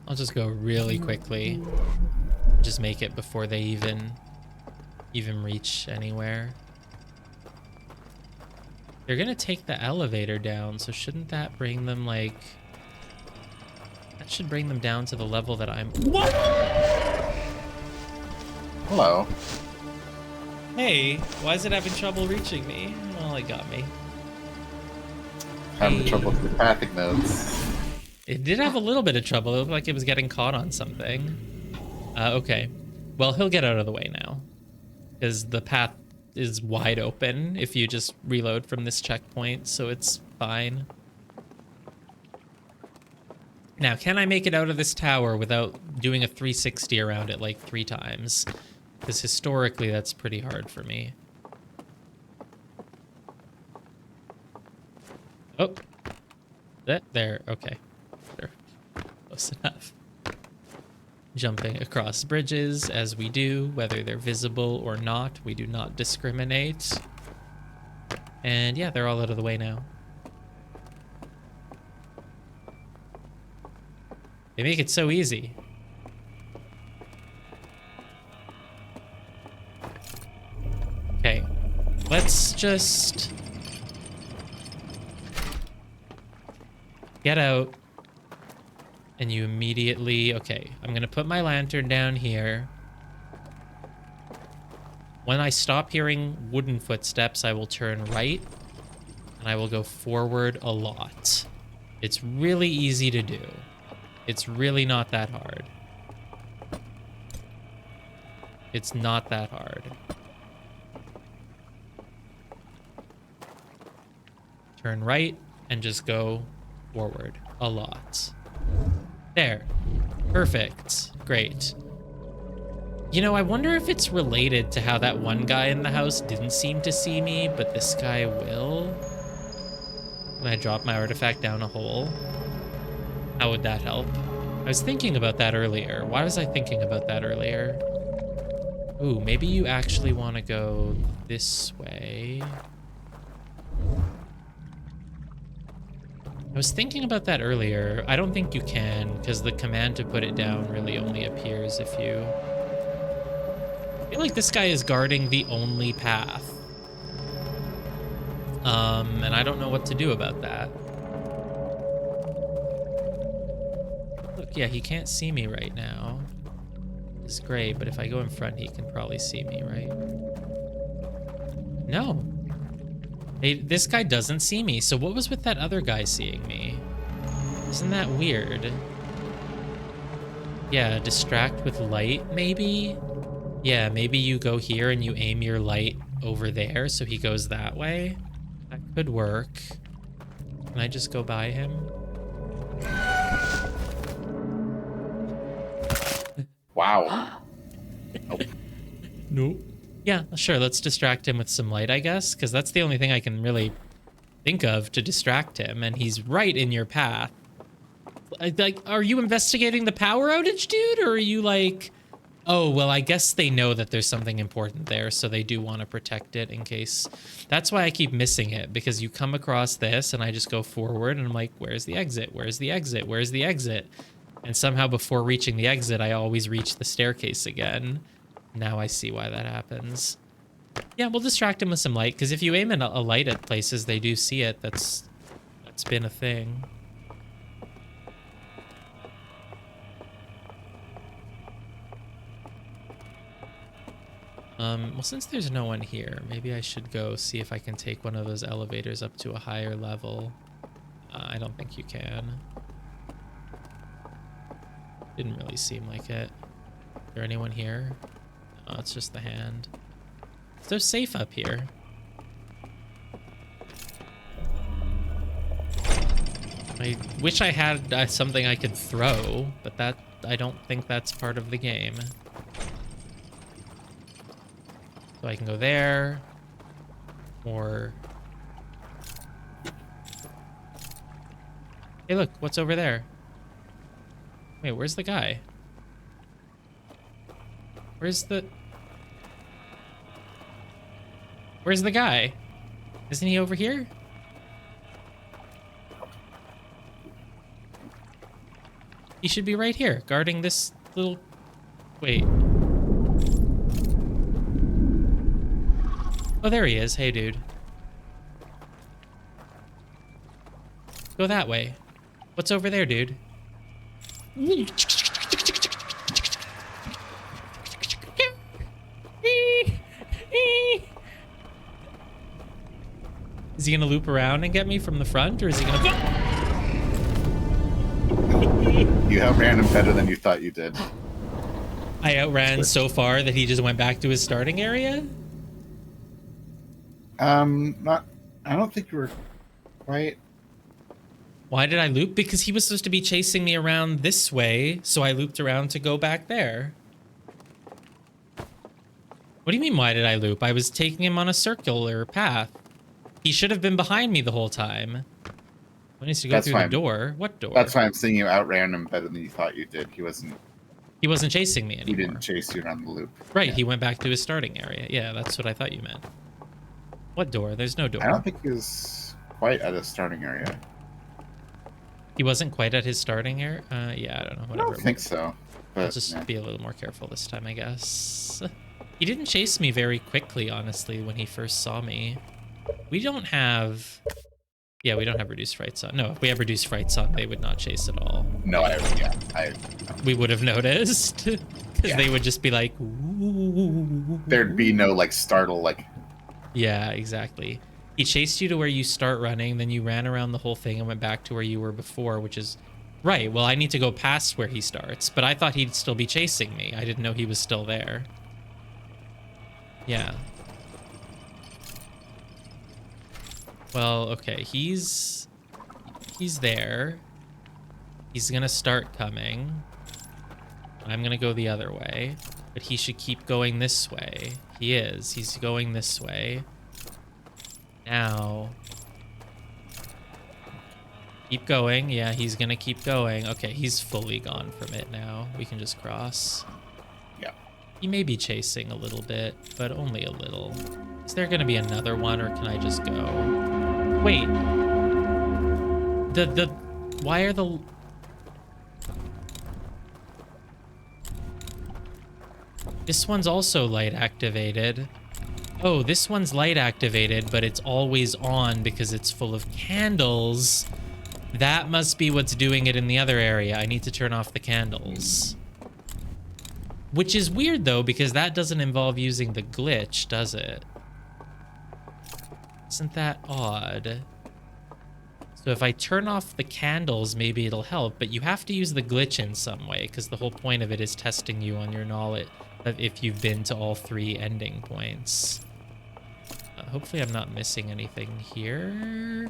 I'll just go really quickly. Just make it before they even reach anywhere. They're gonna take the elevator down, so shouldn't that bring them like... That should bring them down to the level that I'm... What? Hello. Hey, why is it having trouble reaching me? Well, it got me. Having trouble with the pathic nodes. It did have a little bit of trouble. It looked like it was getting caught on something. Okay. Well, he'll get out of the way now. Because the path is wide open if you just reload from this checkpoint, so it's fine. Now, can I make it out of this tower without doing a 360 around it like 3 times? Because historically, that's pretty hard for me. Oh. There. Okay. Sure. Close enough. Jumping across bridges, as we do, whether they're visible or not. We do not discriminate. And yeah, they're all out of the way now. They make it so easy. Okay, let's just get out. And you immediately... Okay, I'm going to put my lantern down here. When I stop hearing wooden footsteps, I will turn right. And I will go forward a lot. It's really easy to do. It's really not that hard. It's not that hard. Turn right and just go forward a lot. There. Perfect. Great. You know, I wonder if it's related to how that one guy in the house didn't seem to see me, but this guy will. When I drop my artifact down a hole, how would that help? I was thinking about that earlier. Why was I thinking about that earlier? Ooh, maybe you actually want to go this way. I was thinking about that earlier. I don't think you can, because the command to put it down really only appears if you... I feel like this guy is guarding the only path. And I don't know what to do about that. Look, yeah, he can't see me right now. It's great, but if I go in front, he can probably see me, right? No. Hey, this guy doesn't see me, so what was with that other guy seeing me? Isn't that weird? Yeah, distract with light, maybe? Yeah, maybe you go here and you aim your light over there, so he goes that way. That could work. Can I just go by him? Wow. Nope. Nope. Yeah, sure, let's distract him with some light, I guess, because that's the only thing I can really think of to distract him, and he's right in your path. Like, are you investigating the power outage, dude, or are you like... Oh, well, I guess they know that there's something important there, so they do want to protect it in case... That's why I keep missing it, because you come across this, and I just go forward, and I'm like, where's the exit? Where's the exit? Where's the exit? And somehow before reaching the exit, I always reach the staircase again. Now I see why that happens. Yeah, we'll distract him with some light, because if you aim a light at places, they do see it. That's been a thing. Well, since there's no one here, maybe I should go see if I can take one of those elevators up to a higher level. I don't think you can. Didn't really seem like it. Is there anyone here? No, it's just the hand. It's so safe up here. I wish I had something I could throw, but that I don't think that's part of the game. So I can go there, or... Hey, look, what's over there? Wait, where's the guy? Where's the guy? Isn't he over here? He should be right here, guarding this little... Wait. Oh, there he is. Hey, dude. Go that way. What's over there, dude? Is he gonna loop around and get me from the front, or is he gonna... You outran him better than you thought you did. I outran so far that he just went back to his starting area? Not... I don't think you were quite... Why did I loop? Because he was supposed to be chasing me around this way, so I looped around to go back there. What do you mean, why did I loop? I was taking him on a circular path. He should have been behind me the whole time. He needs to go through the door. What door? That's why I'm saying you outran him better than you thought you did. He wasn't chasing me anymore. He didn't chase you around the loop. Right, Yeah. he went back to his starting area. Yeah, that's what I thought you meant. What door? There's no door. I don't think he was quite at his starting area. He wasn't quite at his starting area? Yeah, I don't know. I Whatever. don't think so. But, I'll just be a little more careful this time, I guess. He didn't chase me very quickly, honestly, when he first saw me. We don't have... Yeah, we don't have reduced frights on. No, if we have reduced frights on, they would not chase at all. No, We would have noticed. Because Yeah. they would just be like... There'd be no, like, startle, like... Yeah, exactly. He chased you to where you start running, then you ran around the whole thing and went back to where you were before, which is... Right, well, I need to go past where he starts, but I thought he'd still be chasing me. I didn't know he was still there. Yeah. Well, okay, he's there. He's gonna start coming. I'm gonna go the other way, but he should keep going this way. He is. He's going this way. Now. Keep going. Yeah, he's gonna keep going. Okay, he's fully gone from it now. We can just cross. Yeah. He may be chasing a little bit, but only a little. Is there gonna be another one, or can I just go? Wait. Why are the... This one's also light activated. Oh, this one's light activated, but it's always on because it's full of candles. That must be what's doing it in the other area. I need to turn off the candles. Which is weird, though, because that doesn't involve using the glitch, does it? Isn't that odd? So if I turn off the candles, maybe it'll help, but you have to use the glitch in some way, because the whole point of it is testing you on your knowledge of if you've been to all 3 ending points. Hopefully I'm not missing anything here.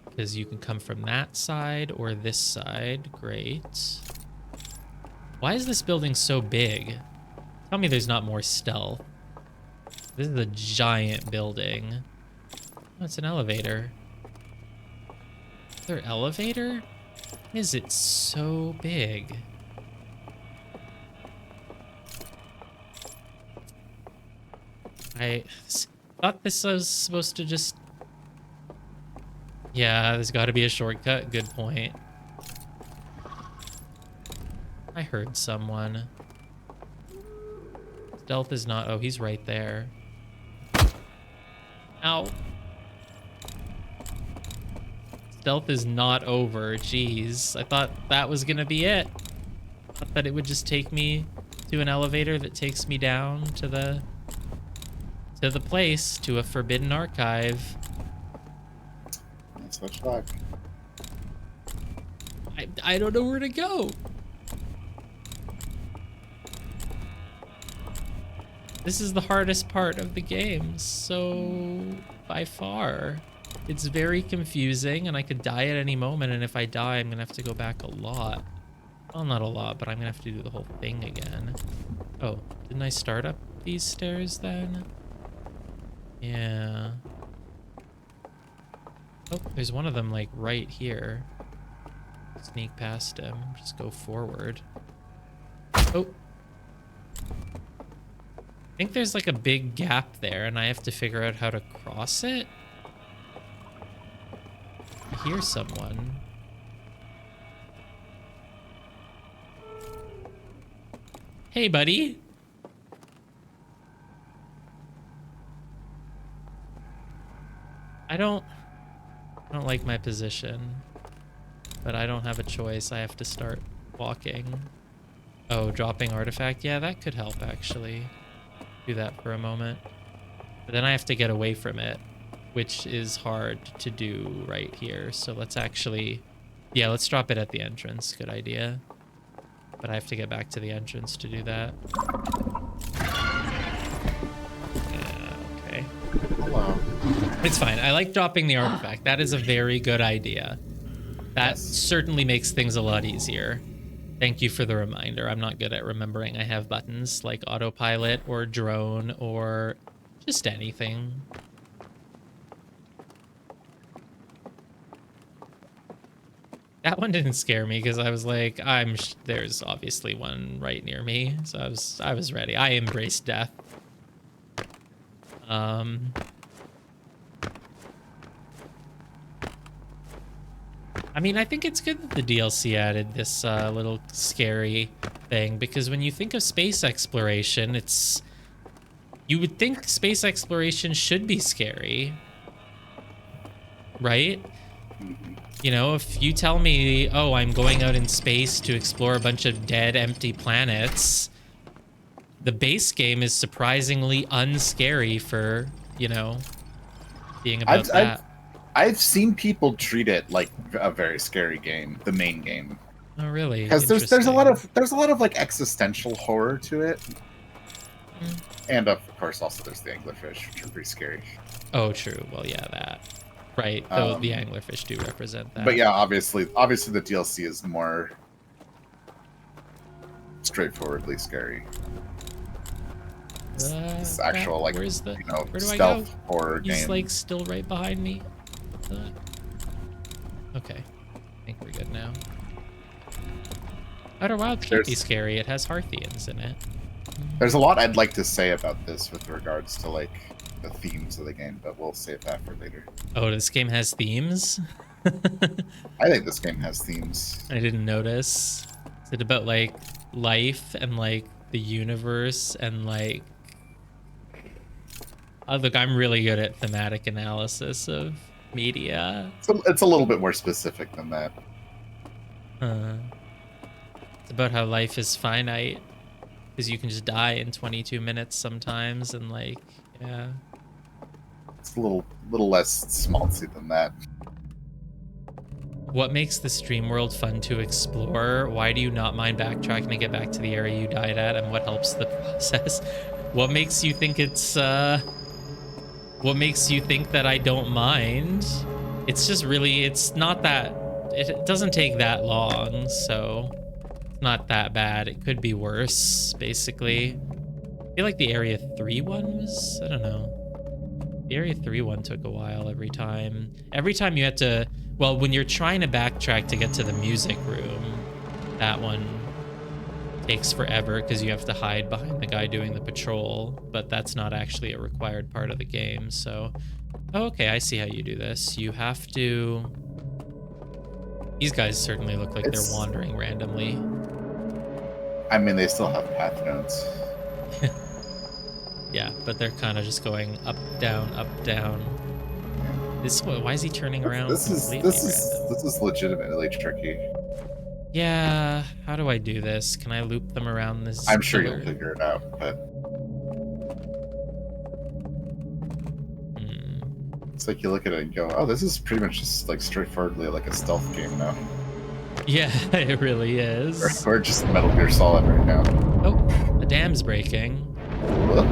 Because you can come from that side or this side. Great. Why is this building so big? Tell me there's not more stealth. This is a giant building. Oh, it's an elevator. Is there an elevator? Is it so big? I thought this was supposed to just... Yeah, there's got to be a shortcut. Good point. I heard someone. Stealth is not... Oh, he's right there. Ow. Stealth is not over. Jeez. I thought that was going to be it. I thought that it would just take me to an elevator that takes me down to the place, to a forbidden archive. That's much luck. I don't know where to go. This is the hardest part of the game, so by far. It's very confusing, and I could die at any moment, and if I die, I'm gonna have to go back a lot. Well, not a lot, but I'm gonna have to do the whole thing again. Oh, didn't I start up these stairs then? Yeah. Oh, there's one of them, like, right here. Sneak past him. Just go forward. Oh. I think there's, like, a big gap there, and I have to figure out how to cross it. I hear someone. Hey, buddy. I don't like my position, but I don't have a choice. I have to start walking. Oh, dropping artifact. Yeah, that could help actually. Do that for a moment. But then I have to get away from it, which is hard to do right here. So let's actually, yeah, let's drop it at the entrance. Good idea. But I have to get back to the entrance to do that. Yeah, okay. Hello. It's fine. I like dropping the artifact. That is a very good idea. That certainly makes things a lot easier. Thank you for the reminder. I'm not good at remembering I have buttons like autopilot or drone or just anything. That one didn't scare me because I was like, there's obviously one right near me, so I was ready. I embraced death. I mean, I think it's good that the DLC added this little scary thing, because when you think of space exploration, you would think space exploration should be scary, right? You know, if you tell me, oh, I'm going out in space to explore a bunch of dead, empty planets, the base game is surprisingly unscary for, you know, being about that. I've seen people treat it like a very scary game, the main game. Oh, really? Because there's a lot of like existential horror to it, and of course also there's the anglerfish, which are pretty scary. Oh, true. Well, yeah, that. Right. Though the anglerfish do represent that. But yeah, obviously the DLC is more straightforwardly scary. It's actual like where's the, you know, where do I stealth go? horror game. He's like still right behind me. Okay, I think we're good now. Outer Wild can't be scary. It has Hearthians in it. There's a lot I'd like to say about this with regards to like the themes of the game, but we'll save that for later. Oh, this game has themes? I think this game has themes. I didn't notice. Is it about like life and like the universe and like... Oh, look, I'm really good at thematic analysis of media. It's a little bit more specific than that. It's about how life is finite, because you can just die in 22 minutes sometimes, and like, yeah. It's a little less schmaltzy than that. What makes the stream world fun to explore? Why do you not mind backtracking to get back to the area you died at? And what helps the process? What makes you think it's, what makes you think that I don't mind? It's just really, it's not that, it doesn't take that long, so it's not that bad. It could be worse, basically. I feel like the Area 3 one was, I don't know. The Area 3 one took a while every time. Every time you had to, well, when you're trying to backtrack to get to the music room, that one takes forever because you have to hide behind the guy doing the patrol, but that's not actually a required part of the game, so... Oh, okay, I see how you do this. You have to... These guys certainly look like they're wandering randomly. I mean, they still have path nodes. Yeah, but they're kind of just going up, down, up, down. Why is he turning around? This is legitimately tricky. Yeah, how do I do this? Can I loop them around this I'm sure you'll pillar? figure it out, but Hmm. it's like you look at it and go, "Oh, this is pretty much just like straightforwardly like a stealth game now, Yeah, it really is. or just Metal Gear Solid right now." Oh, the dam's breaking. Whoop.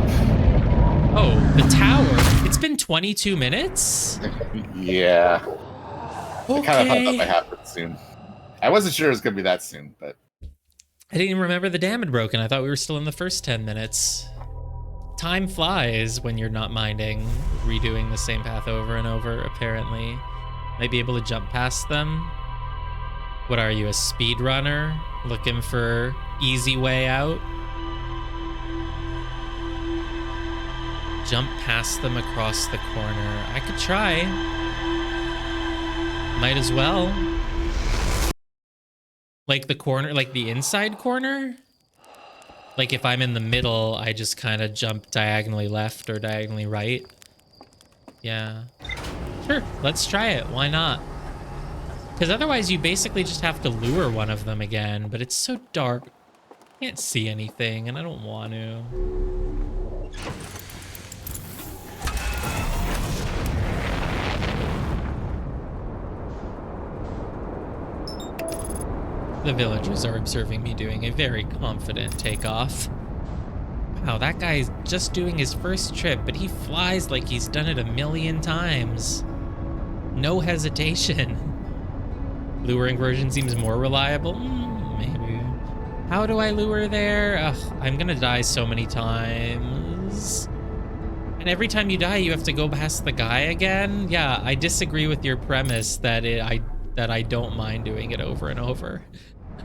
Oh, the tower. It's been 22 minutes? Yeah, I kind of thought that Okay. might happen soon. I wasn't sure it was gonna be that soon, but I didn't even remember the dam had broken. I thought we were still in the first 10 minutes. Time flies when you're not minding redoing the same path over and over, apparently. Might be able to jump past them. What are you, a speed runner? Looking for easy way out? Jump past them across the corner. I could try. Might as well. Like the corner, like the inside corner? Like if I'm in the middle, I just kind of jump diagonally left or diagonally right. Yeah. Sure, let's try it. Why not? Because otherwise you basically just have to lure one of them again, but it's so dark. Can't see anything, and I don't want to. The villagers are observing me doing a very confident takeoff. Wow, that guy's just doing his first trip, but he flies like he's done it a million times. No hesitation. Luring version seems more reliable. Maybe. How do I lure there? Ugh, I'm gonna die so many times. And every time you die, you have to go past the guy again? Yeah, I disagree with your premise that I don't mind doing it over and over.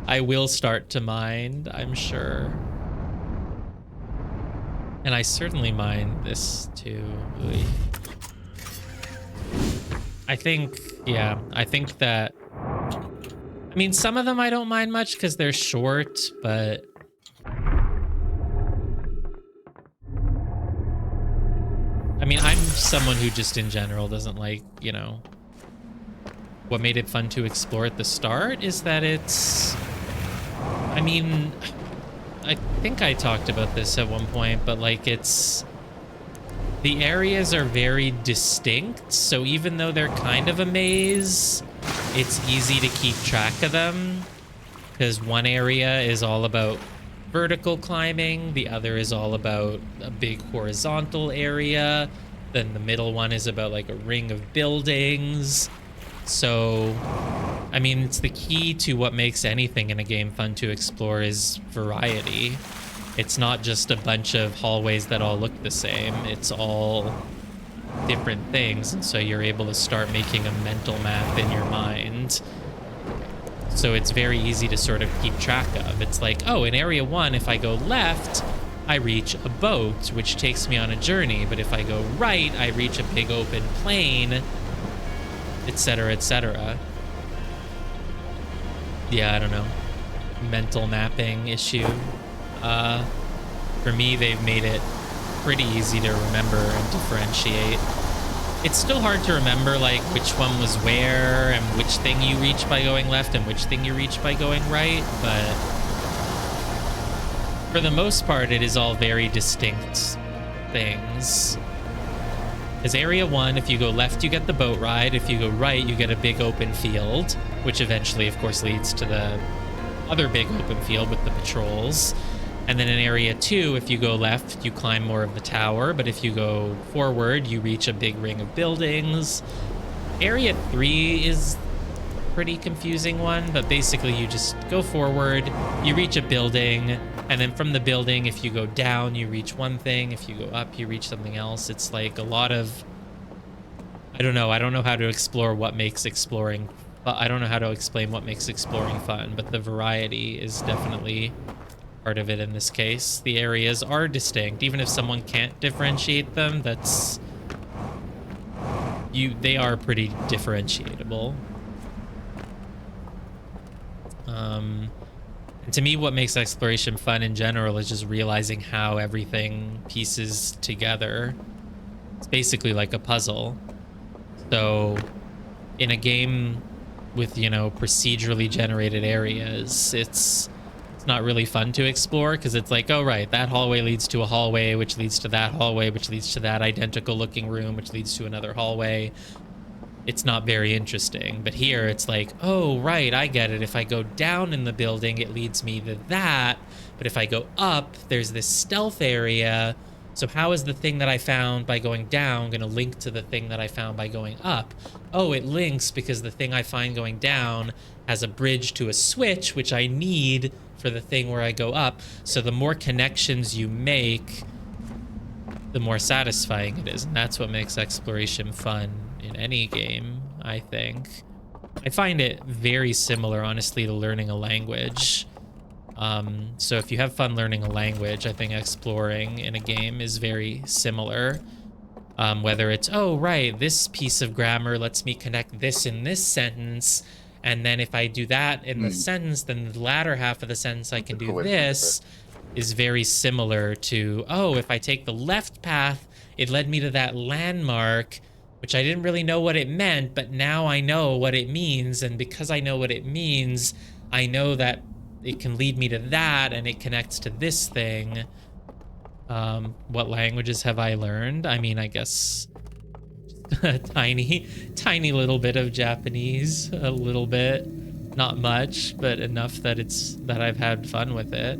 I will start to mind, I'm sure. And I certainly mind this too. Oy. I think, yeah, I think that, I mean, some of them I don't mind much because they're short, but I mean, I'm someone who just in general doesn't like, you know, what made it fun to explore at the start is that it's, I mean, I think I talked about this at one point, but like the areas are very distinct. So even though they're kind of a maze, it's easy to keep track of them because one area is all about vertical climbing. The other is all about a big horizontal area. Then the middle one is about like a ring of buildings. So, I mean, it's the key to what makes anything in a game fun to explore is variety. It's not just a bunch of hallways that all look the same. It's all different things. And so you're able to start making a mental map in your mind. So it's very easy to sort of keep track of. It's like, oh, in area 1, if I go left, I reach a boat, which takes me on a journey. But if I go right, I reach a big open plain, etc., etc. Yeah, I don't know. Mental mapping issue. For me, they've made it pretty easy to remember and differentiate. It's still hard to remember, like, which one was where and which thing you reach by going left and which thing you reach by going right, but for the most part, it is all very distinct things. As Area 1, if you go left, you get the boat ride. If you go right, you get a big open field, which eventually, of course, leads to the other big open field with the patrols. And then in Area 2, if you go left, you climb more of the tower, but if you go forward, you reach a big ring of buildings. Area 3 is a pretty confusing one, but basically you just go forward, you reach a building, and then from the building, if you go down, you reach one thing. If you go up, you reach something else. It's like a lot of, I don't know how to explore what makes exploring, I don't know how to explain what makes exploring fun, but the variety is definitely part of it in this case. The areas are distinct, even if someone can't differentiate them. They are pretty differentiable. And to me, what makes exploration fun in general is just realizing how everything pieces together. It's basically like a puzzle. So in a game with, you know, procedurally generated areas. It's not really fun to explore because it's like, oh, right, that hallway leads to a hallway, which leads to that hallway, which leads to that identical looking room, which leads to another hallway. It's not very interesting. But here it's like, oh, right, I get it. If I go down in the building, it leads me to that. But if I go up, there's this stealth area. So how is the thing that I found by going down going to link to the thing that I found by going up? Oh, it links because the thing I find going down has a bridge to a switch, which I need for the thing where I go up. So the more connections you make, the more satisfying it is. And that's what makes exploration fun in any game, I think. I find it very similar, honestly, to learning a language. So if you have fun learning a language, I think exploring in a game is very similar. Whether it's, oh, right, this piece of grammar lets me connect this in this sentence, and then if I do that in the sentence, then the latter half of the sentence I can do this, is very similar to, oh, if I take the left path, it led me to that landmark, which I didn't really know what it meant, but now I know what it means, and because I know what it means, I know that it can lead me to that, and it connects to this thing. What languages have I learned? I mean, I guess a tiny little bit of Japanese, a little bit, not much, but enough that I've had fun with it.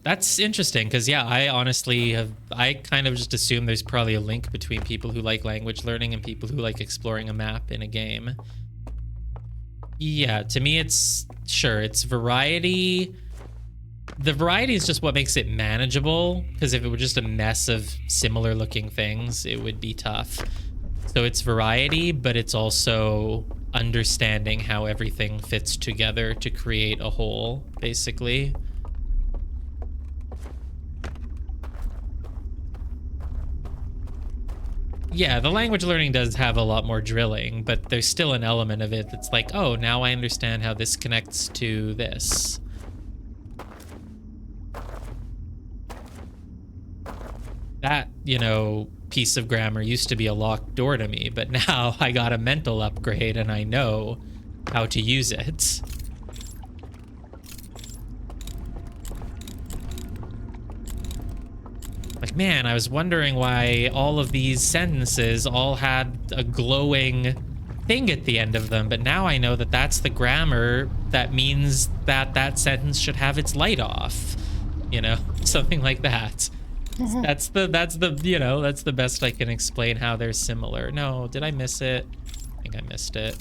That's interesting because, yeah, I kind of just assume there's probably a link between people who like language learning and people who like exploring a map in a game. Yeah, to me, it's variety. The variety is just what makes it manageable, because if it were just a mess of similar looking things, it would be tough. So it's variety, but it's also understanding how everything fits together to create a whole, basically. Yeah, the language learning does have a lot more drilling, but there's still an element of it that's like, oh, now I understand how this connects to this. That, you know, piece of grammar used to be a locked door to me, but now I got a mental upgrade and I know how to use it. Like, man, I was wondering why all of these sentences all had a glowing thing at the end of them, but now I know that that's the grammar that means that that sentence should have its light off, you know, something like that. That's the you know, that's the best I can explain how they're similar. No, did I miss it? I think I missed it.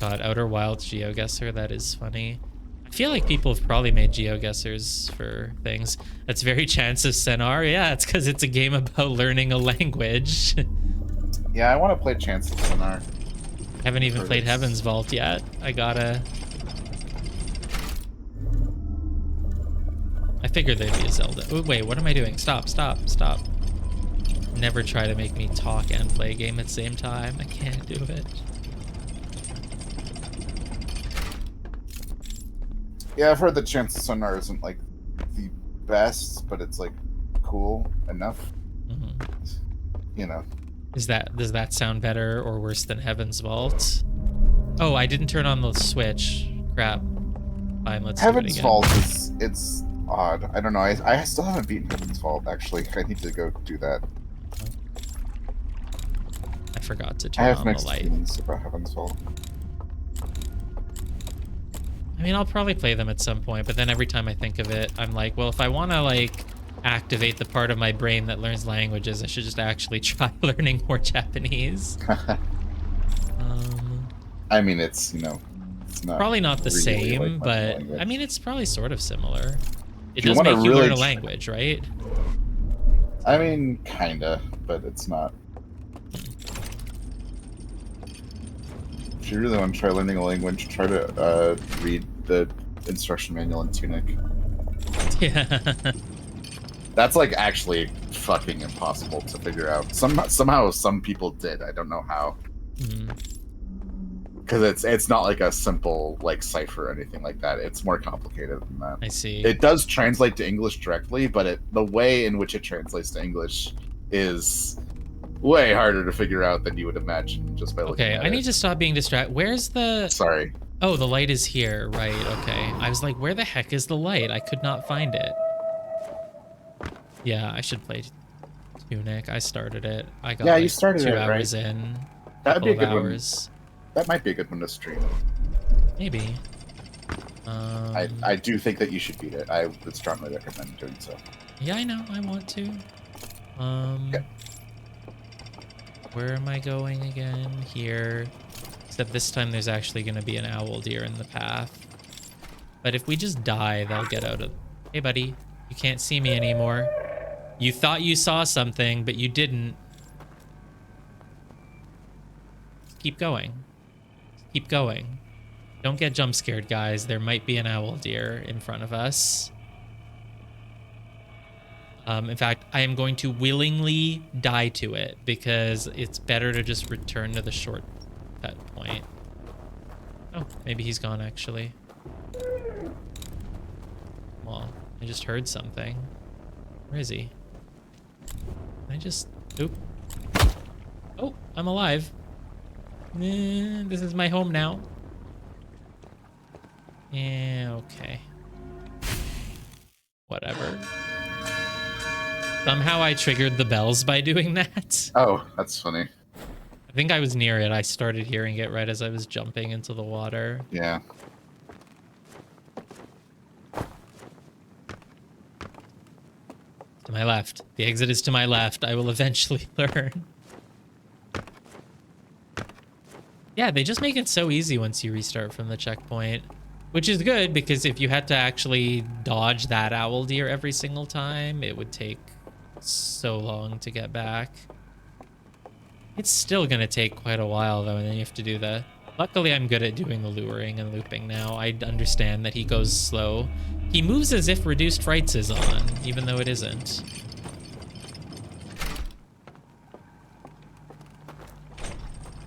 God, Outer Wilds GeoGuessr, that is funny. I feel like people have probably made GeoGuessrs for things. That's very Chants of Sennaar. Yeah, it's because it's a game about learning a language. Yeah, I want to play Chants of Sennaar. I haven't even played Heaven's Vault yet. I figured there'd be a Zelda. Oh, wait, what am I doing? Stop. Never try to make me talk and play a game at the same time. I can't do it. Yeah, I've heard that Chants of Sennaar isn't like the best, but it's like cool enough. Mm-hmm. You know. Does that sound better or worse than Heaven's Vault? Oh, I didn't turn on the switch. Crap. Fine, let's do it again. Heaven's Vault it's odd. I don't know. I still haven't beaten Heaven's Vault actually. I need to go do that. I forgot to turn on the light. I have mixed feelings about Heaven's Vault. I mean, I'll probably play them at some point, but then every time I think of it, I'm like, well, if I want to, like, activate the part of my brain that learns languages, I should just actually try learning more Japanese. I mean, it's, you know, it's not probably not the really same, like but language. I mean, it's probably sort of similar. It You does wanna make you really learn a language, right? I mean, kinda, but it's not. If you really want to try learning a language, try to read the instruction manual in Tunic. Yeah. That's like actually fucking impossible to figure out. Somehow some people did. I don't know how. Because it's not like a simple like cipher or anything like that. It's more complicated than that. I see. It does translate to English directly, but the way in which it translates to English is way harder to figure out than you would imagine just by looking Okay, at I it. need to stop being distracted. Where's the... Sorry. Oh, the light is here. Right, okay. I was like, where the heck is the light? I could not find it. Yeah, I should play Tunic. I started it. I got You started 2 it, hours right? in. That'd be a Couple good of one. hours. That might be a good one to stream. Maybe. I do think that you should beat it. I would strongly recommend doing so. Yeah, I know. I want to. Where am I going again? Here. Except this time there's actually going to be an owl deer in the path. But if we just die, they'll get out of... Hey, buddy. You can't see me anymore. You thought you saw something, but you didn't. Keep going. Keep going. Don't get jump scared, guys. There might be an owl deer in front of us. In fact, I am going to willingly die to it because it's better to just return to the shortcut point. Oh, maybe he's gone, actually. Well, I just heard something. Where is he? Can I just... Oop. Oh, I'm alive. This is my home now. Yeah, okay. Whatever. Somehow I triggered the bells by doing that. Oh, that's funny. I think I was near it. I started hearing it right as I was jumping into the water. Yeah. To my left. The exit is to my left. I will eventually learn. Yeah, they just make it so easy once you restart from the checkpoint. Which is good, because if you had to actually dodge that owl deer every single time, it would take so long to get back. It's still going to take quite a while, though, and then you have to do the... Luckily, I'm good at doing the luring and looping now. I understand that he goes slow. He moves as if Reduced Frights is on, even though it isn't.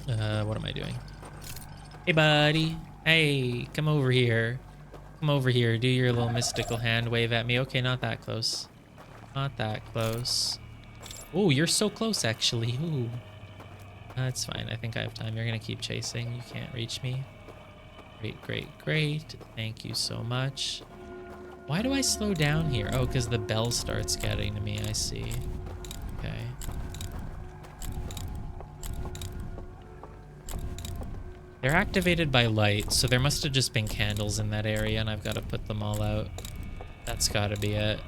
What am I doing? Hey, buddy. Hey, come over here. Come over here. Do your little mystical hand wave at me. Okay, not that close. Not that close. Oh, you're so close, actually. Ooh. That's fine. I think I have time. You're going to keep chasing. You can't reach me. Great, great, great. Thank you so much. Why do I slow down here? Oh, because the bell starts getting to me. I see. Okay. They're activated by light, so there must have just been candles in that area, and I've got to put them all out. That's got to be it.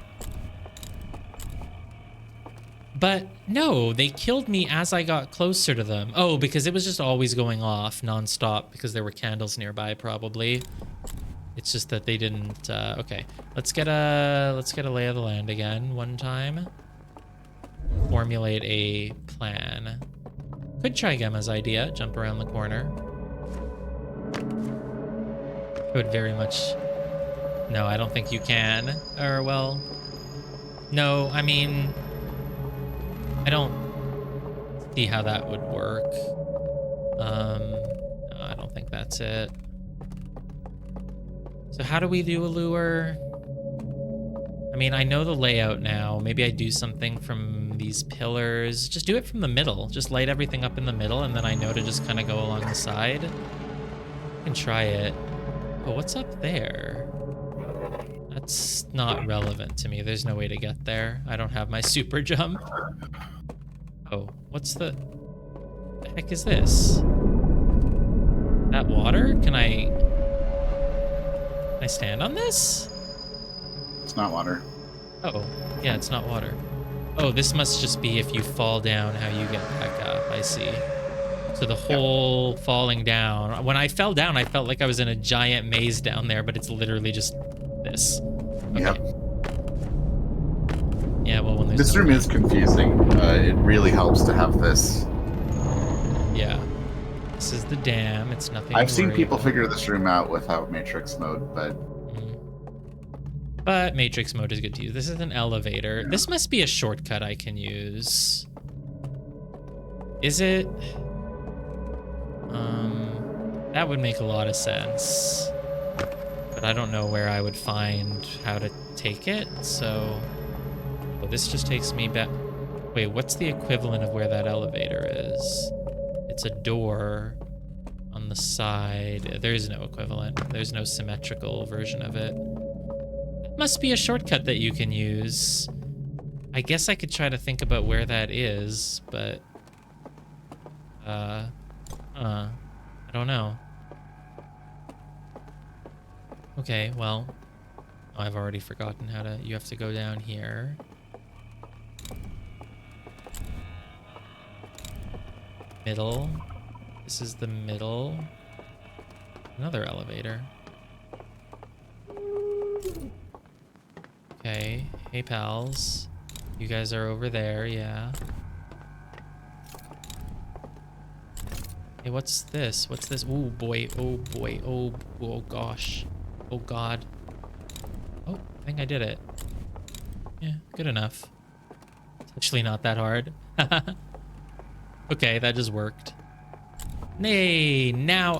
But no, they killed me as I got closer to them. Oh, because it was just always going off nonstop because there were candles nearby, probably. It's just that they didn't. Okay, let's get a lay of the land again one time. Formulate a plan. Could try Gemma's idea. Jump around the corner. Could very much. No, I don't think you can. Or well, no. I mean, I don't see how that would work. No, I don't think that's it. So how do we do a lure? I mean, I know the layout now. Maybe I do something from these pillars. Just do it from the middle. Just light everything up in the middle, and then I know to just kind of go along the side. I can try it. Oh, what's up there? That's not relevant to me. There's no way to get there. I don't have my super jump. Oh, what's the heck is this? That water? Can I stand on this? It's not water. Oh, yeah, it's not water. Oh, this must just be if you fall down, how you get back up. I see. So the whole falling down. When I fell down, I felt like I was in a giant maze down there, but it's literally just this. Okay. Yep. Yeah, well, when there's This no room is confusing. It really helps to have this. Yeah. This is the dam. It's nothing. I've to seen worry people about. figure this room out without Matrix mode, but But Matrix mode is good to use. This is an elevator. Yeah. This must be a shortcut I can use. Is it? That would make a lot of sense. But I don't know where I would find how to take it, so... Oh, this just takes me back... Wait, what's the equivalent of where that elevator is? It's a door on the side. There's no equivalent. There's no symmetrical version of it. Must be a shortcut that you can use. I guess I could try to think about where that is, but I don't know. Okay, well, I've already forgotten how to. You have to go down here. Middle. This is the middle. Another elevator. Okay. Hey, pals. You guys are over there, yeah. Hey, what's this? What's this? Oh, boy. Oh, boy. Oh, gosh. Oh, God. Oh, I think I did it. Yeah, good enough. It's actually not that hard. Okay, that just worked. Nay, now...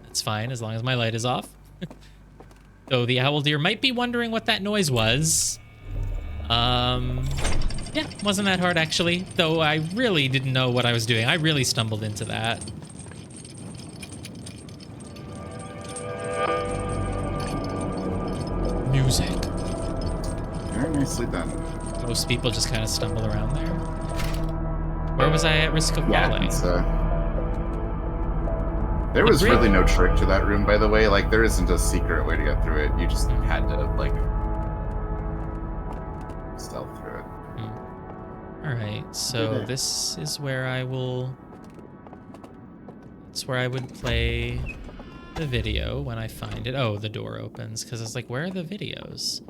That's fine, as long as my light is off. So the owl deer might be wondering what that noise was. Yeah, wasn't that hard actually, though I really didn't know what I was doing. I really stumbled into that. Music. Very nicely done. Most people just kind of stumble around there. Where was I at risk of falling? There was really no trick to that room, by the way. Like, there isn't a secret way to get through it. You just had to, like, stealth through it. Alright, so this is where I will... It's where I would play the video when I find it. Oh, the door opens, because it's like, where are the videos?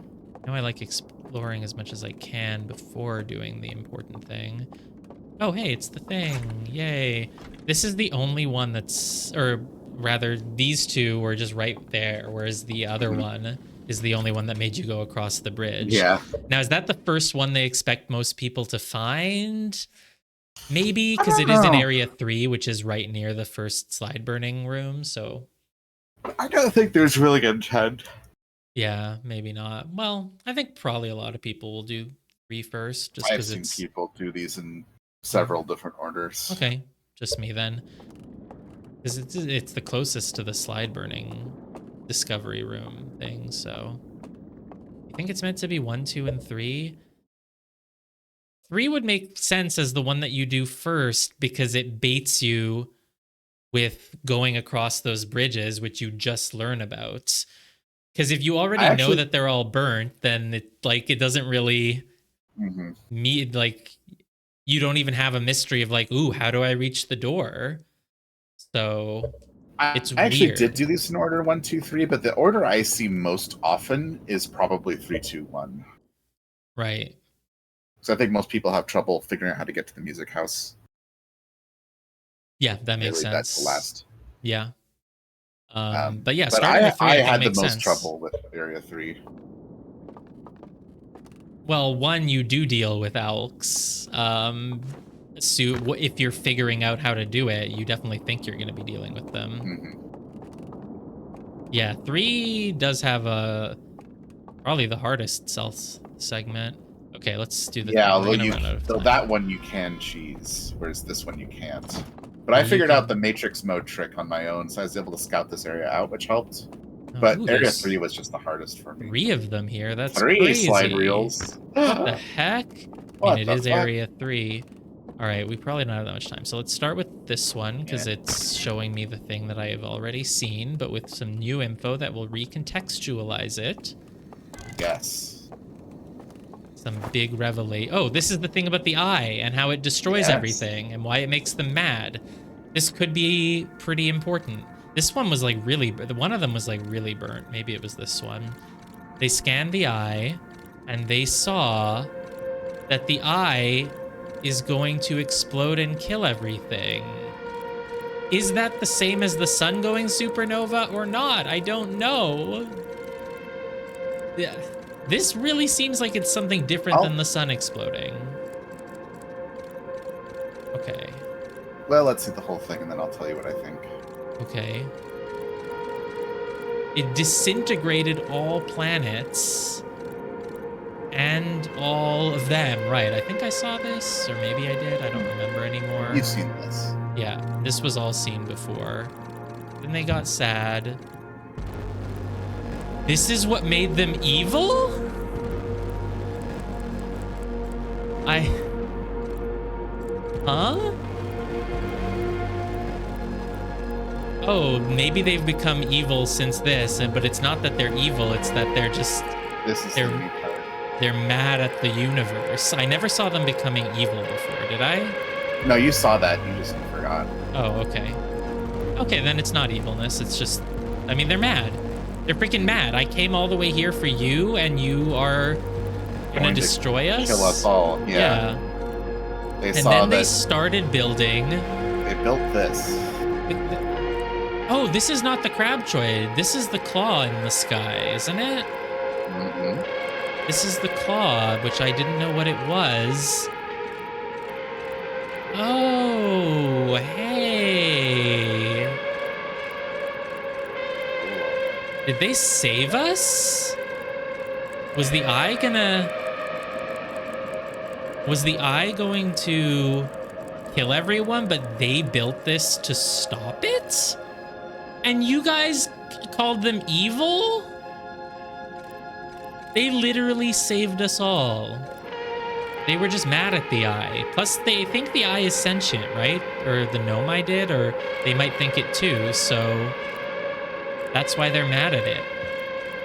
I know I like exploring as much as I can before doing the important thing. Oh, hey, it's the thing. Yay. This is the only one that's... Or rather, these two were just right there, whereas the other one is the only one that made you go across the bridge. Yeah. Now, is that the first one they expect most people to find? Maybe, because it is in Area 3, which is right near the first slide burning room, so... I don't think there's really good intent. Yeah, maybe not. Well, I think probably a lot of people will do 3 first, just because I've it's... seen people do these in several different orders. Okay, just me then. Because it's the closest to the slide burning discovery room thing, so... I think it's meant to be 1, 2, and 3. 3 would make sense as the one that you do first, because it baits you with going across those bridges, which you just learn about. Because if you already know that they're all burnt, then it doesn't really meet, like, you don't even have a mystery of like, ooh, how do I reach the door? So it's weird. I actually did do these in order 1, 2, 3, but the order I see most often is probably 3, 2, 1. Right. So I think most people have trouble figuring out how to get to the music house. Yeah, that makes sense. That's the last. Yeah. But yeah, but I had the most trouble with Area 3. Well, 1, you do deal with Alks. So if you're figuring out how to do it, you definitely think you're going to be dealing with them. Yeah, 3 does have probably the hardest stealth segment. Okay, let's do the thing. Although that one you can cheese, whereas this one you can't. But I figured out the Matrix mode trick on my own, so I was able to scout this area out, which helped. But Area 3 was just the hardest for me. 3 of them here. That's 3 crazy. Slide reels. What the heck? I mean, it is Area 3. All right, we probably don't have that much time. So let's start with this one, because it's showing me the thing that I have already seen, but with some new info that will recontextualize it. Yes. Some big revelation. Oh, this is the thing about the eye and how it destroys everything and why it makes them mad. This could be pretty important. This one was like really... One of them was like really burnt. Maybe it was this one. They scanned the eye and they saw that the eye is going to explode and kill everything. Is that the same as the sun going supernova or not? I don't know. Yeah, this really seems like it's something different than the sun exploding. Okay. Well, let's see the whole thing and then I'll tell you what I think. Okay. It disintegrated all planets and all of them. Right, I think I saw this, or maybe I did. I don't remember anymore. You've seen this. Yeah, this was all seen before. Then they got sad. This is what made them evil? Huh? Oh, maybe they've become evil since this, but it's not that they're evil, it's that they're just... This is the new part. They're mad at the universe. I never saw them becoming evil before, did I? No, you saw that. You just forgot. Oh, okay. Okay, then it's not evilness. It's just... I mean, they're mad. They're freaking mad. I came all the way here for you, and you are gonna destroy us? Kill us all. Yeah. They And saw then they that started building... they built this. Oh, this is not the Crabtroid. This is the claw in the sky, isn't it? Mm-hmm. This is the claw, which I didn't know what it was. Oh, hey. Did they save us? Was the eye going to kill everyone, but they built this to stop it? And you guys called them evil? They literally saved us all. They were just mad at the eye. Plus, they think the eye is sentient, right? Or the gnome I did, or they might think it too, so that's why they're mad at it.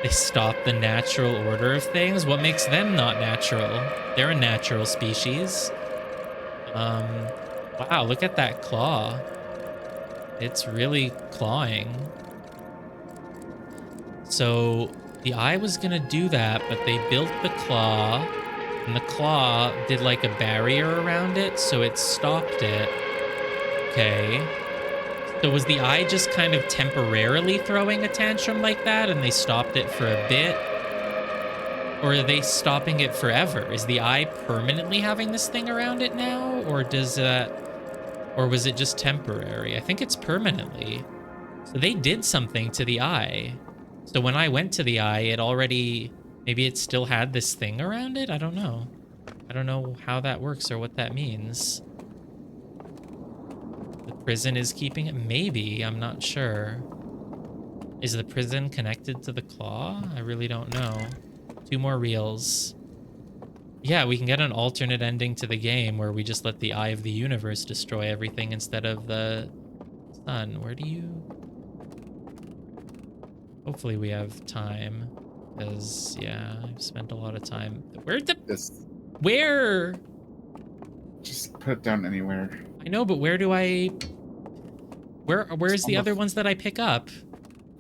They stopped the natural order of things. What makes them not natural? They're a natural species. Wow, look at that claw. It's really clawing. So the eye was gonna do that, but they built the claw, and the claw did like a barrier around it, so it stopped it. Okay. So was the eye just kind of temporarily throwing a tantrum like that, and they stopped it for a bit? Or are they stopping it forever? Is the eye permanently having this thing around it now? Or does or was it just temporary? I think it's permanently. So they did something to the eye. So when I went to the eye, it already, maybe it still had this thing around it? I don't know. I don't know how that works or what that means. The prison is keeping it? Maybe, I'm not sure. Is the prison connected to the claw? I really don't know. 2 more reels. Yeah, we can get an alternate ending to the game where we just let the eye of the universe destroy everything instead of the sun. Where do you... Hopefully we have time, because, yeah, I've spent a lot of time. Where'd the... Where? Just put it down anywhere. I know, but where do I... Where's the other ones that I pick up?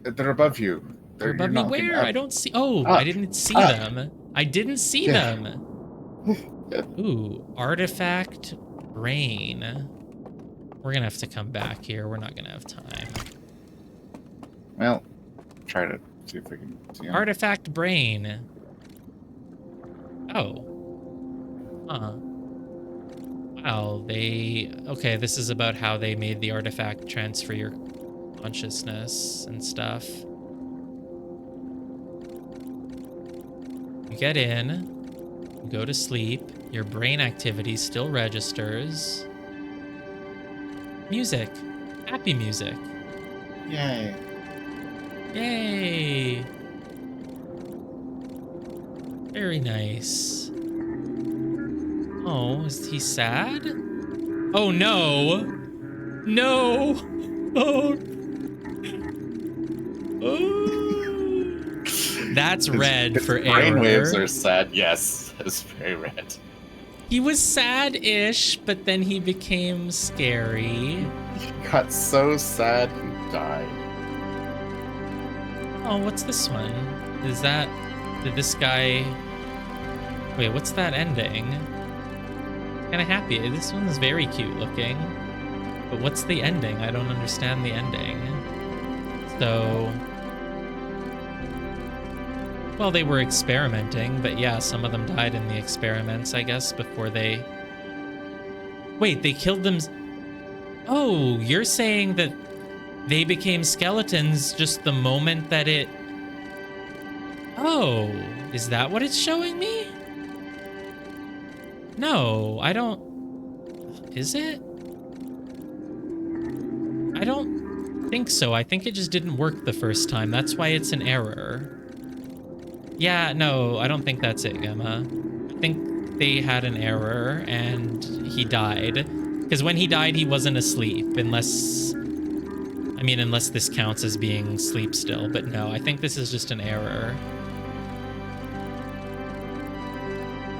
They're above you. They're above me where? I don't see... Oh, I didn't see them. I didn't see them. Ooh, artifact brain. We're gonna have to come back here. We're not gonna have time. Well, try to see if I can see them. Artifact brain. Oh. Huh. Wow, okay, this is about how they made the artifact transfer your consciousness and stuff. You get in, you go to sleep, your brain activity still registers. Music. Happy music. Yay. Yay. Very nice. Oh, is he sad? Oh no! No! Oh! Oh! That's red for error. Brainwaves are sad. Yes, it's very red. He was sad-ish, but then he became scary. He got so sad he died. Oh, what's this one? Did this guy... Wait, what's that ending? Kinda happy. This one is very cute looking. But what's the ending? I don't understand the ending. So... Well, they were experimenting, but yeah, some of them died in the experiments, I guess, before they... Wait, they killed them... Oh, you're saying that they became skeletons just the moment that it... Oh, is that what it's showing me? No, I don't. Is it? I don't think so. I think it just didn't work the first time. That's why it's an error. Yeah, no, I don't think that's it, Gemma. I think they had an error and he died. Because when he died, he wasn't asleep, unless... I mean, unless this counts as being sleep still. But no, I think this is just an error.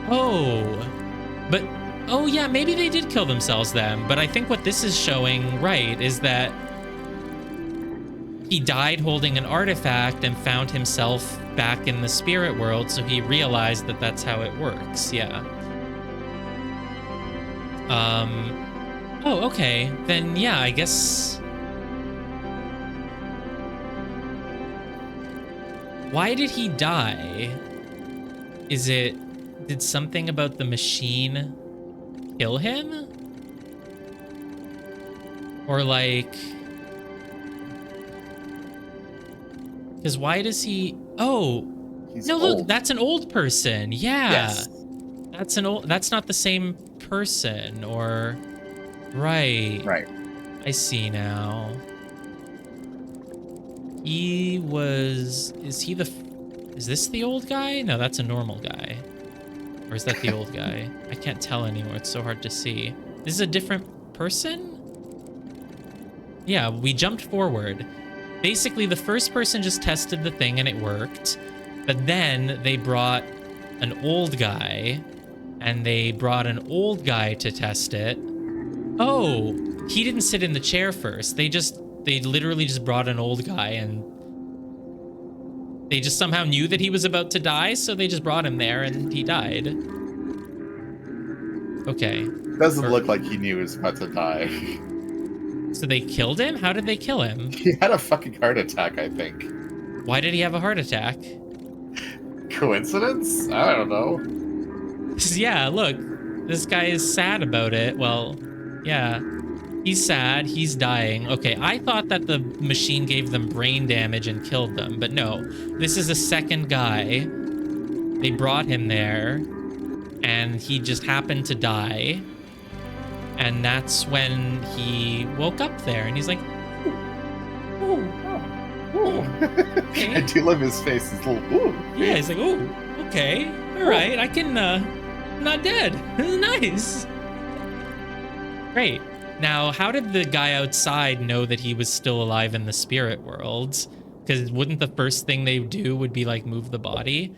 Oh, but... Oh, yeah, maybe they did kill themselves then. But I think what this is showing, right, is that he died holding an artifact and found himself back in the spirit world, so he realized that that's how it works. Yeah. Oh, okay. Then, yeah, I guess... Why did he die? Is it... Did something about the machine kill him? Or, like... Because why does he... Oh! He's no, old. look, that's an old person. Yeah. Yes. That's an old... That's not the same person, or... Right. Right. I see now. He was... Is he the... Is this the old guy? No, that's a normal guy. Or is that the old guy? I can't tell anymore. It's so hard to see. This is a different person? Yeah, we jumped forward. Basically, the first person just tested the thing and it worked. But then they brought an old guy, and they brought an old guy to test it. Oh, he didn't sit in the chair first. They literally just brought an old guy, and they just somehow knew that he was about to die, so they just brought him there and he died. Okay. Doesn't look like he knew he was about to die. So they killed him? How did they kill him? He had a fucking heart attack, I think. Why did he have a heart attack? Coincidence? I don't know. Yeah, look, this guy is sad about it. Well, yeah, he's sad, he's dying. Okay, I thought that the machine gave them brain damage and killed them, but no, this is a second guy. They brought him there, and he just happened to die. And that's when he woke up there, and he's like, ooh, Ooh. okay. I do love his face. His little ooh. Yeah, he's like, ooh, okay, all right, I can, I'm not dead. This is nice. Great. Now, how did the guy outside know that he was still alive in the spirit world? Because wouldn't the first thing they do would be, like, move the body?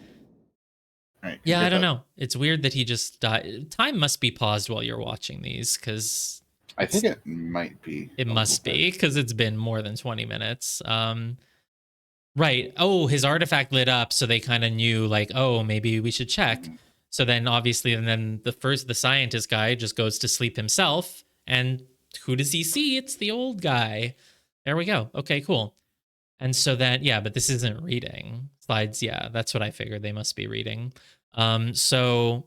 Right, Yeah, I don't know. It's weird that he just died. Time must be paused while you're watching these, because... I think it might be. It must be, because it's been more than 20 minutes. Right. Oh, his artifact lit up, so they kind of knew, like, oh, maybe we should check. So then, obviously, and then the scientist guy just goes to sleep himself, and who does he see? It's the old guy. There we go. Okay, cool. And so then, yeah, but this isn't reading. Slides, yeah, that's what I figured. They must be reading. So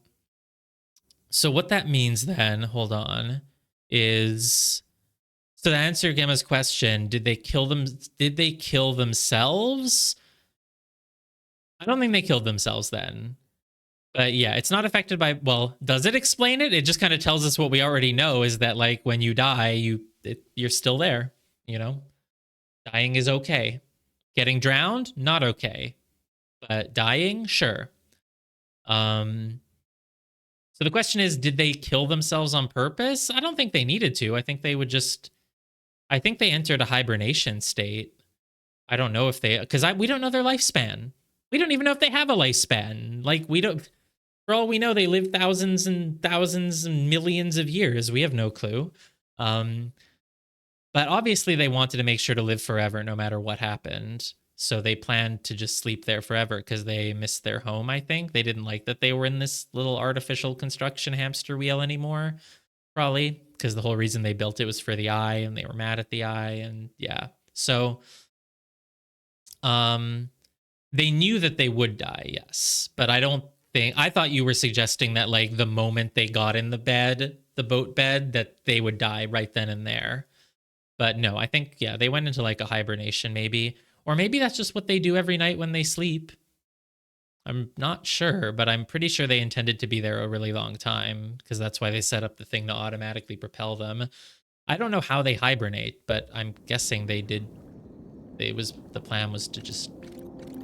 what that means then, hold on, is... So to answer Gemma's question, did they kill themselves? I don't think they killed themselves then. But yeah, it's not affected by, well, does it explain it? It just kind of tells us what we already know, is that, like, when you die, you're still there, you know? Dying is okay. Getting drowned, not okay. But dying, sure. So the question is, did they kill themselves on purpose? I don't think they needed to. I think they would just... I think they entered a hibernation state. I don't know if they... Because we don't know their lifespan. We don't even know if they have a lifespan. Like, we don't... For all we know, they live thousands and thousands and millions of years. We have no clue. But obviously they wanted to make sure to live forever no matter what happened. So they planned to just sleep there forever because they missed their home, I think. They didn't like that they were in this little artificial construction hamster wheel anymore. Probably because the whole reason they built it was for the eye, and they were mad at the eye, and yeah. So they knew that they would die, yes. But I thought you were suggesting that, like, the moment they got in the bed, the boat bed, that they would die right then and there. But no, I think, yeah, they went into, like, a hibernation maybe. Or maybe that's just what they do every night when they sleep. I'm not sure, but I'm pretty sure they intended to be there a really long time because that's why they set up the thing to automatically propel them. I don't know how they hibernate, but I'm guessing they did. The plan was to just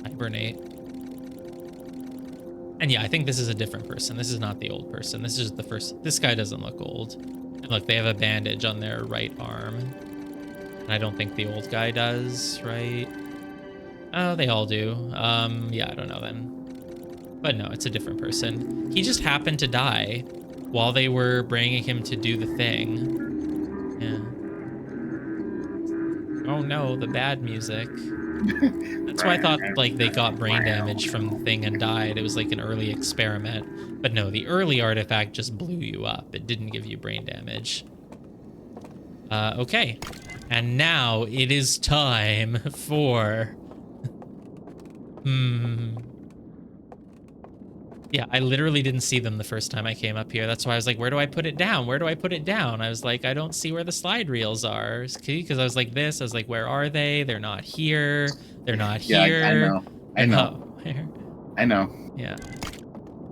hibernate. And yeah, I think this is a different person. This is not the old person. This is the first. This guy doesn't look old. And look, they have a bandage on their right arm. And I don't think the old guy does, right? Oh, they all do. Yeah, I don't know then. But no, it's a different person. He just happened to die while they were bringing him to do the thing. Yeah. Oh no, the bad music. That's why I thought like they got brain damage from the thing and died. It was like an early experiment. But no, the early artifact just blew you up. It didn't give you brain damage. Okay. And now it is time for... Yeah, I literally didn't see them the first time I came up here. That's why I was like, where do I put it down? Where do I put it down? I was like, I don't see where the slide reels are. Because I was like this. I was like, where are they? They're not here. They're not here. Yeah, I know. Where? I know. Yeah.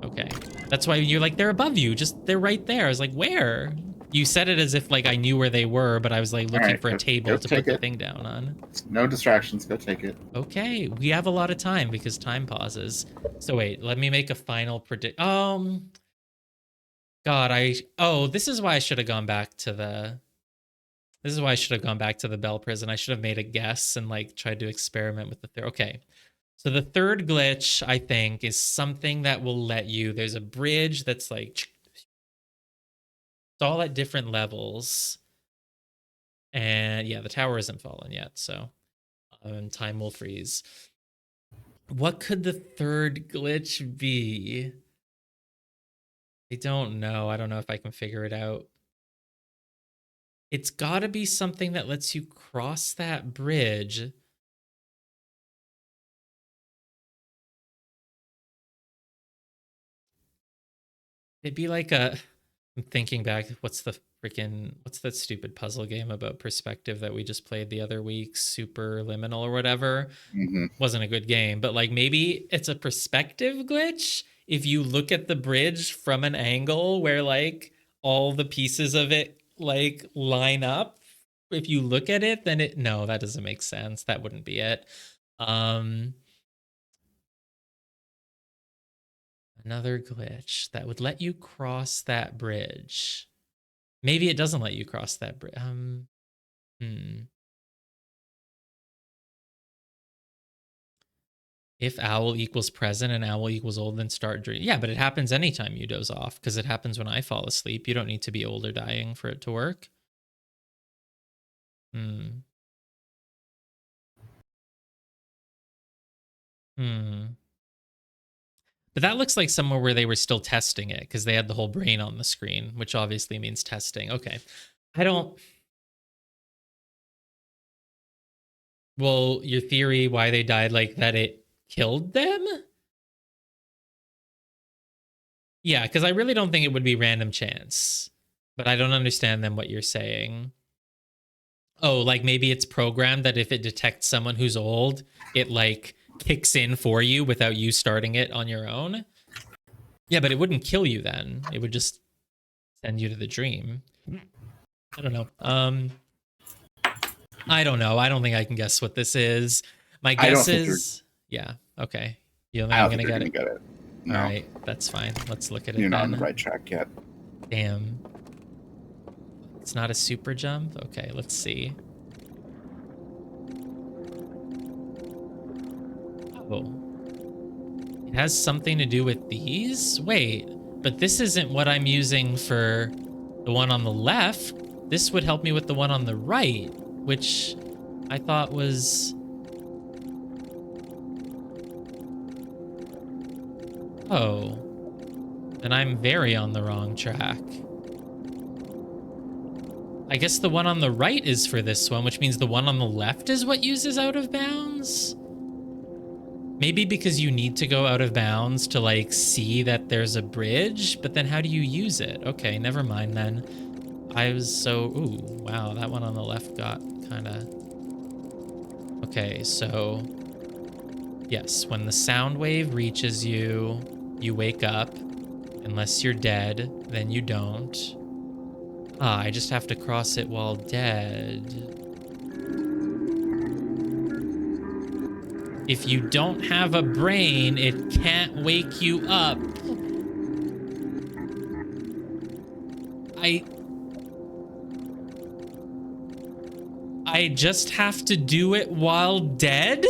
Okay. That's why you're like, they're above you. Just, they're right there. I was like, where? You said it as if like I knew where they were, but I was like looking for a table to put the thing down on. No distractions. Go take it. Okay, we have a lot of time because time pauses. So wait, let me make a final predict. God, this is why I should have gone back to the. This is why I should have gone back to the Bell prison. I should have made a guess and like tried to experiment with the third. Okay. So the third glitch, I think, is something that will let you. There's a bridge that's like. It's all at different levels. And yeah, the tower isn't fallen yet, so time will freeze. What could the third glitch be? I don't know. I don't know if I can figure it out. It's got to be something that lets you cross that bridge. It'd be like a... I'm thinking back, what's that stupid puzzle game about perspective that we just played the other week, Superliminal or whatever? Wasn't a good game, but like maybe it's a perspective glitch if you look at the bridge from an angle where like all the pieces of it like line up. If you look at it, then no, that doesn't make sense. That wouldn't be it. Another glitch that would let you cross that bridge. Maybe it doesn't let you cross that bridge. If owl equals present and owl equals old, then start dreaming. Yeah, but it happens anytime you doze off because it happens when I fall asleep. You don't need to be old or dying for it to work. But that looks like somewhere where they were still testing it because they had the whole brain on the screen, which obviously means testing. Okay. Well, your theory why they died, like that it killed them? Yeah, because I really don't think it would be random chance. But I don't understand then what you're saying. Oh, like maybe it's programmed that if it detects someone who's old, it like kicks in for you without you starting it on your own. Yeah, but it wouldn't kill you then. It would just send you to the dream. I don't know. I don't know. I don't think I can guess what this is. My guess is... Yeah, okay. You don't think I'm going to get it? No. All right, that's fine. Let's look at it. You're not on the right track yet. Damn. It's not a super jump? Okay, let's see. Oh. It has something to do with these? Wait, but this isn't what I'm using for the one on the left. This would help me with the one on the right, which I thought was... Oh. Then I'm very on the wrong track. I guess the one on the right is for this one, which means the one on the left is what uses out of bounds? Maybe because you need to go out of bounds to like see that there's a bridge, but then how do you use it? Okay, never mind then. I was so... Ooh, wow, that one on the left got kind of... Okay, so... Yes, when the sound wave reaches you, you wake up. Unless you're dead, then you don't. Ah, I just have to cross it while dead. If you don't have a brain, it can't wake you up. I just have to do it while dead?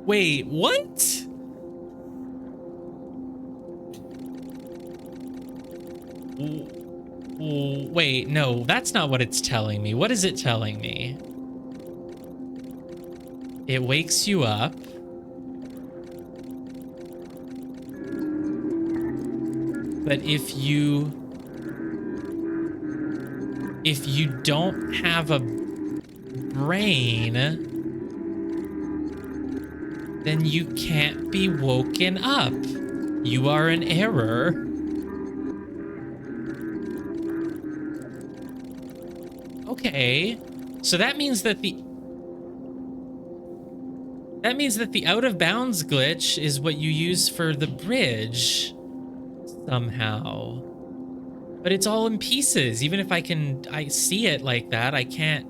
Wait, what? Wait, no, that's not what it's telling me. What is it telling me? It wakes you up. But if you don't have a brain, then you can't be woken up. You are in error. Okay. So that means that the out of bounds glitch is what you use for the bridge somehow. But it's all in pieces. Even if I see it like that, I can't.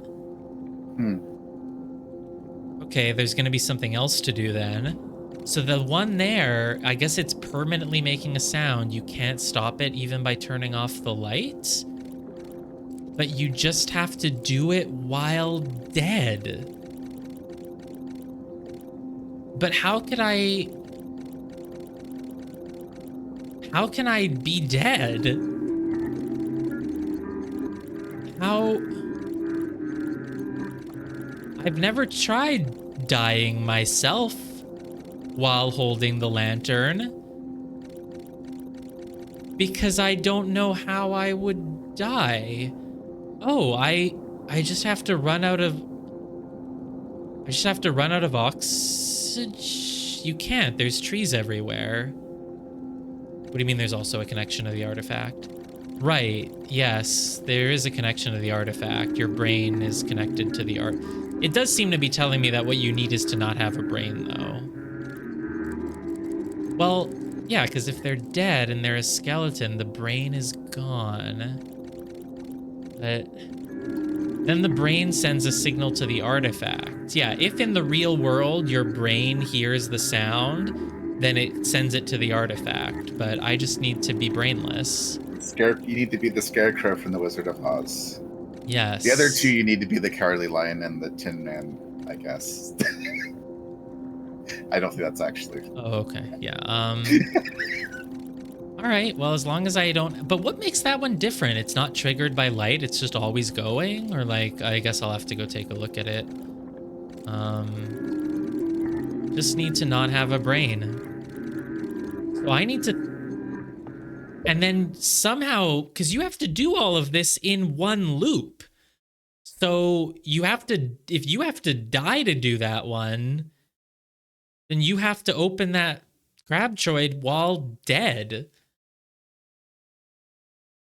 Okay, there's going to be something else to do then. So the one there, I guess it's permanently making a sound. You can't stop it even by turning off the light. But you just have to do it while dead. But how can I be dead? How? I've never tried dying myself while holding the lantern because I don't know how I would die. Oh, I just have to run out of oxygen. You can't. There's trees everywhere. What do you mean there's also a connection to the artifact? Right. Yes, there is a connection to the artifact. Your brain is connected to the art. It does seem to be telling me that what you need is to not have a brain, though. Well, yeah, because if they're dead and they're a skeleton, the brain is gone. But then the brain sends a signal to the artifact. Yeah, if in the real world your brain hears the sound, then it sends it to the artifact. But I just need to be brainless. You need to be the Scarecrow from The Wizard of Oz. Yes. The other two, you need to be the Cowardly Lion and the Tin Man, I guess. I don't think that's actually. Oh, okay. Yeah. All right. Well, as long as I don't. But what makes that one different? It's not triggered by light. It's just always going, or like I guess I'll have to go take a look at it. Just need to not have a brain. So I need to. And then somehow, because you have to do all of this in one loop. So you have to, if you have to die to do that one, then you have to open that Crabtroid while dead.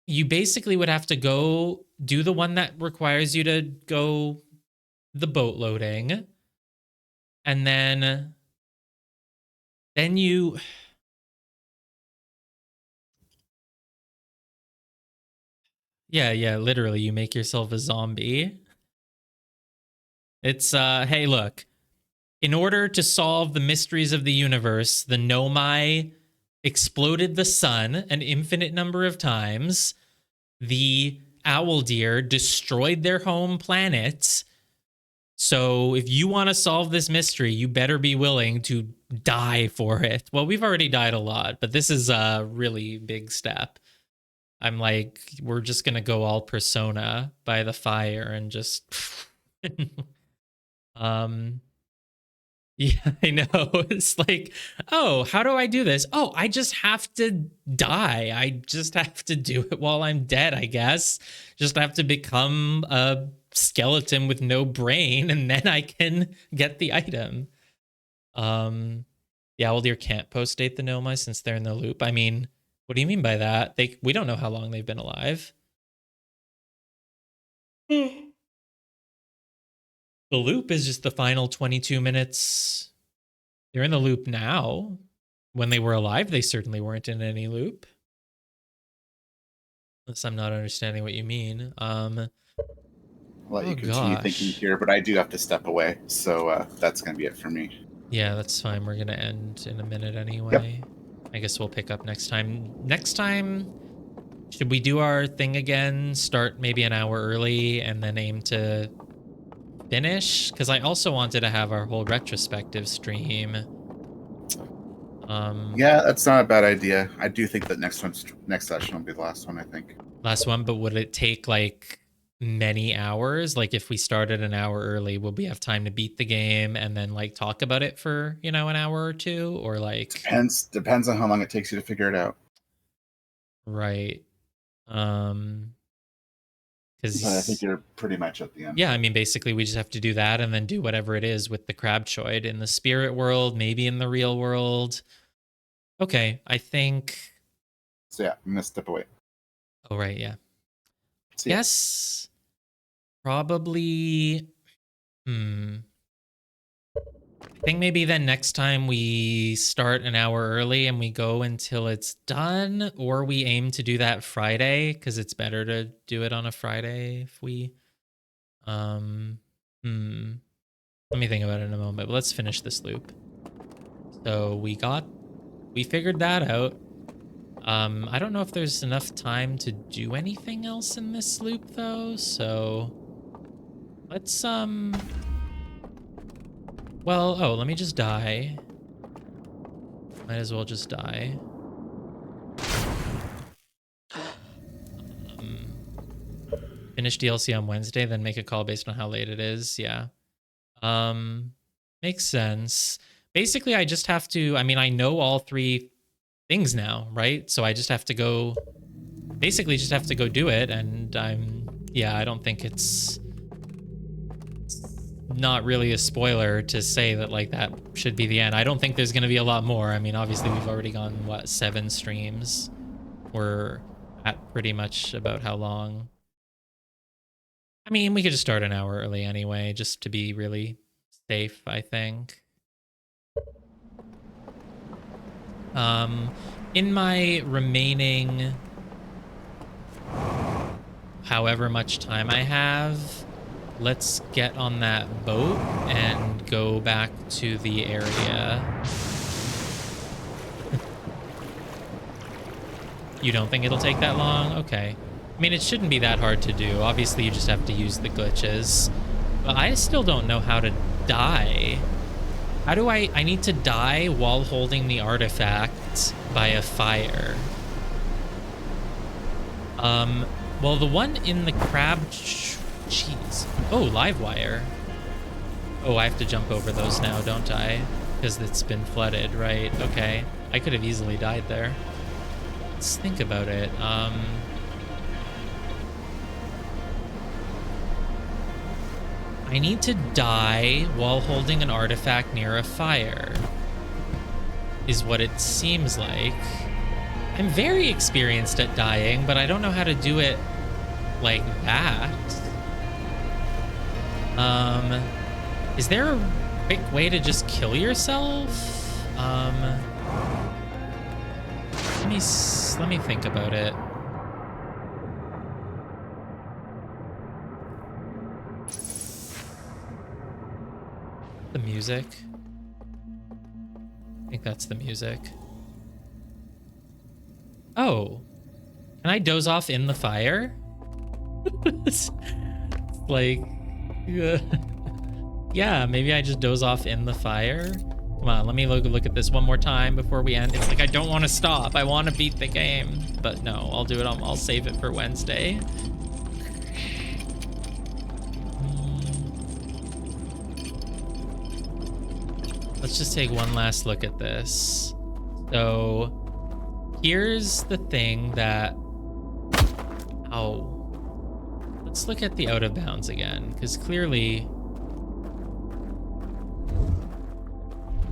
You basically would have to go do the one that requires you to go the boat loading. And then you... Yeah, literally, you make yourself a zombie. It's, hey, look. In order to solve the mysteries of the universe, the Nomai exploded the sun an infinite number of times. The owl deer destroyed their home planet. So if you want to solve this mystery, you better be willing to die for it. Well, we've already died a lot, but this is a really big step. I'm like, we're just going to go all Persona by the fire and just... Yeah, I know. It's like, oh, how do I do this? Oh, I just have to die. I just have to do it while I'm dead, I guess. Just have to become a skeleton with no brain, and then I can get the item. The owl deer can't post-date the Nomai since they're in the loop. I mean, what do you mean by that? We don't know how long they've been alive. The loop is just the final 22 minutes. They're in the loop now. When they were alive, they certainly weren't in any loop. Unless I'm not understanding what you mean. I'll let you Oh, continue thinking gosh. here, but I do have to step away, so that's going to be it for me. Yeah, that's fine. We're gonna end in a minute anyway. I guess we'll pick up next time. Next time, should we do our thing again? Start maybe an hour early and then aim to finish? Because I also wanted to have our whole retrospective stream. Yeah, that's not a bad idea. I do think that next session will be the last one, I think. Last one, but would it take like many hours? Like if we started an hour early, would we have time to beat the game and then like talk about it for, you know, an hour or two? Or like depends on how long it takes you to figure it out. Right. Because I think you're pretty much at the end. Yeah, I mean, basically, we just have to do that and then do whatever it is with the Crabchoid in the spirit world, maybe in the real world. Okay, I think. So yeah, I'm gonna step away. Oh right, yeah. See ya. Yes, probably. I think maybe then next time we start an hour early and we go until it's done, or we aim to do that Friday because it's better to do it on a Friday if we. Let me think about it in a moment, but let's finish this loop. So we figured that out. I don't know if there's enough time to do anything else in this loop though, so let's well, oh, let me just die. Might as well just die. Finish DLC on Wednesday, then make a call based on how late it is. Yeah. Makes sense. Basically, I just have to, I mean, I know all three things now, right? So I just have to go, basically just have to go do it. And yeah, I don't think it's not really a spoiler to say that like that should be the end. I don't think there's going to be a lot more. I mean, obviously we've already gone, what, 7 streams? We're at pretty much about how long? I mean, we could just start an hour early anyway, just to be really safe, I think. In my remaining however much time I have, let's get on that boat and go back to the area. You don't think it'll take that long? Okay. I mean, it shouldn't be that hard to do. Obviously, you just have to use the glitches. But I still don't know how to die. How do I need to die while holding the artifact by a fire. Well, the one in the crab... Jeez. Oh, live wire. Oh, I have to jump over those now, don't I? Because it's been flooded, right? Okay. I could have easily died there. Let's think about it. I need to die while holding an artifact near a fire, is what it seems like. I'm very experienced at dying, but I don't know how to do it like that. Is there a quick way to just kill yourself? Let me think about it. The music. I think that's the music. Oh, can I doze off in the fire? It's like, yeah, maybe I just doze off in the fire. Come on, let me look at this one more time before we end. It's like I don't want to stop. I want to beat the game, but no, I'll do it. I'll save it for Wednesday. Let's just take one last look at this. So here's the thing that... Oh. Let's look at the out of bounds again, because clearly...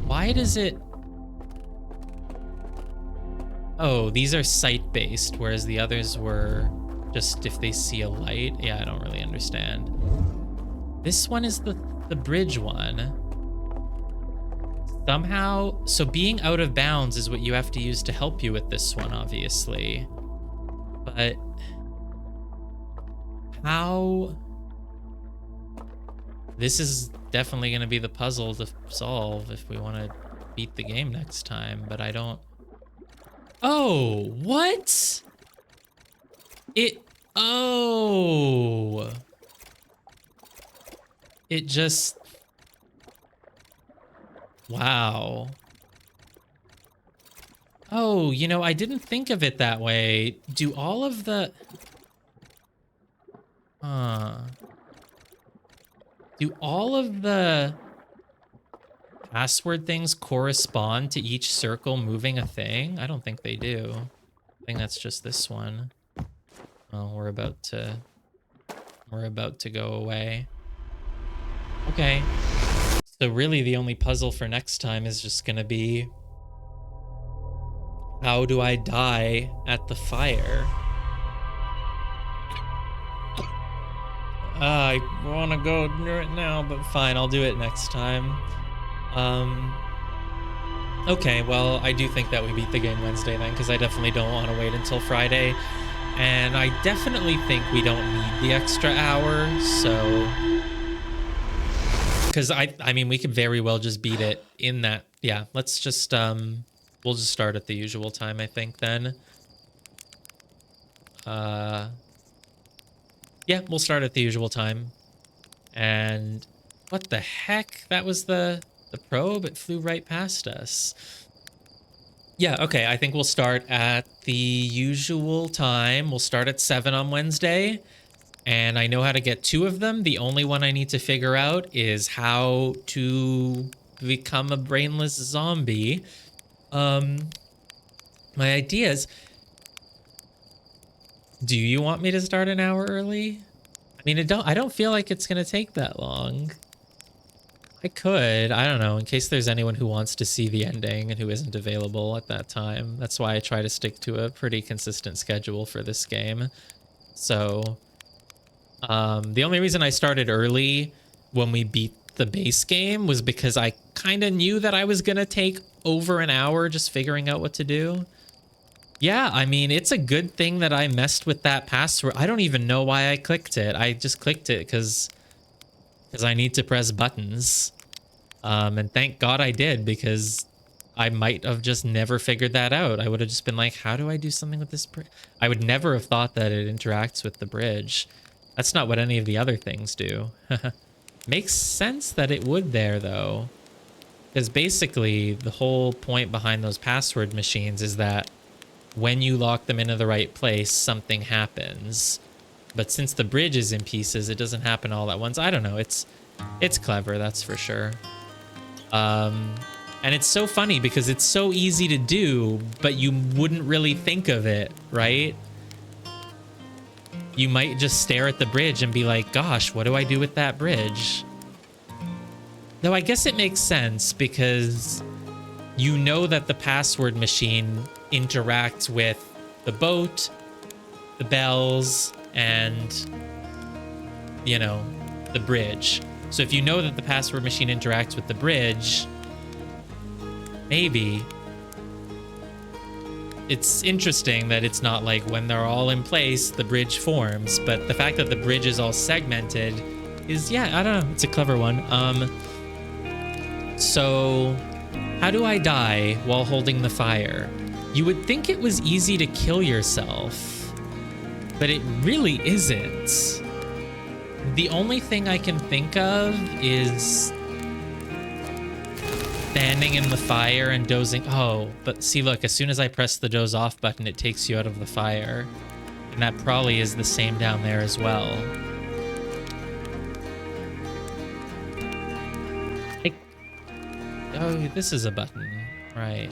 Why does it... Oh, these are sight-based, whereas the others were just if they see a light. Yeah, I don't really understand. This one is the the bridge one. Somehow, so being out of bounds is what you have to use to help you with this one, obviously. But how? This is definitely going to be the puzzle to solve if we want to beat the game next time, but I don't. Oh, what? Oh. It just. Wow. Oh, you know, I didn't think of it that way. Do all of the... Do all of the password things correspond to each circle moving a thing? I don't think they do. I think that's just this one. Oh, we're about to go away. Okay. So really the only puzzle for next time is just gonna be, how do I die at the fire? I want to go do it now, but fine, I'll do it next time. Okay, well, I do think that we beat the game Wednesday then, because I definitely don't want to wait until Friday. And I definitely think we don't need the extra hour, so... Because I mean, we could very well just beat it in that. Yeah, let's just, we'll just start at the usual time, I think, then. Yeah, we'll start at the usual time. And what the heck? That was the probe? It flew right past us. Yeah, okay, I think we'll start at the usual time. We'll start at 7 on Wednesday. And I know how to get 2 of them. The only one I need to figure out is how to become a brainless zombie. My idea is... Do you want me to start an hour early? I mean, I don't feel like it's gonna take that long. I could, I don't know, in case there's anyone who wants to see the ending and who isn't available at that time. That's why I try to stick to a pretty consistent schedule for this game. So... the only reason I started early when we beat the base game was because I kind of knew that I was going to take over an hour just figuring out what to do. Yeah, I mean, it's a good thing that I messed with that password. I don't even know why I clicked it. I just clicked it because I need to press buttons. And thank God I did, because I might have just never figured that out. I would have just been like, how do I do something with this bridge? I would never have thought that it interacts with the bridge. That's not what any of the other things do. Makes sense that it would there, though. Because basically, the whole point behind those password machines is that when you lock them into the right place, something happens. But since the bridge is in pieces, it doesn't happen all at once. I don't know. It's clever, that's for sure. And it's so funny because it's so easy to do, but you wouldn't really think of it, right? You might just stare at the bridge and be like, gosh, what do I do with that bridge? Though I guess it makes sense because you know that the password machine interacts with the boat, the bells, and, you know, the bridge. So if you know that the password machine interacts with the bridge, maybe... It's interesting that it's not like when they're all in place, the bridge forms, but the fact that the bridge is all segmented is, yeah, I don't know, it's a clever one. So how do I die while holding the fire? You would think it was easy to kill yourself, but it really isn't. The only thing I can think of is standing in the fire and dozing. Oh, but see, look, as soon as I press the doze off button, it takes you out of the fire. And that probably is the same down there as well. Oh, this is a button. Right.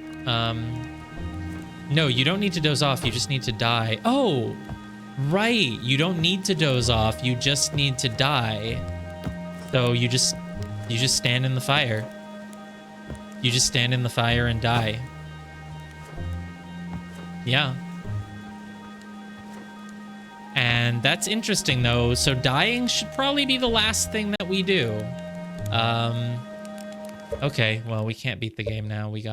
No, you don't need to doze off. You just need to die. Oh, right. You don't need to doze off. You just need to die. So you just stand in the fire. You just stand in the fire and die. Yeah. And that's interesting, though. So dying should probably be the last thing that we do. Okay, well, we can't beat the game now. We got